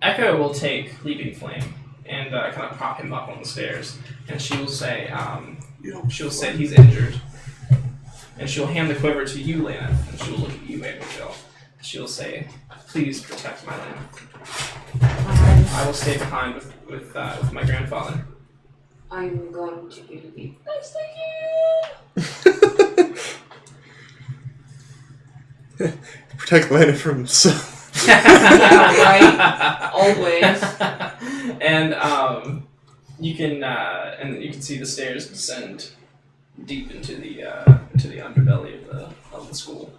Echo will take Leaping Flame and kind of prop him up on the stairs, and she will say he's injured, and she'll hand the quiver to you, Lena, and she'll look at you, Abigail. She'll say, "Please protect my Lena. I will stay behind with my grandfather." I'm going to do the best I can. Protect Lana from himself. Yeah, right. Always. And you can see the stairs descend deep into the underbelly of the school.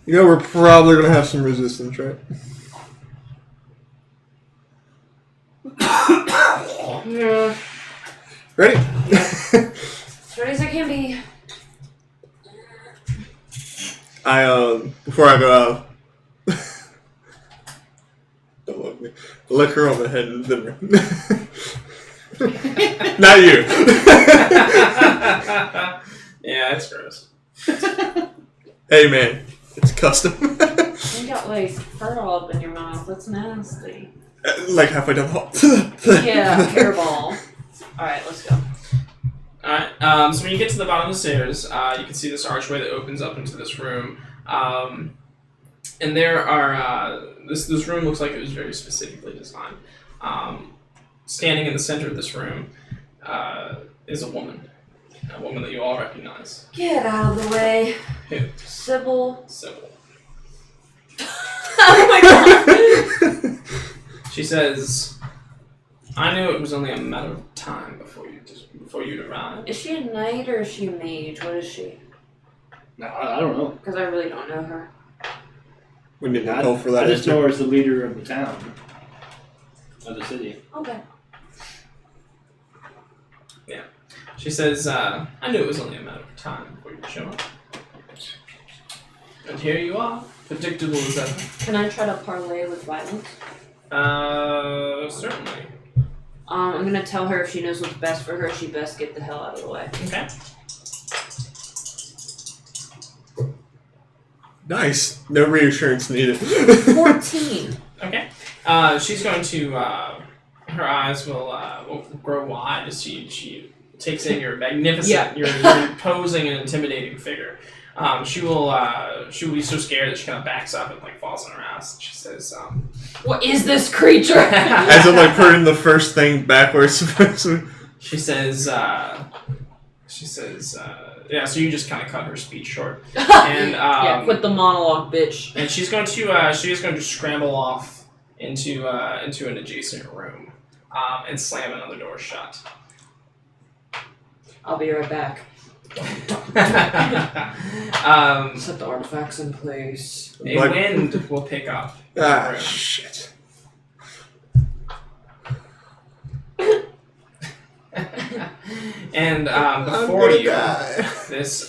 You know, we're probably going to have some resistance, right? Yeah. Ready? As ready as I can be. Before I go out, don't look at me. Lick her on the head and then not you. Yeah, it's gross. Hey man, it's custom. You got like fur all up in your mouth. That's nasty. Like halfway down the hall. Yeah, hairball. Alright, let's go. Alright, so when you get to the bottom of the stairs, you can see this archway that opens up into this room. And there are, this room looks like it was very specifically designed. Standing in the center of this room is a woman that you all recognize. Get out of the way. Who? Sybil. Sybil. Oh my god! She says, "I knew it was only a matter of time before you'd arrive." Is she a knight or is she a mage? What is she? No, I don't know. Because I really don't know her. We need to call for that. I just know her as the leader of the town, of the city. Okay. Yeah. She says, "I knew it was only a matter of time before you'd show up. And here you are, predictable as ever." Can I try to parlay with violence? Certainly. I'm gonna tell her if she knows what's best for her, she best get the hell out of the way. Okay. Nice. No reassurance needed. 14. Okay. She's going to, her eyes will grow wide as she takes in your magnificent, your imposing and intimidating figure. She will be so scared that she kind of backs up and like falls on her ass. She says, What is this creature? As I'm like putting the first thing backwards. She says, yeah, so you just kind of cut her speech short. And, yeah, quit the monologue, bitch. And she is going to scramble off into an adjacent room, and slam another door shut. I'll be right back. Set the artifacts in place. A wind will pick up. In the room. Shit. And I'm before gonna you, die. this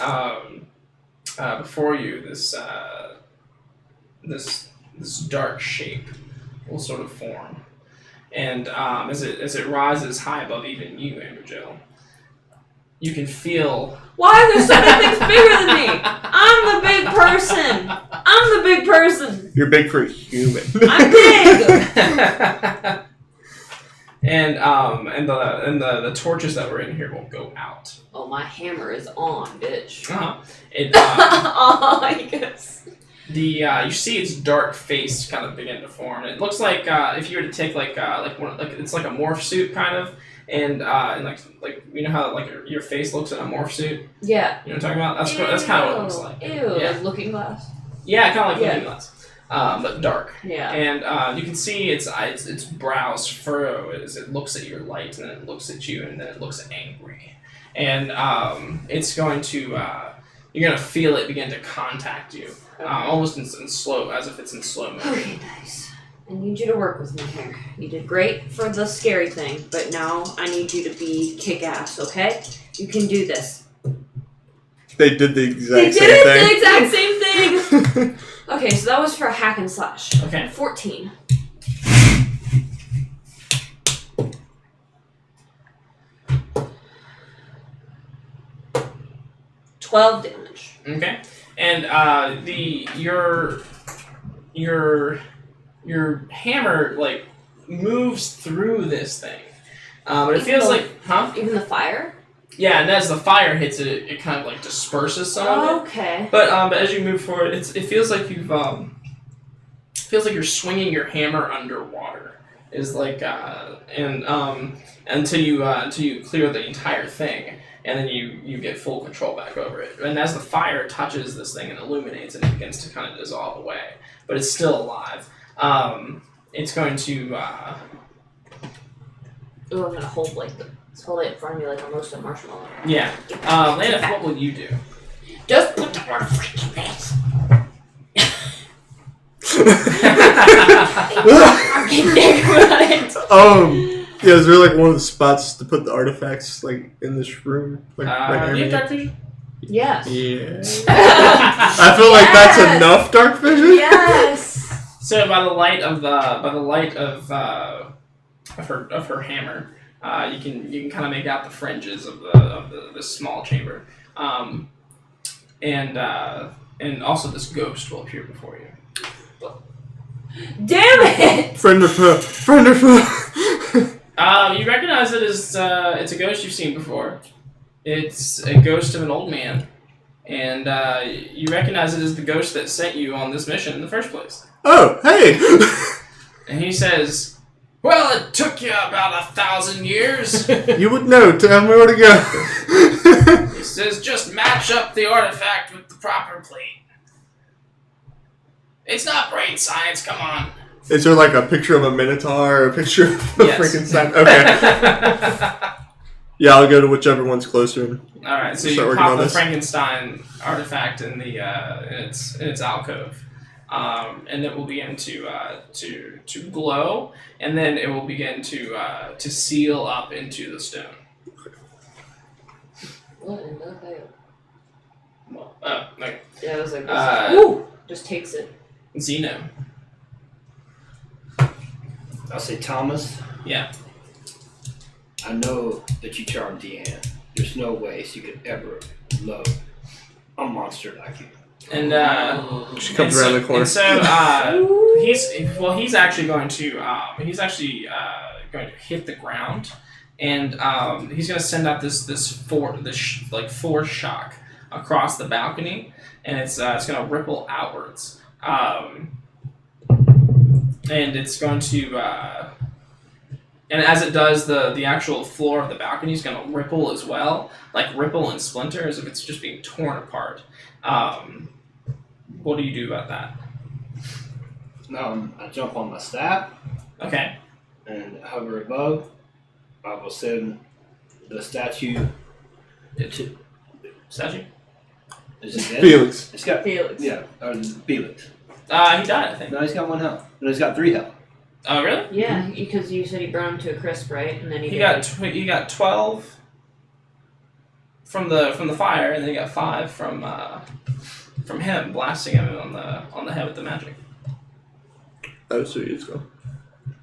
this dark shape will sort of form, and as it rises high above even you, Amberjill, you can feel. Why are there so many things bigger than me? I'm the big person. I'm the big person. You're big for a human. I'm big. And the torches that were in here will go out. Oh, my hammer is on, bitch. It Oh, I guess. you see its dark face kind of begin to form. It looks like if you were to take like it's like a morph suit kind of, and like you know how like your face looks in a morph suit. Yeah. You know what I'm talking about? That's kind of what it looks like. Ew, Yeah. like Looking Glass. Yeah, kind of like Yeah. Looking Glass, but dark. Yeah. And you can see its brows furrow as it looks at your light, and then it looks at you, and then it looks angry. And it's going to, you're going to feel it begin to contact you, almost in slow, as if it's in slow motion. Okay, nice. I need you to work with me here. You did great for the scary thing, but now I need you to be kick-ass, okay? You can do this. They did the exact They same did thing. the exact same thing! Okay, so that was for hack and slash. Okay. 14. $12 damage. Okay. And your hammer like moves through this thing, but it feels like Even the fire? yeah. And as the fire hits it, it kind of like disperses some of it. Okay. But as you move forward, it feels like you're swinging your hammer underwater. Is like until you clear the entire thing, and then you get full control back over it. And as the fire touches this thing and illuminates, it begins to kind of dissolve away, but it's still alive. It's going to. Oh, I'm gonna hold it in front of me like a roasted marshmallow. Yeah. Landis, what will you do? Just put the artifact in this. I'm getting big about it. Yeah, is there like one of the spots to put the artifacts like in this room? Like right Do you have near dark vision? Yes. Yeah. I feel like that's Yes. enough dark vision. Yes. So by the light of her hammer, you can kind of make out the fringes of the small chamber, and also this ghost will appear before you. Damn it! Friend or foe. Friend or foe. You recognize it as it's a ghost you've seen before. It's a ghost of an old man, and you recognize it as the ghost that sent you on this mission in the first place. Oh, hey. And he says, "Well, it took you about 1,000 years." You would know. Tell me where to go. He says, "Just match up the artifact with the proper plate." It's not brain science, come on. Is there like a picture of a minotaur or a picture of a Yes. Frankenstein? Okay. Yeah, I'll go to whichever one's closer. Alright, so Start you working pop on the this. Frankenstein artifact in the in its alcove. And it will begin to glow, and then it will begin to seal up into the stone. What in the hell? Well, okay. Yeah, it was like, Ooh! just takes it. Zeno. I'll say, Thomas, Yeah. I know that you charmed Deanne. There's no way she could ever love a monster like you. And She comes around the corner. And so he's actually going to hit the ground, and he's going to send out this force shock across the balcony, and it's going to ripple outwards, and it's going to and as it does, the actual floor of the balcony is going to ripple as well, like ripple and splinter, as if it's just being torn apart. What do you do about that? I jump on my staff Okay. and hover above. I will send the statue. Statue? Is it dead? Felix. It's got Felix. Yeah, or Felix. He died, I think. No, he's got 1 health. No, he's got 3 health. Oh, really? Yeah, because you said he burned him to a crisp, right? And then He got 12. from the fire, and then you got 5 from him blasting him on the head with the magic. Oh, so you just go.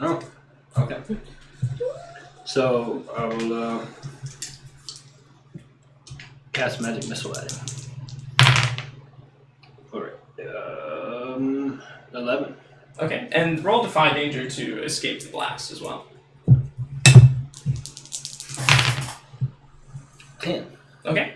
Oh, okay. So I will cast magic missile at him. Alright. 11. Okay, and roll Defy Danger to escape the blast as well. 10 Okay.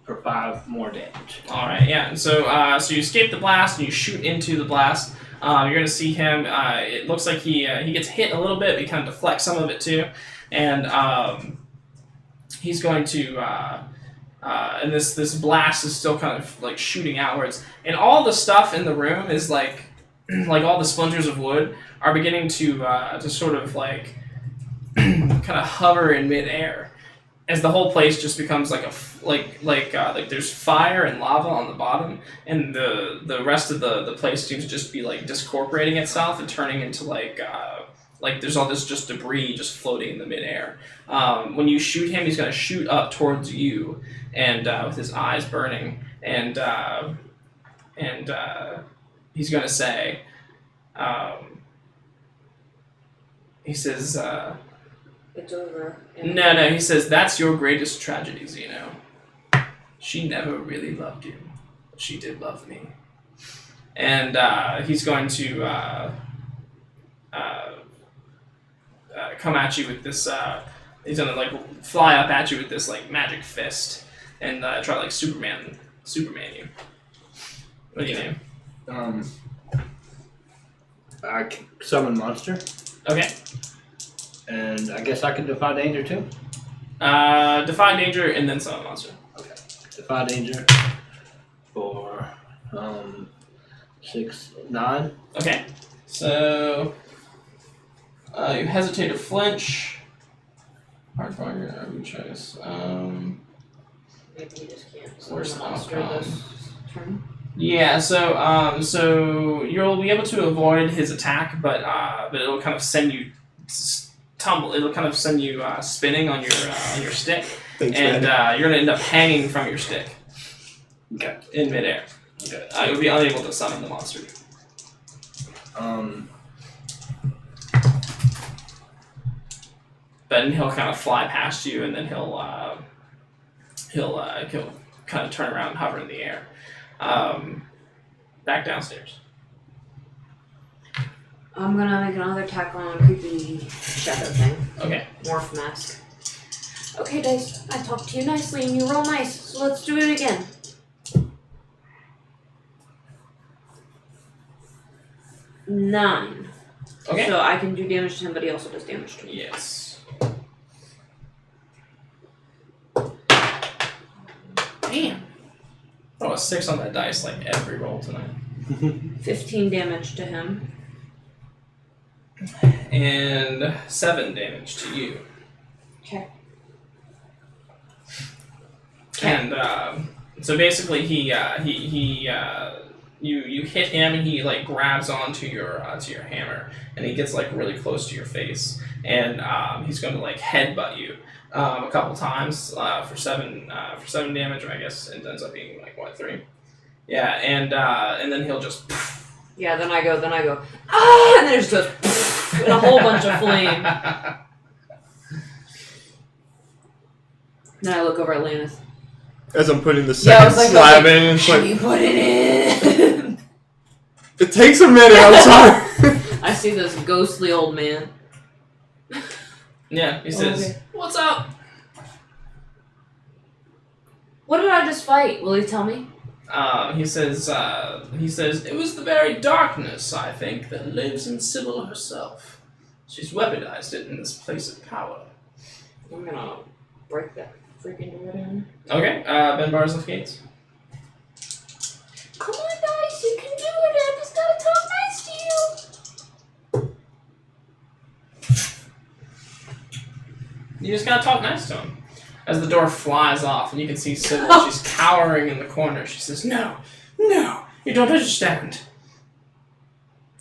for 5 more damage. All right, yeah. And so so you escape the blast and you shoot into the blast. You're gonna see him. It looks like he gets hit a little bit, but he kind of deflects some of it too, and he's going to. And this blast is still kind of like shooting outwards, and all the stuff in the room is like all the splinters of wood are beginning to sort of like kind of hover in midair, as the whole place just becomes like like there's fire and lava on the bottom, and the rest of the place seems to just be like discorporating itself and turning into like there's all this just debris just floating in the midair. When you shoot him, he's going to shoot up towards you, and with his eyes burning, and he's going to say, he says, It's over. no, he says, "That's your greatest tragedy, Zeno. She never really loved you, but she did love me." And he's going to come at you with this. He's gonna like fly up at you with this like magic fist and try to like Superman you. What do you do? I can summon monster, Okay. and I guess I can defy danger too. Defy danger and then summon monster. Okay. Defy danger for 6, 9. Okay. So you hesitate or flinch. Hard fire, choice. Maybe you just can't. Where's the monster this turn? Yeah, so you'll be able to avoid his attack, but it'll kind of send you It'll kind of send you spinning on your stick, Thanks, and man. you're gonna end up hanging from your stick. Okay. In midair. Okay. You'll be unable to summon the monster. But then he'll kind of fly past you, and then he'll kind of turn around and hover in the air. Back downstairs. I'm gonna make another attack on creepy shadow thing. Okay. Morph mask. Okay, Dice, I talked to you nicely and you roll nice, so let's do it again. Nine. Okay. So I can do damage to him, but he also does damage to me. Yes. Damn. Oh, a 6 on that dice like every roll tonight. 15 damage to him. And 7 damage to you. Okay. And so basically, you hit him, and he like grabs onto your hammer, and he gets like really close to your face, and he's going to like headbutt you a couple times for 7 damage, or I guess it ends up being like what 3. Yeah, and then he'll just. Yeah, then I go, ah, and then it just goes, and a whole bunch of flame. Then I look over at Lannis. As I'm putting the Yeah, I second was like, slab okay, in, it's how like, do you put it in? it takes a minute, I'm sorry. I see this ghostly old man. Yeah, he says, Okay. "What's up?" What did I just fight? Will he tell me? He says, "It was the very darkness, I think, that lives in Sybil herself. She's weaponized it in this place of power." I'm gonna break that freaking door down. Okay, Ben bars lift gates. Come on, Dice, you can do it. I just gotta talk nice to you. You just gotta talk nice to him. As the door flies off, and you can see Sybil, she's cowering in the corner. She says, "No, you don't understand."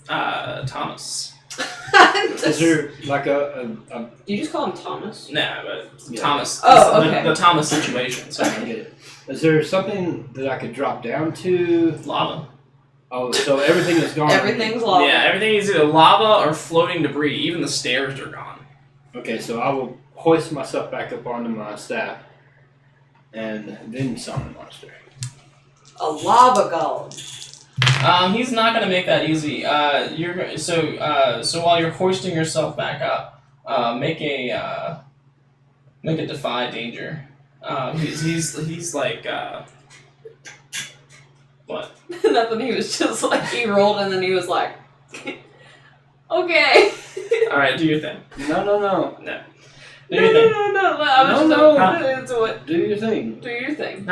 Thomas. Is there like a You just call him Thomas? Nah, but Yeah. Thomas. Oh, okay. The Thomas situation. So I get it. Is there something that I could drop down to? lava. Oh, so everything is gone. Everything's lava. Yeah, everything is either lava or floating debris. Even the stairs are gone. Okay, so I will hoist myself back up onto my staff, and then summon monster. A lava golem. He's not gonna make that easy. So while you're hoisting yourself back up, make a defy danger. He's like what? Nothing. He was just like he rolled and then he was like, okay. All right, do your thing. No. No, do No. your thing. I was No. just what? Do your thing. Do your thing.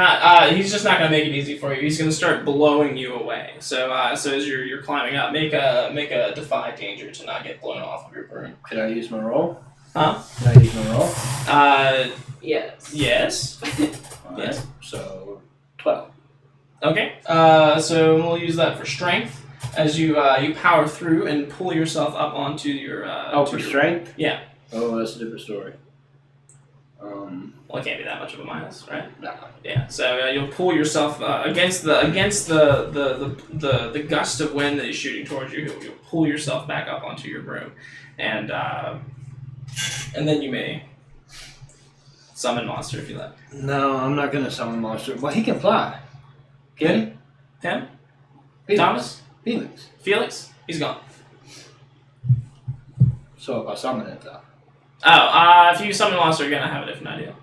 He's just not gonna make it easy for you. He's gonna start blowing you away. So as you're climbing up, make a defy danger to not get blown off of your broom. Could I use my roll? Huh? Can I use my roll? Yes. Yes. Alright, Yes. So 12. Okay. So we'll use that for strength as you power through and pull yourself up onto your. For strength? Yeah. Oh, that's a different story. Well, it can't be that much of a minus, right? No. Yeah. So you'll pull yourself against the gust of wind that is shooting towards you. You'll pull yourself back up onto your broom, and then you may summon monster if you like. No, I'm not gonna summon monster. Well, he can fly. Can he? Him? Felix. Thomas? Felix. Felix? He's gone. So if I summon it though. Oh, if you summon monster again, I have a different idea.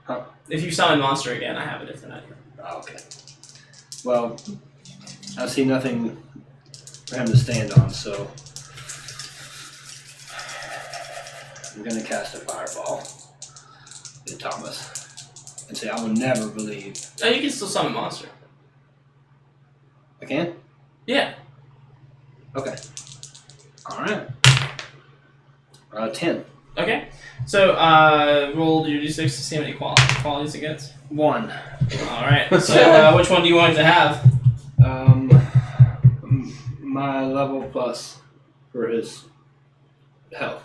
Huh? If you summon monster again, I have a different idea. Oh, okay. Well, I see nothing for him to stand on, so I'm gonna cast a fireball at Thomas and say, "I will never believe." No, you can still summon monster. I can? Yeah. Okay. All right. 10. Okay. So roll your d6 to see how many qualities it gets. 1. All right. So which one do you want it to have? My level plus for his health.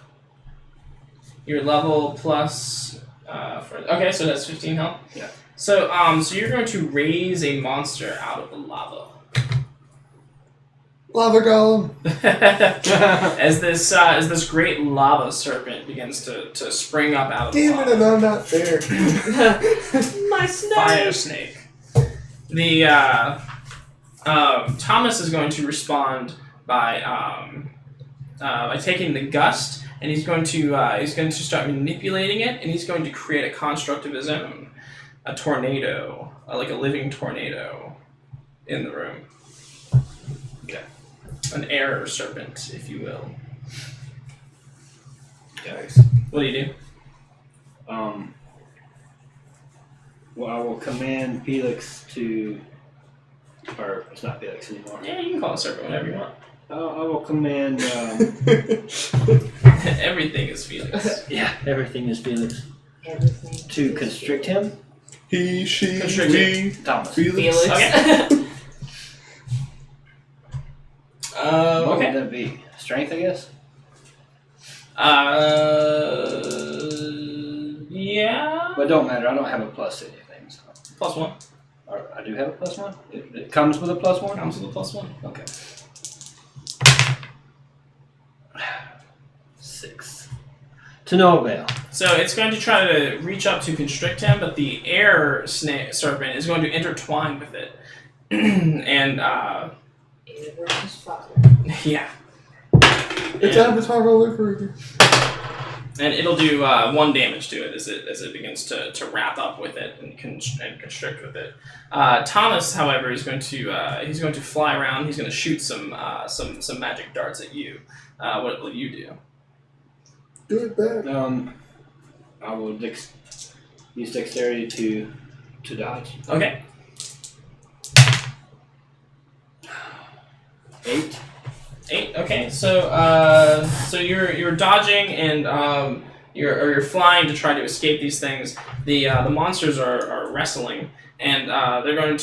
Your level plus. Okay, so that's 15 health. Yeah. So so you're going to raise a monster out of the lava. Lava golem. as this great lava serpent begins to spring up out of the Damn it, lava. and I'm not there. My snake. Fire snake. The Thomas is going to respond by taking the gust, and he's going to start manipulating it, and he's going to create a construct of his own, a tornado, like a living tornado, in the room. Okay. An air serpent, if you will. Guys. What do you do? Well, I will command Felix to, or it's not Felix anymore. Yeah, you can call it serpent whenever you want. I will command. Everything is Felix. Yeah, everything is Felix. Everything. To constrict him. He, she, Constrict we, Thomas. Felix. Felix. Okay. What Okay. would that be? Strength, I guess. Yeah. But it don't matter. I don't have a plus to anything. So. +1. Or I do have a +1. It comes with a +1. Comes with a +1. Okay. 6. To no avail. So it's going to try to reach up to constrict him, but the air serpent is going to intertwine with it, and Versus fire. yeah. It's and, Avatar roller coaster. and it'll do 1 damage to it as it begins to wrap up with it and constrict with it. Thomas, however, is going to fly around. He's going to shoot some magic darts at you. What will you do? Do it back. I will use dexterity to dodge. Okay. 8. 8. Okay. So you're dodging and you're flying to try to escape these things. The monsters are wrestling and they're going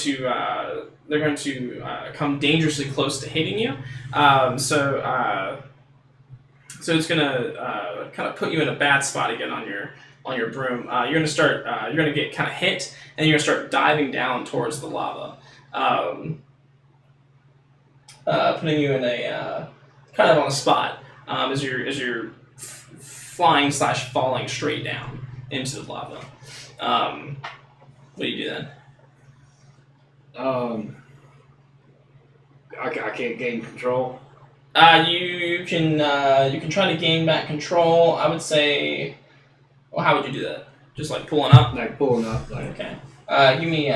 to come dangerously close to hitting you. So So it's gonna kind of put you in a bad spot again on your broom. You're gonna start. You're gonna get kind of hit, and you're gonna start diving down towards the lava, putting you in a kind of on a spot as you're flying / falling straight down into the lava. What do you do then? I can't gain control. You can try to gain back control. I would say. Well, how would you do that? Just like pulling up. Like pulling up. Like Okay. Give me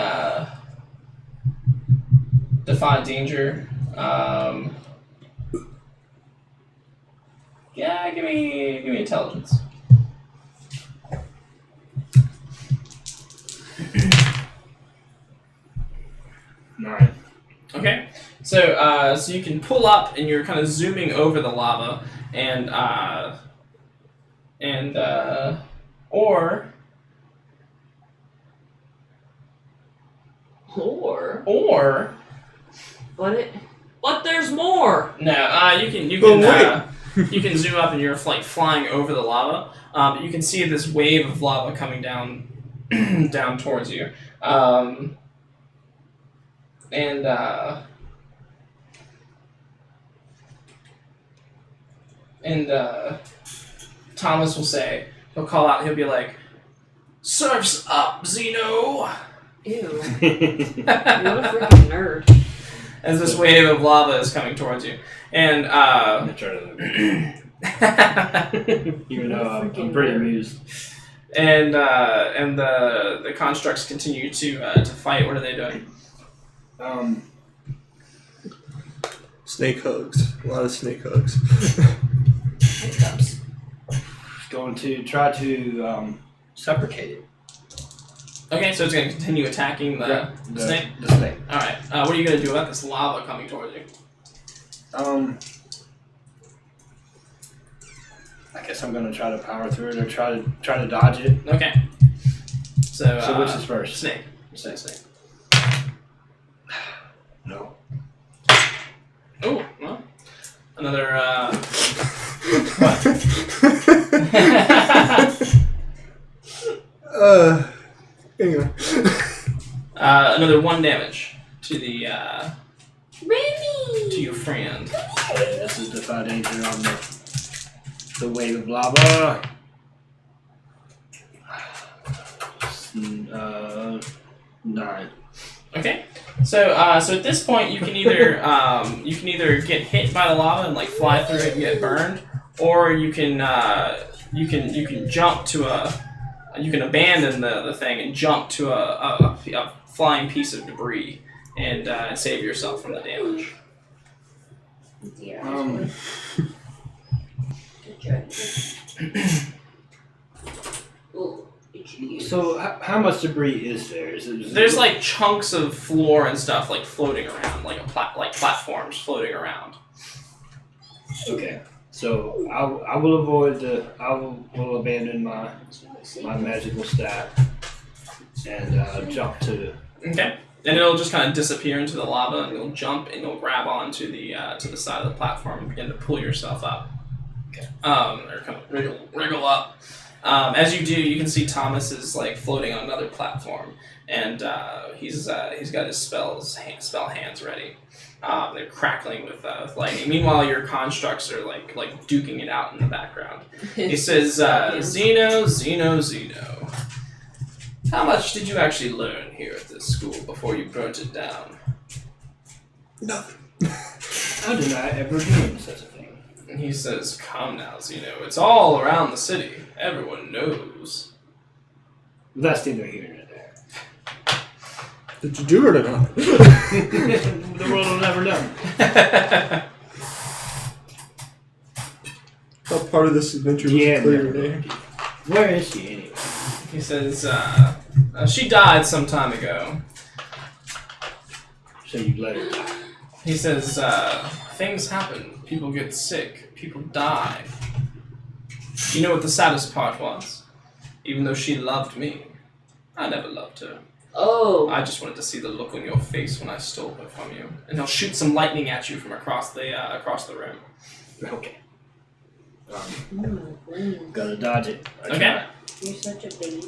defy danger. Yeah, give me intelligence. Nine. Okay, so you can pull up and you're kind of zooming over the lava, or But there's more. no, you can zoom up and you're like flying over the lava. You can see this wave of lava coming down down towards you. Thomas will say, he'll call out, he'll be like, "Surf's up, Zeno!" Ew. You're a freaking nerd. As this wave of lava is coming towards you. And, I'm trying to even though I'm pretty amused. And the constructs continue to fight. What are they doing? Snake hugs. A lot of snake hugs. Hiccups. Going to try to suffocate it. Okay, so it's going to continue attacking the snake? The snake. Alright, what are you going to do about this lava coming towards you? I guess I'm going to try to power through it or try to dodge it. Okay. So which is first? Snake. Snake. No. Oh, well. Another, Anyway. another 1 damage to the, Randy! to your friend. This is defy danger on the wave of lava. 9. Okay. So at this point, you can either get hit by the lava and like fly through it and get burned, or you can jump to you can abandon the thing and jump to a flying piece of debris and save yourself from the damage. Yeah. Good job. Oh, So how much debris is there? There's like chunks of floor and stuff like floating around, like platforms floating around. Okay. So I will avoid I will abandon my magical staff and jump to. Okay. And it'll just kind of disappear into the lava, and you'll jump and you'll grab onto the to the side of the platform and begin to pull yourself up. Okay. Or kind of wriggle up. As you do, you can see Thomas is like floating on another platform, and he's got his spell hands ready. They're crackling with lightning. Meanwhile, your constructs are like duking it out in the background. He says, "Zeno. How much did you actually learn here at this school before you burnt it down?" Nothing. How did I ever dream such a thing? And he says, "Come now, Zeno. It's all around the city. Everyone knows." That's neither here nor there. Did you do it or not? The world will never know. How part of this adventure was Yeah, clear no. today? Where is she anyway? He says, "She died some time ago." So you let her die. He says, "Things happen. People get sick. People die." You know what the saddest part was? Even though she loved me, I never loved her. Oh. I just wanted to see the look on your face when I stole her from you. And he'll shoot some lightning at you from across the room. Okay. Gotta dodge it. I Okay. try. You're such a baby.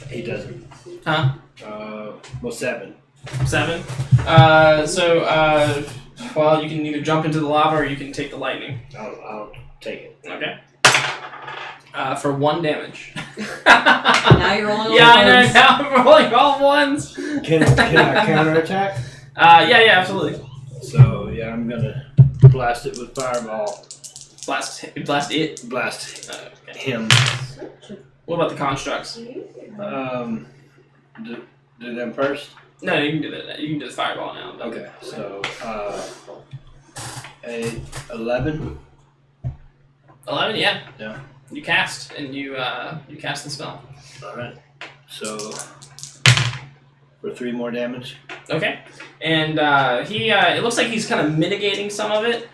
He doesn't. Huh? Well, 7. 7. Well, you can either jump into the lava or you can take the lightning. I'll take it. Okay. For 1 damage. Now you're rolling all Yeah, I know. ones. Now I'm rolling all ones. Can I counterattack? Yeah, absolutely. So yeah, I'm gonna blast it with fireball. Blast it. Blast Okay. him. What about the constructs? Do them first. No, you can do that. You can do the fireball now. Okay. So a 11. 11, yeah. Yeah. You cast and you cast the spell. All right. So for 3 more damage. Okay. And he it looks like he's kind of mitigating some of it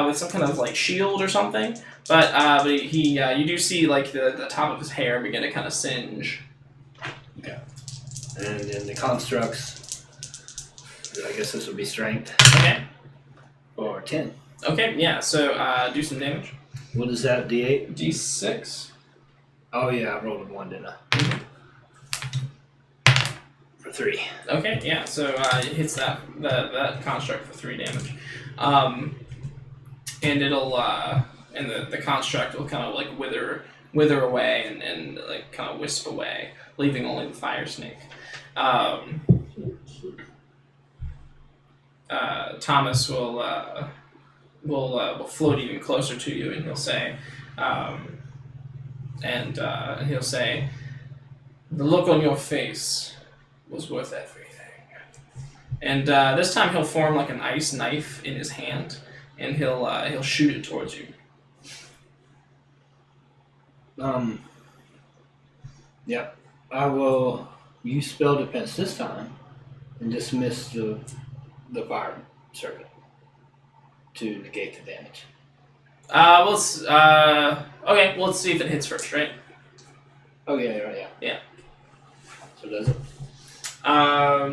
with some kind of like shield or something. But he you do see like the top of his hair begin to kind of singe. Okay. And then the constructs. I guess this would be strength. Okay. Or 10. Okay. Yeah. So do some damage. What is that? D8. D6. Oh yeah, I rolled a 1, didn't I? For 3. Okay, yeah. So it hits that construct for 3 damage, and it'll and the construct will kind of like wither away and like kind of wisp away, leaving only the fire snake. Thomas will float even closer to you, and he'll say, he'll say, "The look on your face was worth everything." And this time he'll form like an ice knife in his hand, and he'll shoot it towards you. Yep. I will use spell defense this time and dismiss the fire circuit to negate the damage. Okay. Well, let's see if it hits first, right? Oh yeah. Yeah. So does it?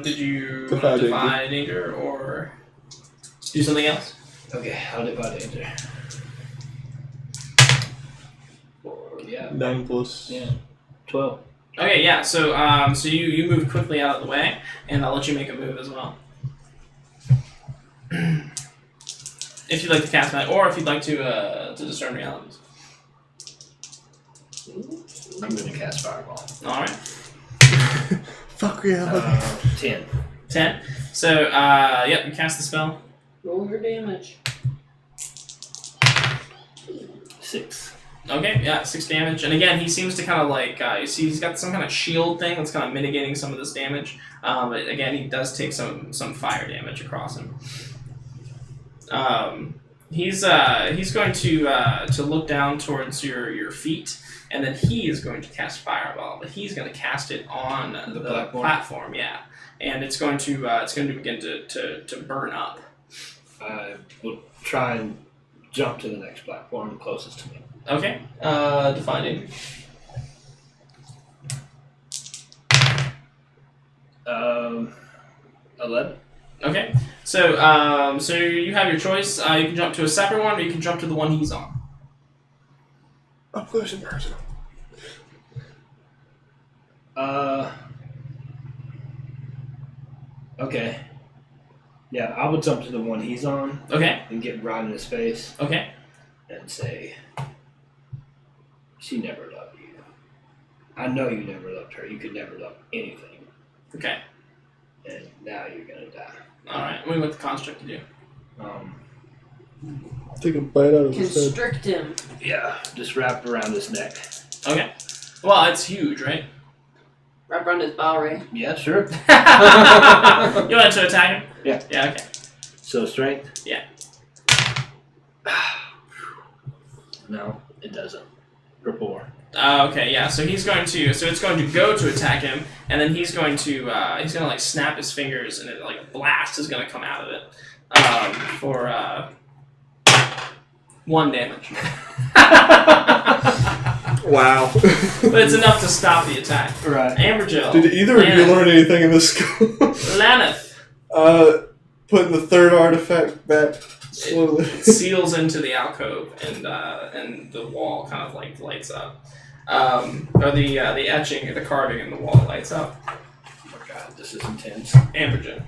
Did you Defy defy danger or do something else? Okay, I'll defy danger. 4, yeah. 9 plus. Yeah. 12. Okay, yeah. So so you move quickly out of the way, and I'll let you make a move as well. If you'd like to cast that, or if you'd like to discern realities. I'm going to cast fireball. All right. Fuck reality. 10. 10. So yep, you cast the spell. Roll your damage. 6. Okay, yeah, 6 damage. And again, he seems to kind of like, you see he's got some kind of shield thing that's kind of mitigating some of this damage. But again, he does take some fire damage across him. He's going to look down towards your feet, and then he is going to cast Fireball, but he's going to cast it on the platform, yeah. And it's going to begin to burn up. I will try and jump to the next platform closest to me. Okay, define 11. Okay, so so you have your choice. You can jump to a separate one, or you can jump to the one he's on. Up close and personal. Okay. Yeah, I would jump to the one he's on Okay, and get right in his face okay. and say, "She never loved you. I know you never loved her. You could never love anything. Okay. And now you're gonna die." Alright, what do you want the construct to do? Take a bite out of his head. Constrict him. Yeah, just wrap it around his neck. Okay. Well, it's huge, right? Wrap around his Bowery. Yeah, sure. You want to attack him? Yeah. Yeah, okay. So strength? Yeah. No, it doesn't. For 4. Okay, yeah, so he's going to, so it's going to go to attack him, and then he's going to like snap his fingers, and like a blast is going to come out of it, for 1 damage. Wow. But it's enough to stop the attack. Right. Amberjill. Did either of you learn anything in this school? Laneth. putting the third artifact back slowly. It seals into the alcove, and the wall kind of like lights up. Or the etching or the carving in the wall lights up. Oh my god, this is intense. Ambergen.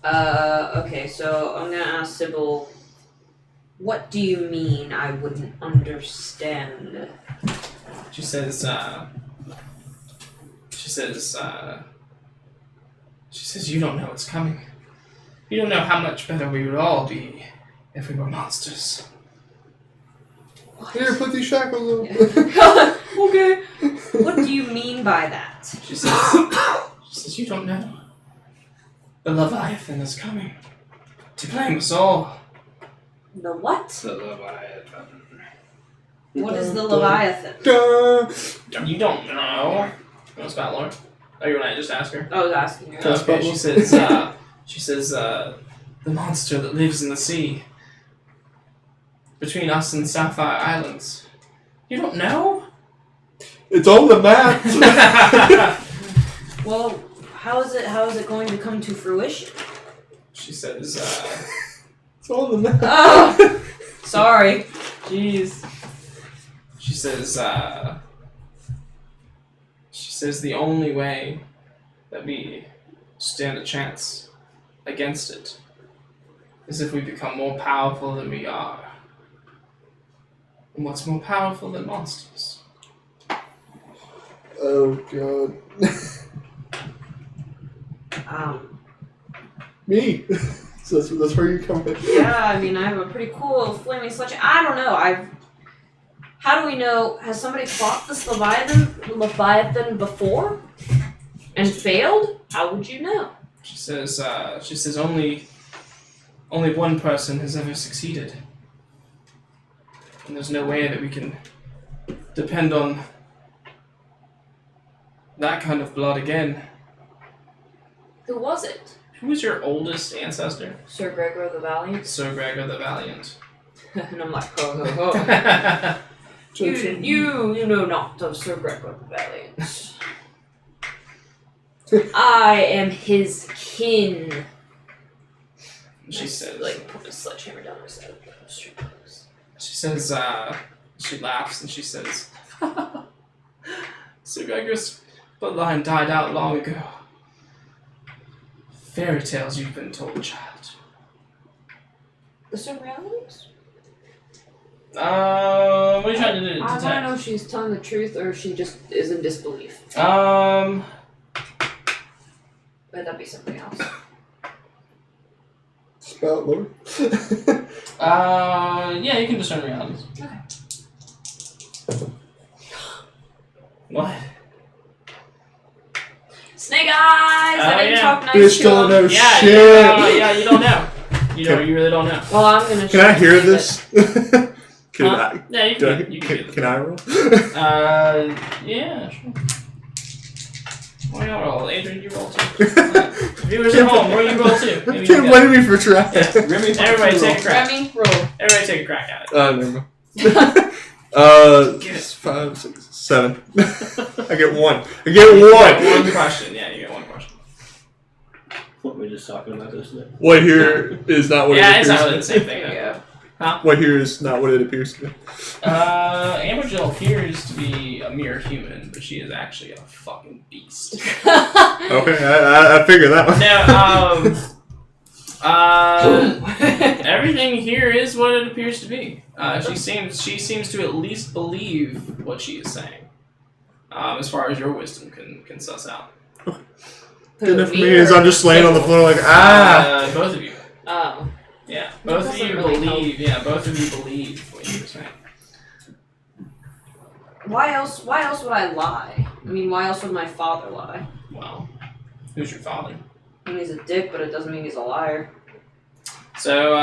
Okay, so I'm gonna ask Sybil, what do you mean I wouldn't understand? She says, you don't know what's coming. You don't know how much better we would all be if we were monsters. Here, put these shackles on. Okay. What do you mean by that? She says, you don't know. The Leviathan is coming to claim us all. The what? The Leviathan. What is the Leviathan? You don't know. You want to spell Lord? Oh, you want to just ask her? I was asking her. Okay, she says, the monster that lives in the sea. Between us and Sapphire Islands. You don't know? It's on the map. Well, how is it going to come to fruition? She says, It's on the map. Oh, sorry. Jeez. She says the only way that we stand a chance against it is if we become more powerful than we are. And what's more powerful than monsters? Oh god. Me. So that's where you come in. Yeah, I mean, I have a pretty cool flaming sledgehammer. I don't know. How do we know? Has somebody fought this Leviathan before and failed? How would you know? She says only one person has ever succeeded. And there's no way that we can depend on that kind of blood again. Who was it? Who was your oldest ancestor? Sir Gregor the Valiant. Sir Gregor the Valiant. And I'm like, oh. You know not of Sir Gregor the Valiant. I am his kin. She says, like, put a sledgehammer down her side. She says, she laughs and she says, Sir Gregor's bloodline died out long ago. Fairy tales you've been told, child. The surroundings? What are you trying to do? I want to know if she's telling the truth or if she just is in disbelief. Um. But that'd be something else. Spout Lord. Yeah, you can discern realities. Okay. What? Snake eyes! I didn't talk nice Bitch to don't him. know Yeah, shit. you don't know. You really don't know. Well, I'm gonna. Can I hear this? Can Huh? Yeah, you can. Can I roll? Yeah, sure. Why not roll? Adrian, you roll too. Viewers at home, where you roll too? Maybe Can't you blame me for trying. Everybody take a crack. Remy, roll. Everybody take a crack at it. Never mind. Get it. 5, 6, 7. I get 1. I get You 1. get one question. Yeah, you get one question. What were we just talking about this day? What here is not what it Yeah, it's appears not to the be. same thing. There you go. What here is not what it appears to be. Amber Jill appears to be a mere human, but she is actually a fucking beast. Okay, I figured that one. No, everything here is what it appears to be. She seems to at least believe what she is saying. As far as your wisdom can suss out. Good enough for me is I'm just laying on the floor like, Both of you. Oh. Yeah, both of you really believe. Yeah, both of you believe what you were saying. Why else would I lie? I mean, why else would my father lie? Well, who's your father? I mean, he's a dick, but it doesn't mean he's a liar. So,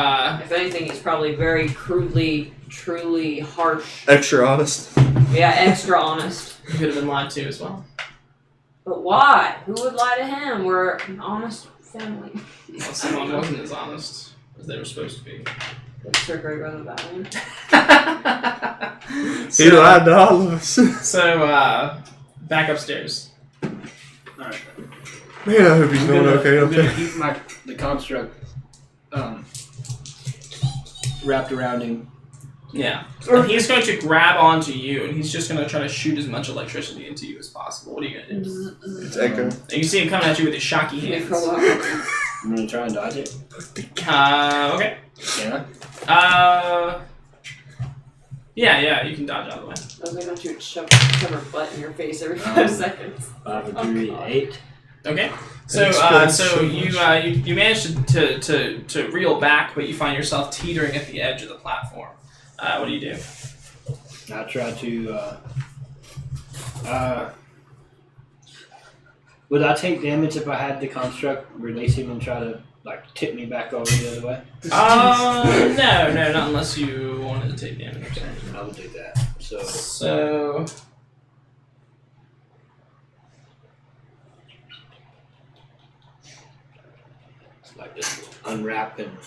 If anything, he's probably very crudely, truly harsh. extra honest. Yeah, extra honest. you could have been lied to as well. But why? Who would lie to him? We're an honest family. Well, someone wasn't as honest as they were supposed to be. Like Sir Gregor the Valiant. He lied to all of us. So, back upstairs. Alright. Man, I hope he's doing okay up I'm gonna there. keep the construct wrapped around him. Yeah. And he's going to grab onto you, and he's just going to try to shoot as much electricity into you as possible. What are you going to do? It's Echo. And you see him coming at you with his shocky hands. I'm gonna try and dodge it. Okay. Can Yeah, you can dodge out of the way. I was like, don't you shove her butt in your face every 5 seconds. 5 and 3, 8. Okay. So you manage to reel back, but you find yourself teetering at the edge of the platform. What do you do? I try to. Would I take damage if I had the construct release him and try to tip me back over the other way? No, not unless you wanted to take damage. I would do that. So just unwrap and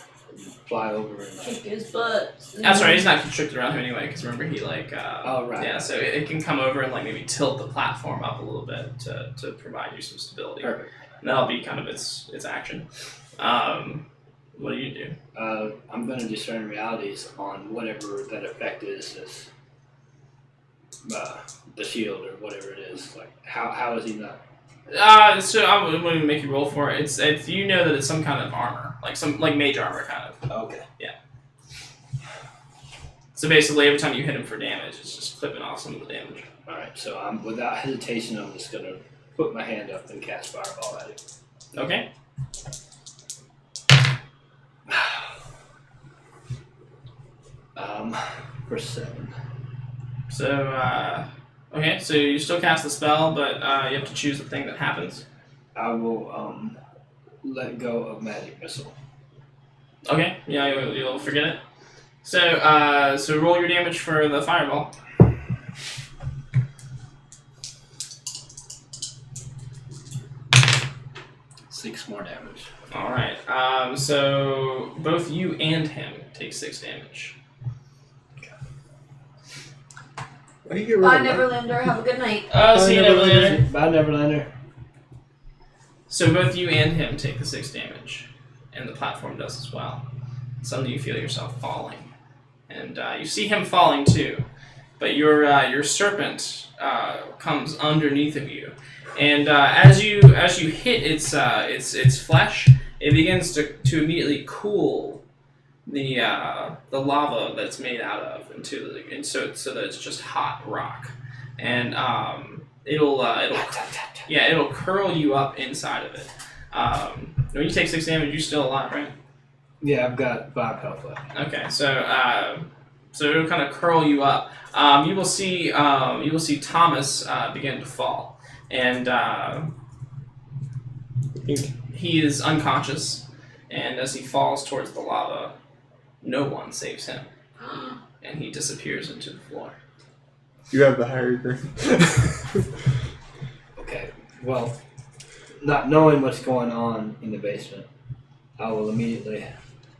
fly over and Kick his butt. That's right. He's not constricted around him anyway, because remember he oh right. Yeah, so it can come over and maybe tilt the platform up a little bit to provide you some stability. Perfect. And that'll be kind of its action. What do you do? I'm going to discern realities on whatever that effect is. The shield or whatever it is. How is he not? So I'm going to make you roll for it. It's you know that it's some kind of armor, some mage armor kind of. Okay. Yeah. So basically, every time you hit him for damage, it's just clipping off some of the damage. All right. So I'm without hesitation, I'm just going to put my hand up and cast fireball at it. Okay. For 7. So okay, so you still cast the spell, but you have to choose the thing that happens. I will let go of magic missile. Okay, yeah, you'll forget it. So roll your damage for the fireball. 6 more damage. All right. So both you and him take 6 damage. Why do you get rid Bye, of that? Neverlander. Have a good night. See you later. Bye, Neverlander. So both you and him take the 6 damage, and the platform does as well. Suddenly you feel yourself falling, and you see him falling too. But your serpent comes underneath of you, and as you hit its flesh, it begins to immediately cool the lava that it's made out of so that it's just hot rock, and it'll curl you up inside of it. When you take 6 damage, you're still alive, right? Yeah, I've got 5 health left. Okay, so it'll kind of curl you up. You will see Thomas begin to fall, and he is unconscious. And as he falls towards the lava, no one saves him, and he disappears into the floor. You have the higher grade. Okay, well, not knowing what's going on in the basement, I will immediately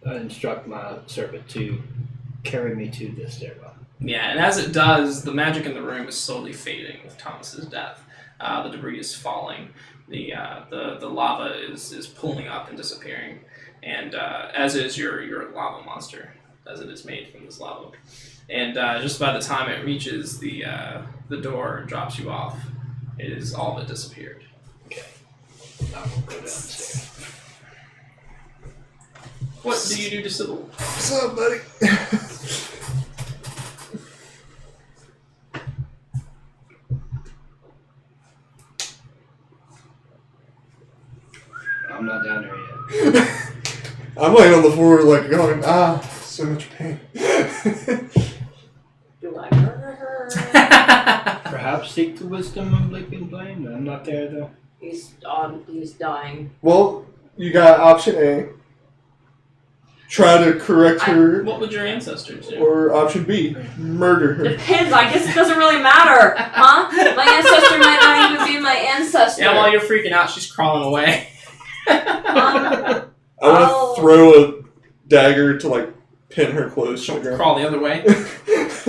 instruct my serpent to carry me to the stairwell. Yeah, and as it does, the magic in the room is slowly fading with Thomas's death. The debris is falling. The lava is pulling up and disappearing, and as is your lava monster, as it is made from this lava. And just by the time it reaches the door and drops you off, it is all but disappeared. Okay, I will go down the stairs. What do you do to Sybil? What's up, buddy? I'm not down there yet. I'm laying on the floor going, so much pain. Do I murder her? Perhaps seek the wisdom of Licking Blame. I'm not there though. He's dying. Well, you got option A. Try to correct her. What would your ancestors do? Or option B. Murder her. Depends. I guess it doesn't really matter, huh? My ancestor might not even be my ancestor. Yeah, while you're freaking out, she's crawling away. I want to throw a dagger to pin her close to the ground. Crawl the other way.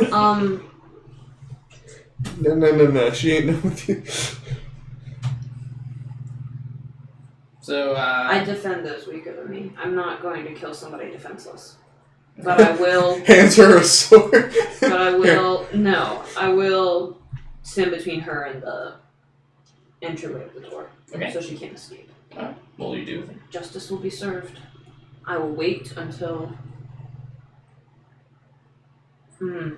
No. She ain't done with you. So I defend those weaker than me. I'm not going to kill somebody defenseless. But I will. Hands her a sword. But I will. No, I will stand between her and the entryway of the door. Okay. So she can't escape. Alright. What will you do with it? Justice will be served. I will wait until. I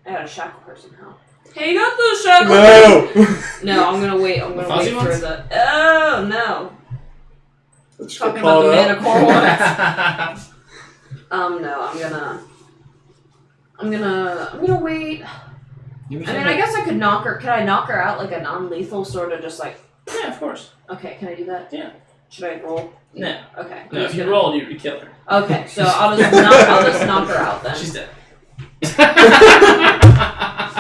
gotta shackle her somehow. Hey, you got those shackles? No. No, I'm gonna wait. I'm The gonna fuzzy wait for ones? the. Oh no! Let's Talking get about the called out. manicore ones. No, I'm gonna wait. I mean, I guess I could knock her. Can I knock her out like a non-lethal sort of just like? Yeah, of course. Okay, can I do that? Yeah. Should I roll? No. Okay. No, if you rolled, you would kill her. Okay, so I'll just knock her out then. She's dead. He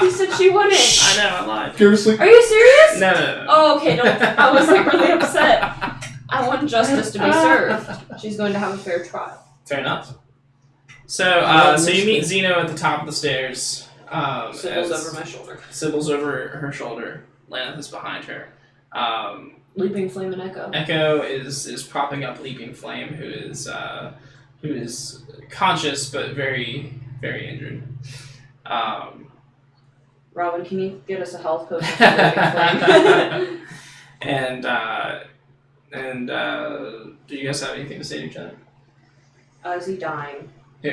said she wouldn't. I know, I lied. Seriously? Are you serious? No. Oh, okay. No, I was like really upset. I want justice to be served. She's going to have a fair trial. Fair enough. So, so you meet Zeno at the top of the stairs. Sybil's as over my shoulder. Sybil's over her shoulder. Laneth is behind her. Leaping Flame and Echo. Echo is propping up Leaping Flame, who is conscious but very, very injured. Robin, can you get us a health potion for Leaping Flame? and do you guys have anything to say to each other? Is he dying? Who?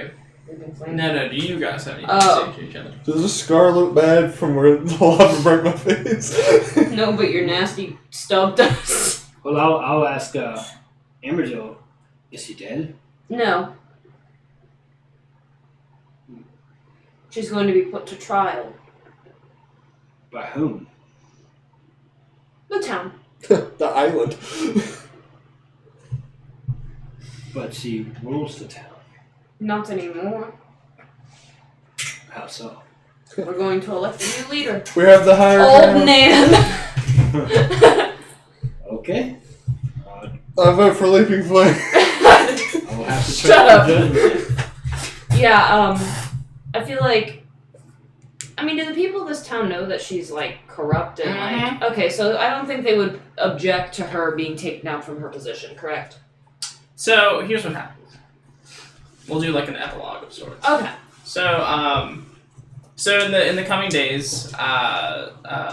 Leaping Flame. No. Do you guys have anything to say to each other? Does this scar look bad from where the lava burnt my face? No, but your nasty stub does. Well, I'll ask Amaryl, is he dead? No. She's going to be put to trial. By whom? The town. The island. But she rules the town. Not anymore. How so? We're going to elect a new leader. We have the higher Old ground. man. Okay. I vote for Leaping Flame. I will have to Shut up. judgment. Yeah, I feel like, I mean, do the people of this town know that she's, like, corrupt and, like, okay, so I don't think they would object to her being taken down from her position, correct? So here's what happens. We'll do like an epilogue of sorts. Okay. So so in the coming days,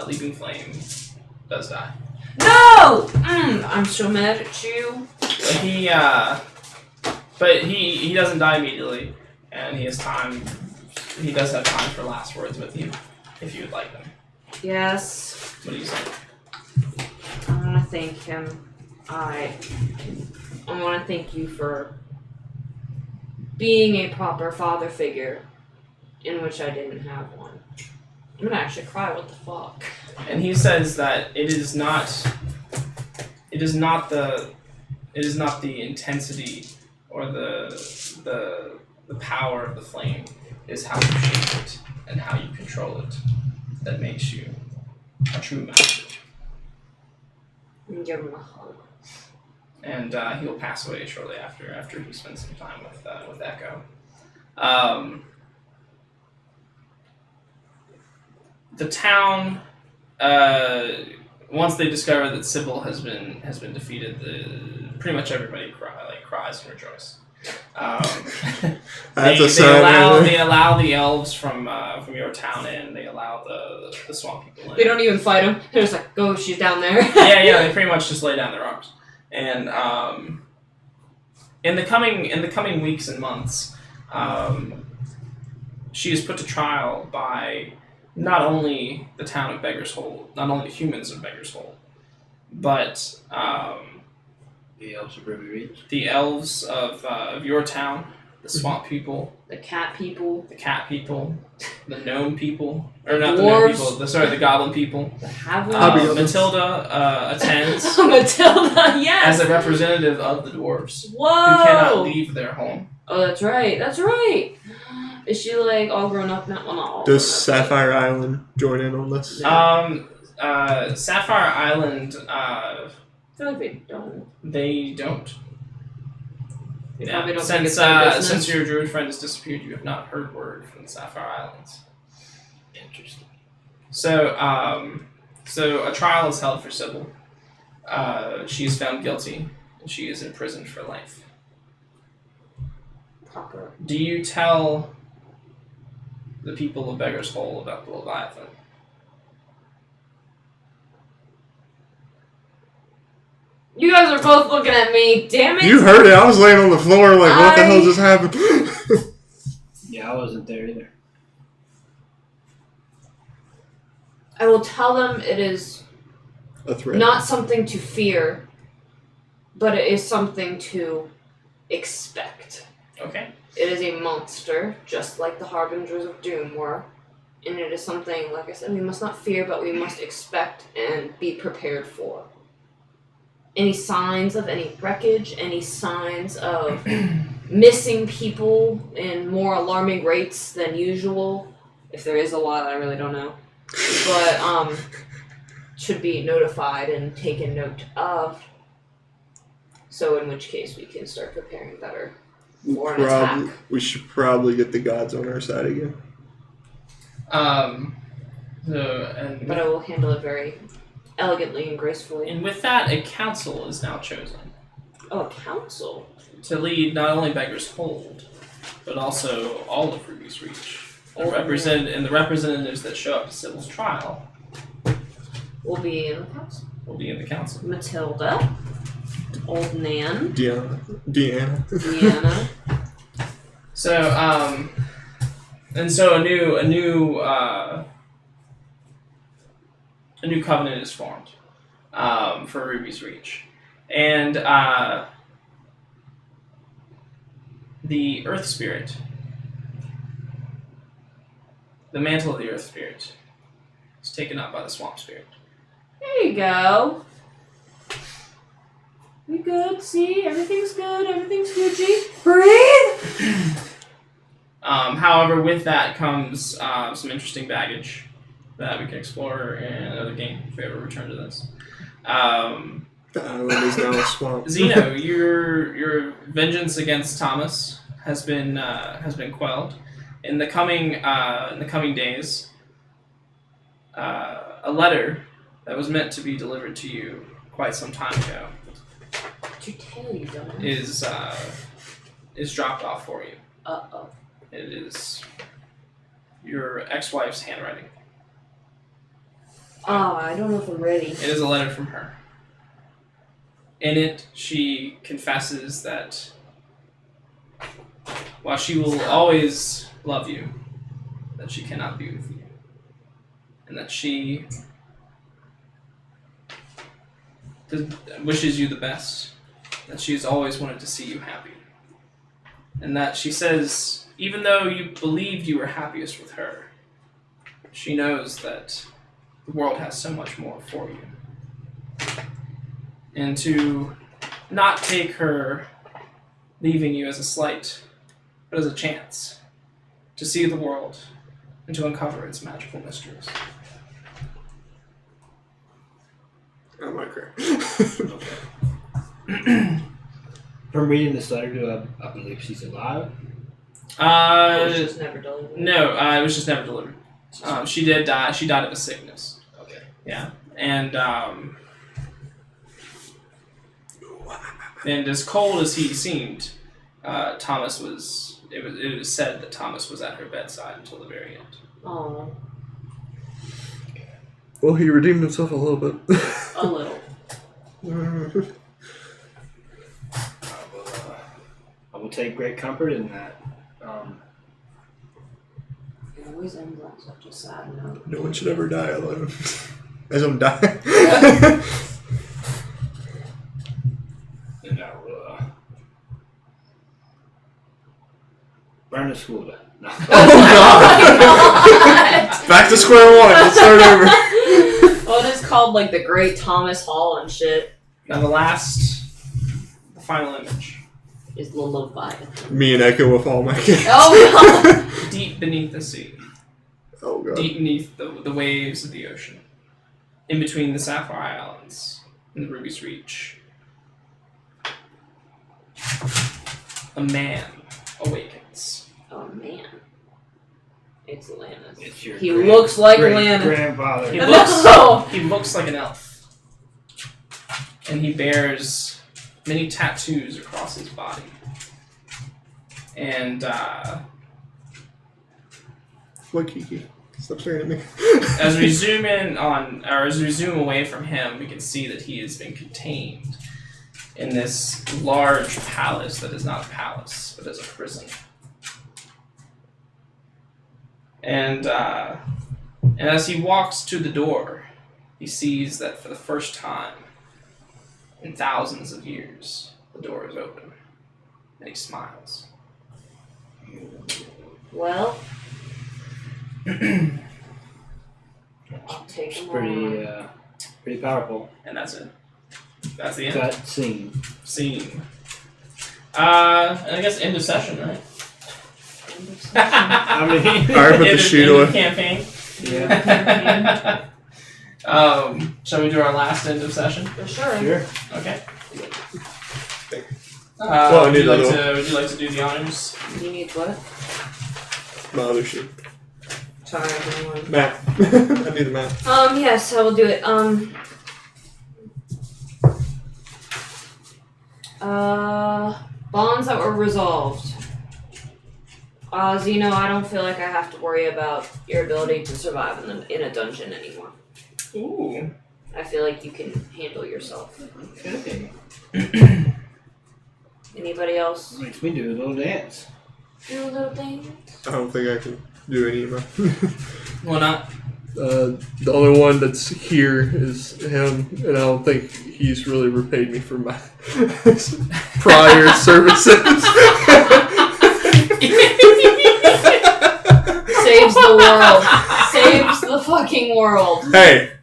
Leaping Flame does die. No! I'm so mad at you. But he doesn't die immediately, and he has time. He does have time for last words with you, if you would like them. Yes. What do you say? I want to thank him. I want to thank you for being a proper father figure, in which I didn't have one. I'm gonna actually cry. What the fuck? And he says that it is not the intensity or the power of the flame. It is how you shape it and how you control it that makes you a true master. And give him a hug. And he'll pass away shortly after he spends some time with Echo. The town, once they discover that Sybil has been defeated, pretty much everybody cries and rejoices. That's a sign. They allow the elves from your town in. They allow the swamp people in. They don't even fight him. They're just like, go, she's down there. yeah. They pretty much just lay down their arms. And in the coming weeks and months, she is put to trial by not only the town of Beggar's Hold, not only the humans of Beggar's Hold, but The elves of Ruby Reach. the elves of your town, the swamp people, The cat people. the cat people, the gnome people, or not Dwarves. the gnome people, the goblin people. The halflings. Matilda attends Matilda, yes! as a representative of the dwarves Whoa! who cannot leave their home. Oh, that's right. That's right. Is she like all grown up now? Well, not all. Does grown up, Sapphire Island join in on this? Sapphire Island, I feel like they don't. they don't. They Yeah, probably don't think it's their business. since your druid friend has disappeared, you have not heard word from the Sapphire Islands. Interesting. So, so a trial is held for Sybil. She is found guilty and she is imprisoned for life. Proper. Do you tell the people of Beggar's Hole about the Leviathan? You guys are both looking at me. Damn it! You heard it. I was laying on the floor like, what the hell just happened? Yeah, I wasn't there either. I will tell them it is A threat. not something to fear, but it is something to expect. Okay. It is a monster, just like the Harbingers of Doom were. And it is something, like I said, we must not fear, but we must expect and be prepared for. Any signs of any wreckage, any signs of missing people in more alarming rates than usual. If there is a lot, I really don't know. But, should be notified and taken note of. So in which case we can start preparing better for an attack. We should probably get the gods on our side again. But I will handle it very elegantly and gracefully. And with that, a council is now chosen Oh, a council? to lead not only Beggar's Hold, but also all of Ruby's Reach. And the representatives that show up to Sybil's trial Will be in the council. will be in the council. Matilda. Old Nan. Deanna. Deanna. So, and so a new covenant is formed for Ruby's Reach, and the Earth Spirit, the mantle of the Earth Spirit, is taken up by the Swamp Spirit. There you go. We good? See? Everything's good. Everything's Gucci. Breathe! However, with that comes some interesting baggage that we can explore in another game if we ever return to this. The island is now a swamp. Zeno, your vengeance against Thomas has been quelled. In the coming days, a letter that was meant to be delivered to you quite some time ago What'd you tell you, dumbass? is dropped off for you. Uh-oh. It is your ex-wife's handwriting. Oh, I don't know if I'm ready. It is a letter from her. In it, she confesses that while she will always love you, that she cannot be with you. And that she wishes you the best. That she's always wanted to see you happy. And that she says, even though you believed you were happiest with her, she knows that the world has so much more for you. And to not take her leaving you as a slight, but as a chance to see the world and to uncover its magical mysteries. I might cry. From reading this letter, do I believe she's alive? It was just never delivered. No, it was just never delivered. She did die. She died of a sickness. Okay. Yeah, and as cold as he seemed, Thomas was. It was said that Thomas was at her bedside until the very end. Oh, Well, he redeemed himself a little bit. a little. I will take great comfort in that. It always ends on such a sad note. No one should ever die alone. As I'm dying. And I will burn the school down. No. Back to square one. Let's start over. Well, it is called like the Great Thomas Hall and shit. Now the final image. Is the Leviathan. Me and Echo with all my kids. Oh god! Deep beneath the sea. Oh god. Deep beneath the waves of the ocean. In between the Sapphire Islands and the Ruby's Reach. A man awakens. Oh man. It's Lannis. It's your He looks like Lannis. grandfather. No! He looks like an elf. And he bears many tattoos across his body. And What, Kiki? Stop staring at me. as we zoom away from him, we can see that he has been contained in this large palace that is not a palace, but is a prison. And as he walks to the door, he sees that for the first time in thousands of years, the door is open, and he smiles. Well, I'll take him on. Pretty powerful. And that's it. That's the end. Cut scene. Scene. And I guess end of session, right? I mean, Alright, put the sheet End away. of campaign. yeah. Shall we do our last end of session? For sure. Sure. Okay. Well, I would, you need like another to, would you like to do the honors? You need what? My other sheet. Sorry, everyone. Map. I need a map. Yes, I will do it. Bonds that were resolved. Zeno, I don't feel like I have to worry about your ability to survive in a dungeon anymore. Ooh. I feel like you can handle yourself. Okay. Anybody else? Makes me do a little dance. Do a little thing? I don't think I can do any of my. Why not? The only one that's here is him, and I don't think he's really repaid me for my prior services. Saves the world. Saves the fucking world. Hey,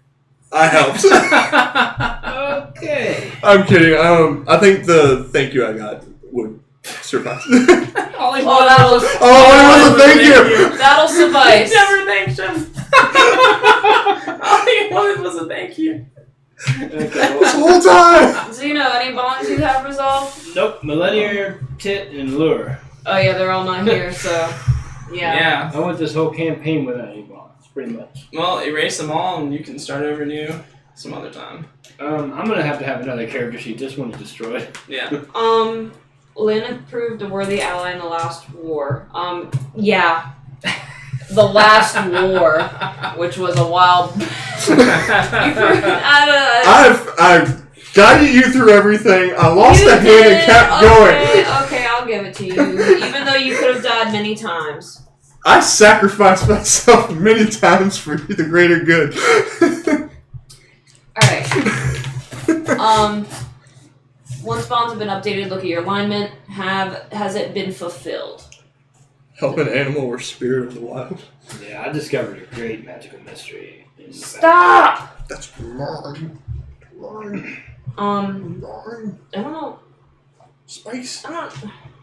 I helped. Okay. I'm kidding. I think the thank you I got would suffice. All he Oh, wanted that was was. Oh, it was a thank you. That'll suffice. He never thanked him. All he wanted was a thank you. Okay, This well, whole time. Zeno, any bonds you have resolved? nope. Millennium, Tit, and Lure. Oh yeah, they're all not here, so yeah. I went this whole campaign without any bonds, pretty much. Well, erase them all and you can start over new some other time. I'm gonna have to have another character sheet. This one's destroyed. Yeah. Lynn proved a worthy ally in the last war. Yeah. The last war, which was a wild. I've guided you through everything. I lost a hand and kept going. Okay, I'll give it to you. Even though you could have died many times. I sacrificed myself many times for the greater good. Alright. Once bonds have been updated, look at your alignment. Has it been fulfilled? Help an animal or spirit of the wild. Yeah, I discovered a great magical mystery. In the Stop! That's mine. Mine. I don't know. Spice.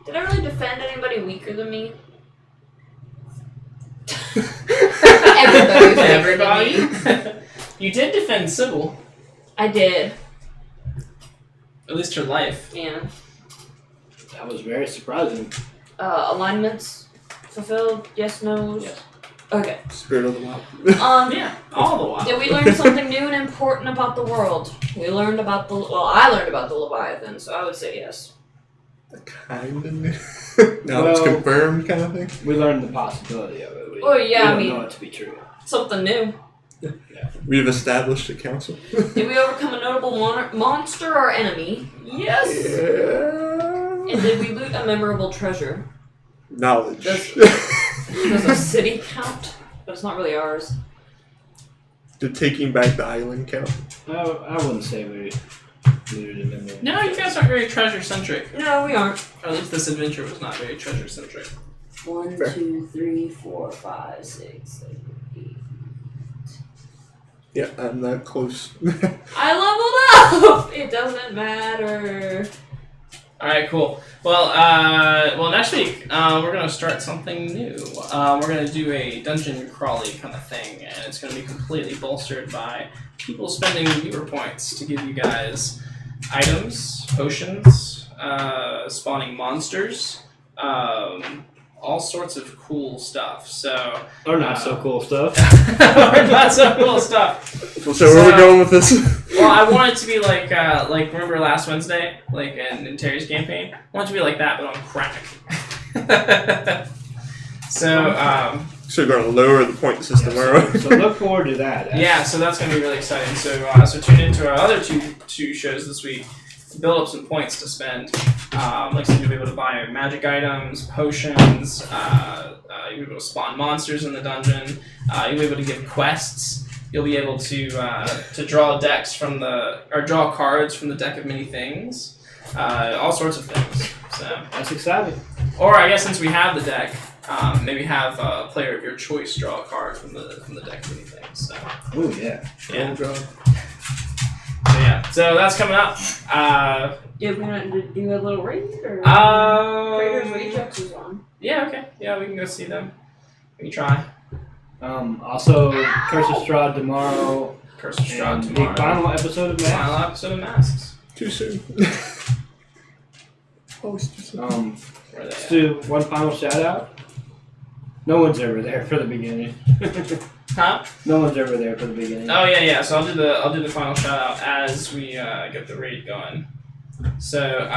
Did I really defend anybody weaker than me? Everybody. You did defend Sybil. I did. At least her life. Yeah. That was very surprising. Alignments fulfilled? Yes, no's? Yes. Okay. Spirit of the wild. Yeah, all the while. Did we learn something new and important about the world? I learned about the Leviathan, so I would say yes. Kind of. Now it's Well- confirmed, kind of thing. We learned the possibility of it. Oh, yeah, we I don't mean- know it to be true. Something new. We've established a council. Did we overcome a notable monster or enemy? Yes. Yeah. And did we loot a memorable treasure? Knowledge. Does a city count? But it's not really ours. Did taking back the island count? I wouldn't say we looted a memory. No, you guys aren't very treasure centric. No, we aren't. Or at least this adventure was not very treasure centric. 1, 2, 3, 4, 5, 6, 7, 8. Yeah, I'm that close. I leveled up! It doesn't matter. Alright, cool. Well, next week, we're going to start something new. We're going to do a dungeon crawly kind of thing, and it's going to be completely bolstered by people spending viewer points to give you guys items, potions, spawning monsters, all sorts of cool stuff. So Or not so cool stuff. or not so cool stuff. So where are we going with this? Well, I want it to be like remember last Wednesday, like in Terry's campaign. I want it to be like that, but on crack. So you're going to lower the point system, are we? So look forward to that. Yeah, so that's going to be really exciting. So tune into our other two shows this week. Build up some points to spend. Like I said, you'll be able to buy magic items, potions. You'll be able to spawn monsters in the dungeon. You'll be able to give quests. You'll be able to draw decks draw cards from the deck of many things. All sorts of things. So That's exciting. or I guess since we have the deck, maybe have a player of your choice draw a card from the deck of many things. So Oh yeah. yeah. So that's coming up. Yeah, we want to do a little raid or Trader's Rejects is on. Yeah, okay. Yeah, we can go see them. We can try. Also, Curse of Strahd tomorrow. Curse of Strahd And tomorrow. the final episode of Masks. Final episode of Masks. Too soon. Always too soon. Where are they Let's at? do one final shout out. No one's ever there for the beginning. Huh? No one's ever there for the beginning. Oh yeah. So I'll do the final shout out as we get the raid going. So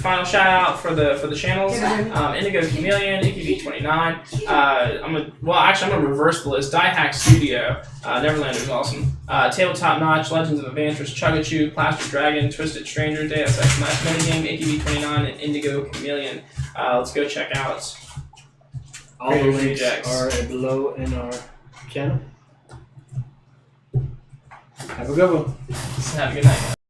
final shout out for the channels. Indigo Chameleon, EKB29. I'm gonna reverse the list. Die Hack Studio, Neverlander's awesome. Tabletop Notch, Legends of Evantress, Chugachoo, Plaster Dragon, Twisted Stranger, Deus Ex Metagame, EKB29, and Indigo Chameleon. Let's go check out. All the Trader's links Rejects. are below in our channel. Have a good one. Have a good night.